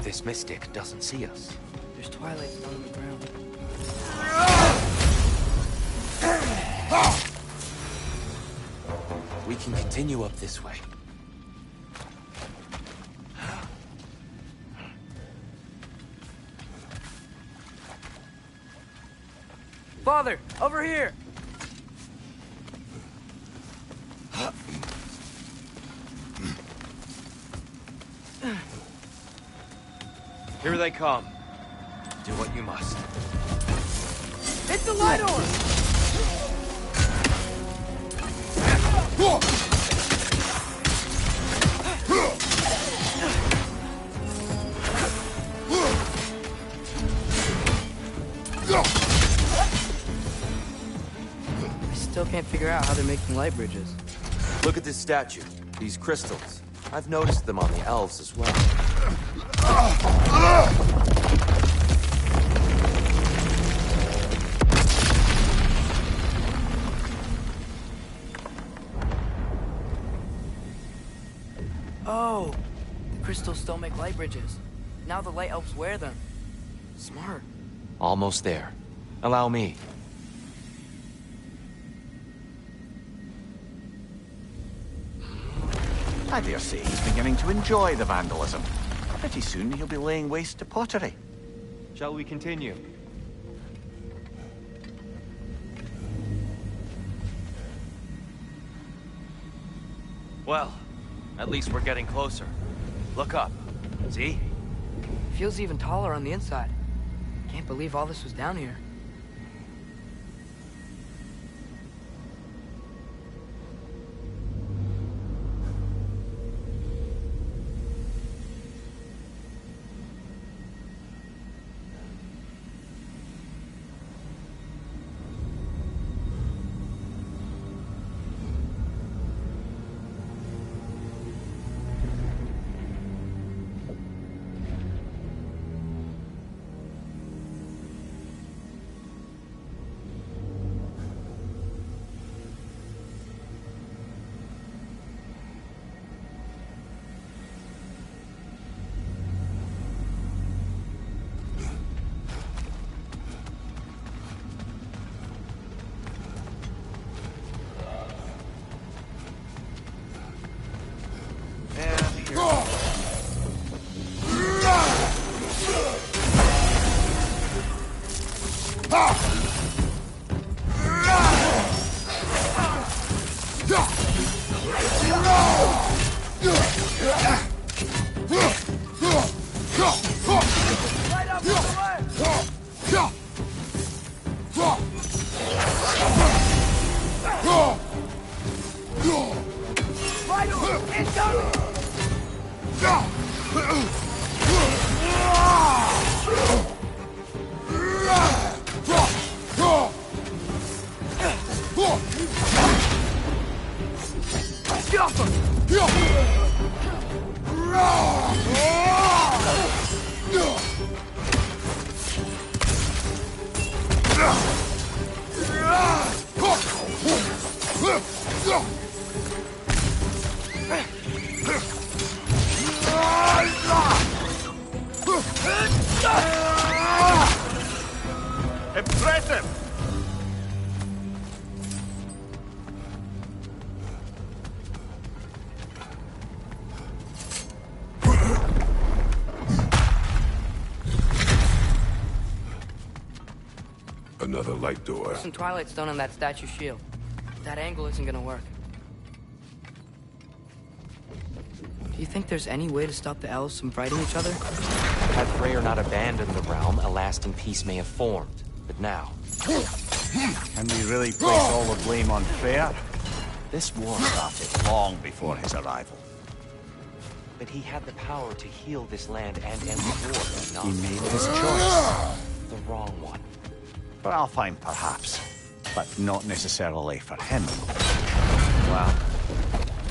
Speaker 13: This mystic doesn't see us.
Speaker 2: There's twilight stone on the ground.
Speaker 13: We can continue up this way.
Speaker 2: Father, over here!
Speaker 13: Here they come. Do what you must.
Speaker 2: Hit the light orb! I still can't figure out how they're making light bridges.
Speaker 13: Look at this statue. These crystals. I've noticed them on the elves as well.
Speaker 2: Oh! The crystals still make light bridges. Now the light elves wear them. Smart.
Speaker 13: Almost there. Allow me.
Speaker 1: I dare say he's beginning to enjoy the vandalism. Pretty soon he'll be laying waste to pottery.
Speaker 13: Shall we continue? Well, at least we're getting closer. Look up. See?
Speaker 2: Feels even taller on the inside. Can't believe all this was down here.
Speaker 1: Impressive!
Speaker 3: Another light door.
Speaker 2: There's some Twilight Stone on that statue shield. That angle isn't gonna work. Do you think there's any way to stop the elves from fighting each other?
Speaker 13: Had Freyr not abandoned the realm, a lasting peace may have formed. But now...
Speaker 1: Can we really place all the blame on Freyr? This war started long before his arrival.
Speaker 13: But he had the power to heal this land and end the war.
Speaker 1: He made his choice.
Speaker 13: The wrong one.
Speaker 1: For Alfheim, perhaps. But not necessarily for him.
Speaker 13: Well,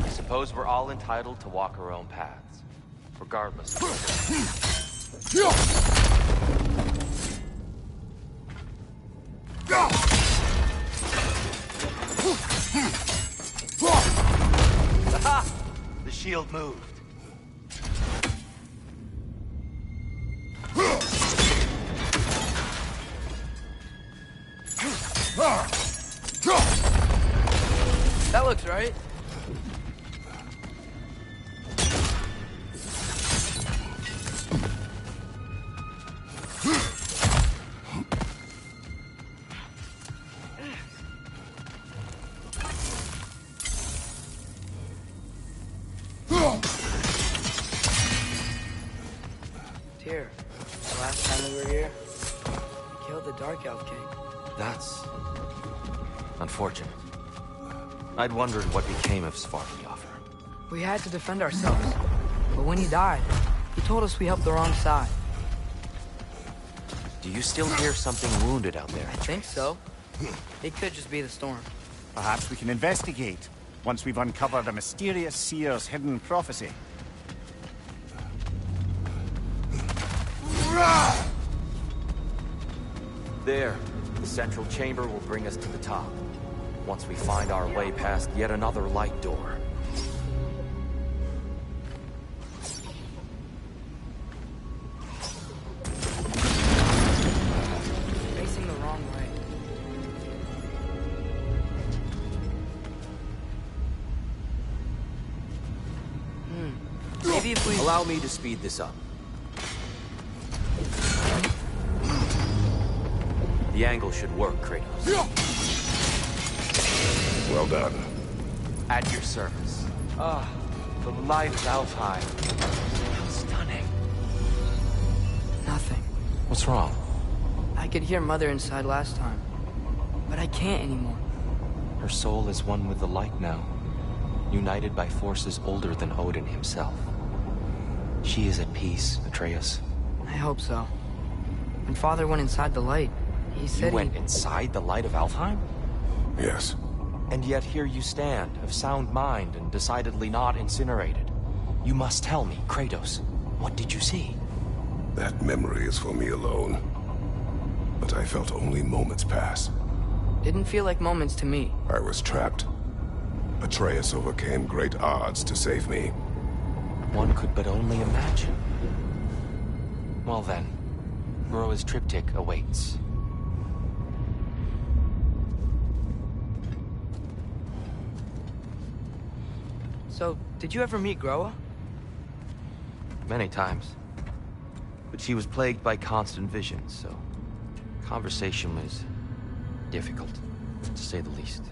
Speaker 13: I suppose we're all entitled to walk our own paths. Regardless. Aha! The shield moved.
Speaker 2: That looks right. Tyr, the last time we were here, we killed the Dark Elf King.
Speaker 13: That's... unfortunate. I'd wondered what became of Svartalfheim.
Speaker 2: We had to defend ourselves. But when he died, he told us we helped the wrong side.
Speaker 13: Do you still hear something wounded out there?
Speaker 2: I think so. It could just be the storm.
Speaker 1: Perhaps we can investigate, once we've uncovered a mysterious seer's hidden prophecy.
Speaker 13: There. The central chamber will bring us to the top. Once we find our way past yet another light door.
Speaker 2: Facing the wrong way. Maybe if we...
Speaker 13: Allow me to speed this up. The angle should work, Kratos.
Speaker 3: Well done.
Speaker 13: At your service. Ah, the light of Alfheim. Stunning.
Speaker 2: Nothing.
Speaker 13: What's wrong?
Speaker 2: I could hear Mother inside last time. But I can't anymore.
Speaker 13: Her soul is one with the light now. United by forces older than Odin himself. She is at peace, Atreus.
Speaker 2: I hope so. When Father went inside the light, he said
Speaker 13: You went inside the light of Alfheim?
Speaker 3: Yes.
Speaker 13: And yet here you stand, of sound mind and decidedly not incinerated. You must tell me, Kratos, what did you see?
Speaker 3: That memory is for me alone. But I felt only moments pass.
Speaker 2: Didn't feel like moments to me.
Speaker 3: I was trapped. Atreus overcame great odds to save me.
Speaker 13: One could but only imagine. Well then, Groa's triptych awaits.
Speaker 2: So, did you ever meet Groa?
Speaker 13: Many times. But she was plagued by constant visions, so conversation was difficult, to say the least.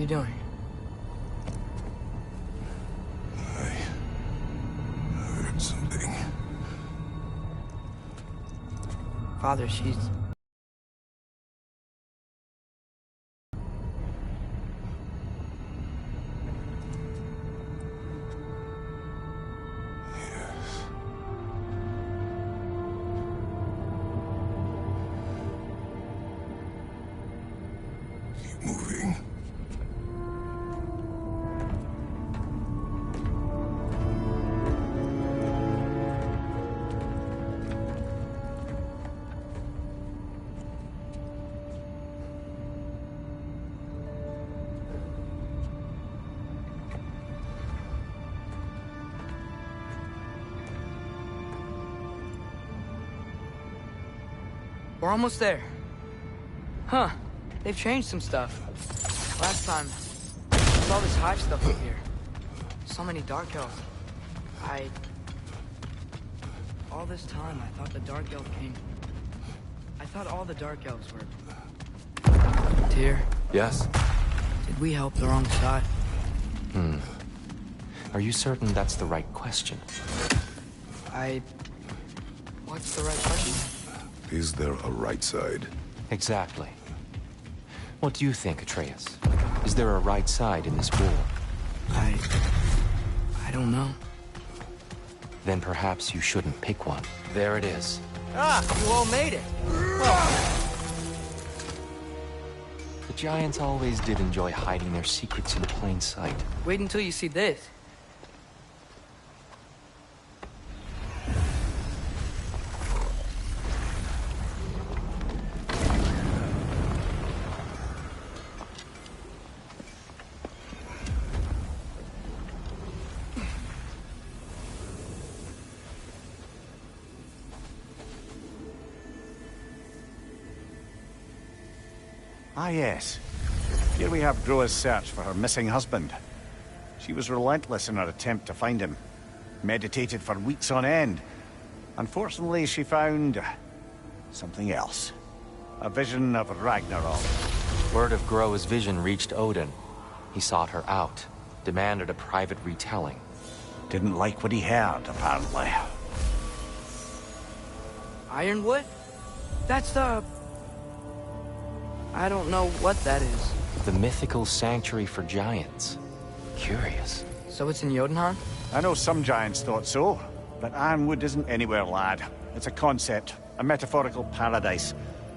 Speaker 2: you doing?
Speaker 3: I heard something.
Speaker 2: Father, she's...
Speaker 3: Moving.
Speaker 2: We're almost there. Huh. They've changed some stuff. Last time, there's all this hive stuff up here. So many dark elves. All this time, I thought the dark elf king... I thought all the dark elves were... Tyr?
Speaker 13: Yes?
Speaker 2: Did we help the wrong side?
Speaker 13: Are you certain that's the right question?
Speaker 2: What's the right question?
Speaker 3: Is there a right side?
Speaker 13: Exactly. What do you think, Atreus? Is there a right side in this war?
Speaker 2: I don't know.
Speaker 13: Then perhaps you shouldn't pick one. There it is.
Speaker 5: Ah, you all made it. Well,
Speaker 13: The giants always did enjoy hiding their secrets in plain sight.
Speaker 2: Wait until you see this.
Speaker 1: Ah, yes. Here we have Groa's search for her missing husband. She was relentless in her attempt to find him. Meditated for weeks on end. Unfortunately, she found... something else. A vision of Ragnarok.
Speaker 13: Word of Groa's vision reached Odin. He sought her out, demanded a private retelling.
Speaker 1: Didn't like what he heard, apparently.
Speaker 2: Ironwood? That's the... I don't know what that is.
Speaker 13: The mythical sanctuary for giants. Curious.
Speaker 2: So it's in Jotunheim?
Speaker 1: I know some giants thought so, but Ironwood isn't anywhere, lad. It's a concept, a metaphorical paradise.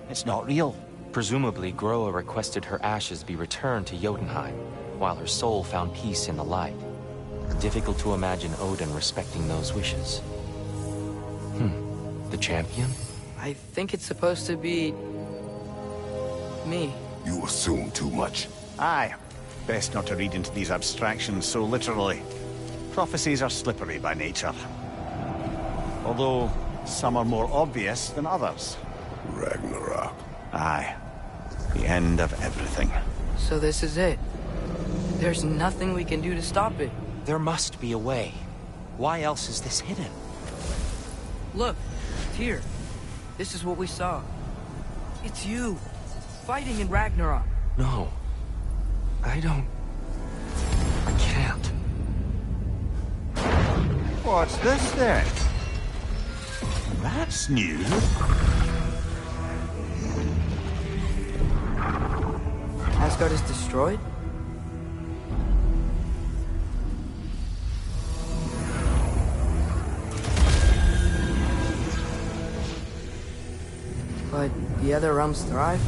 Speaker 1: It's not real.
Speaker 13: Presumably, Groa requested her ashes be returned to Jotunheim, while her soul found peace in the light. Difficult to imagine Odin respecting those wishes. The champion?
Speaker 2: I think it's supposed to be... me.
Speaker 3: You assume too much.
Speaker 1: Aye. Best not to read into these abstractions so literally. Prophecies are slippery by nature. Although, some are more obvious than others.
Speaker 3: Ragnarok.
Speaker 1: Aye. The end of everything.
Speaker 2: So this is it. There's nothing we can do to stop it.
Speaker 13: There must be a way. Why else is this hidden?
Speaker 2: Look, Tyr. This is what we saw. It's you. Fighting in Ragnarok.
Speaker 13: No. I can't.
Speaker 1: What's this then? That's new.
Speaker 2: Asgard is destroyed? But the other realms thrive?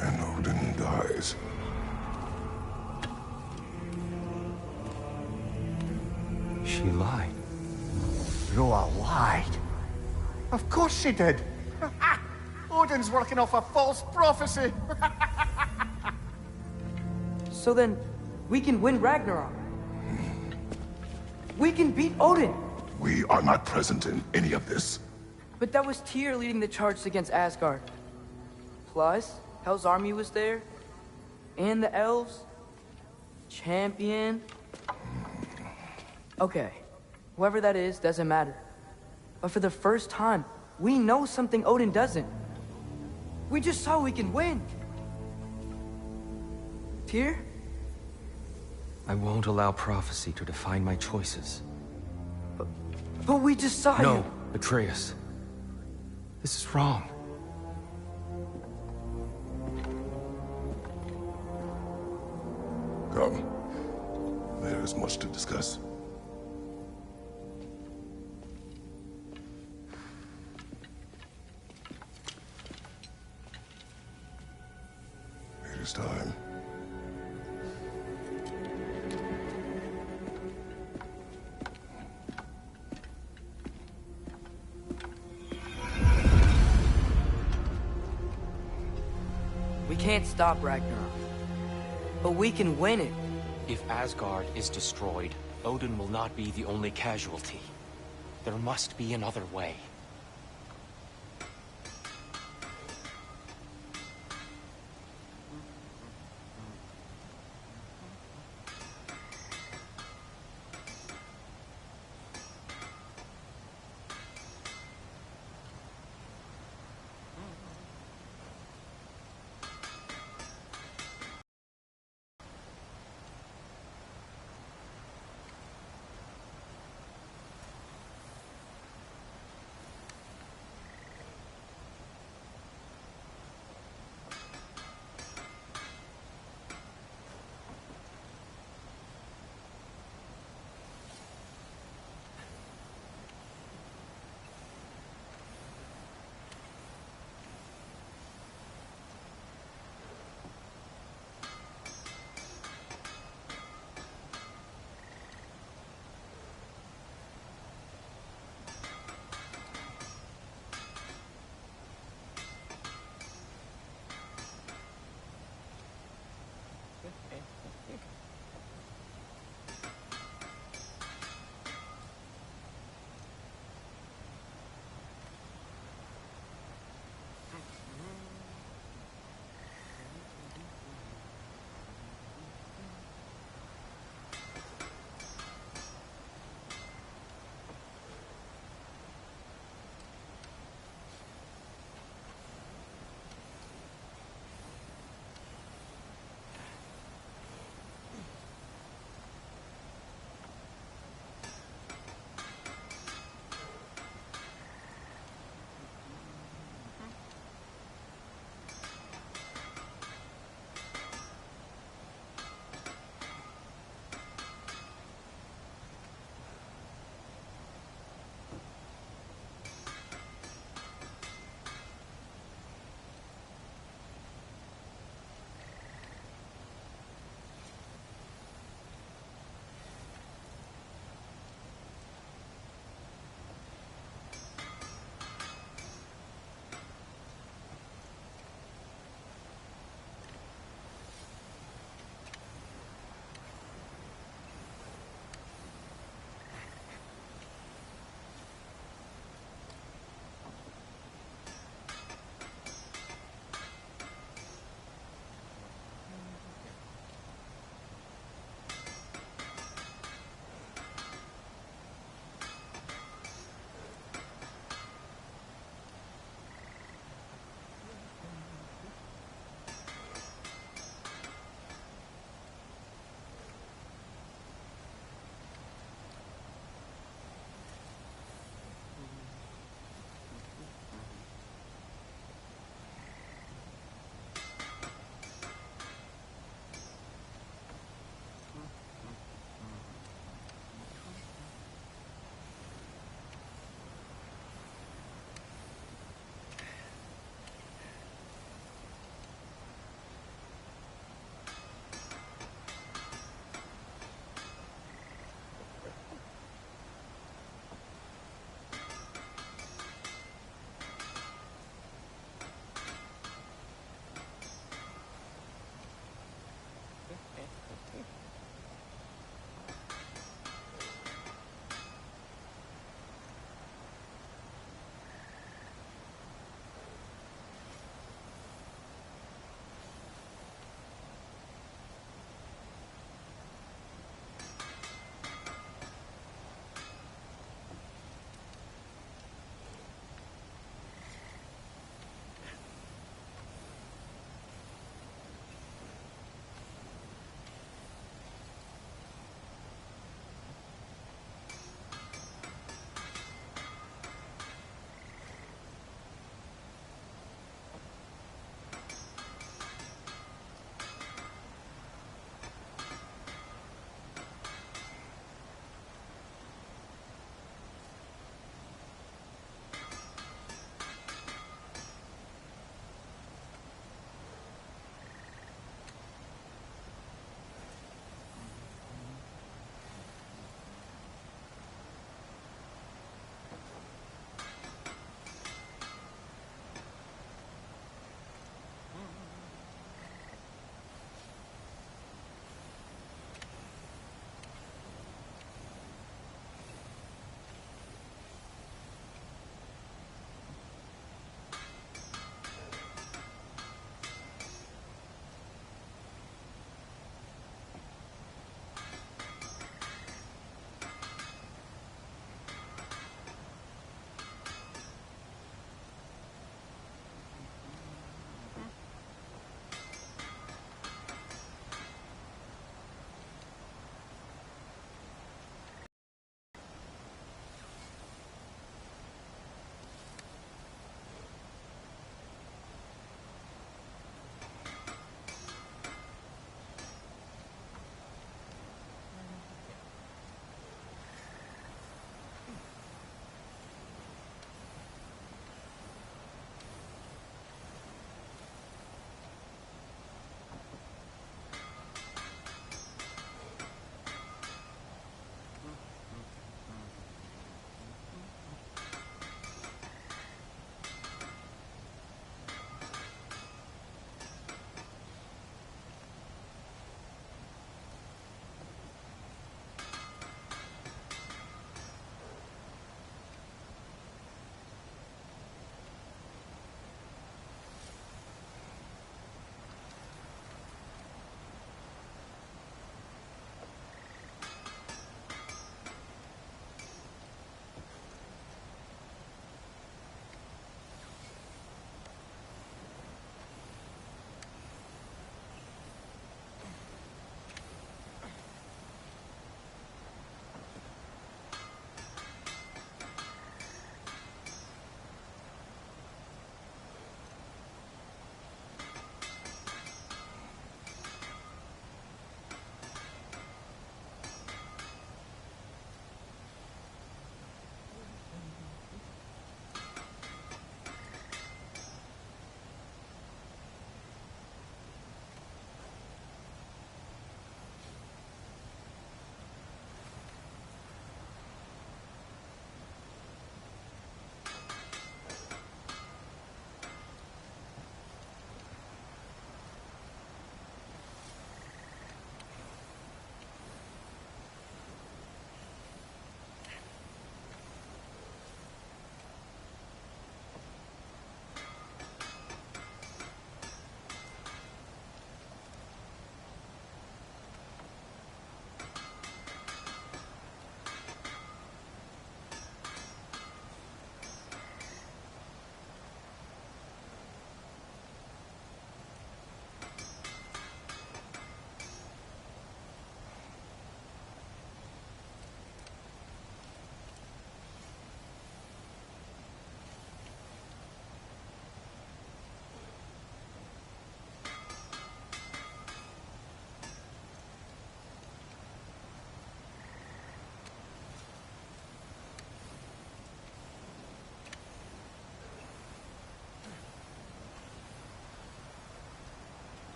Speaker 3: And Odin dies.
Speaker 13: She lied.
Speaker 1: Groa lied. Of course she did. Odin's working off a false prophecy.
Speaker 2: So then, we can win Ragnarok. We can beat Odin.
Speaker 3: We are not present in any of this.
Speaker 2: But that was Tyr leading the charge against Asgard. Plus, Hell's army was there. And the elves. Champion. Okay. Whoever that is, doesn't matter. But for the first time, we know something Odin doesn't. We just saw we can win. Tyr?
Speaker 13: I won't allow prophecy to define my choices.
Speaker 2: But we just saw you.
Speaker 13: No, Atreus. This is wrong.
Speaker 3: Come. There is much to discuss. It is time.
Speaker 2: We can't stop Ragnarok. But we can win it.
Speaker 13: If Asgard is destroyed, Odin will not be the only casualty. There must be another way.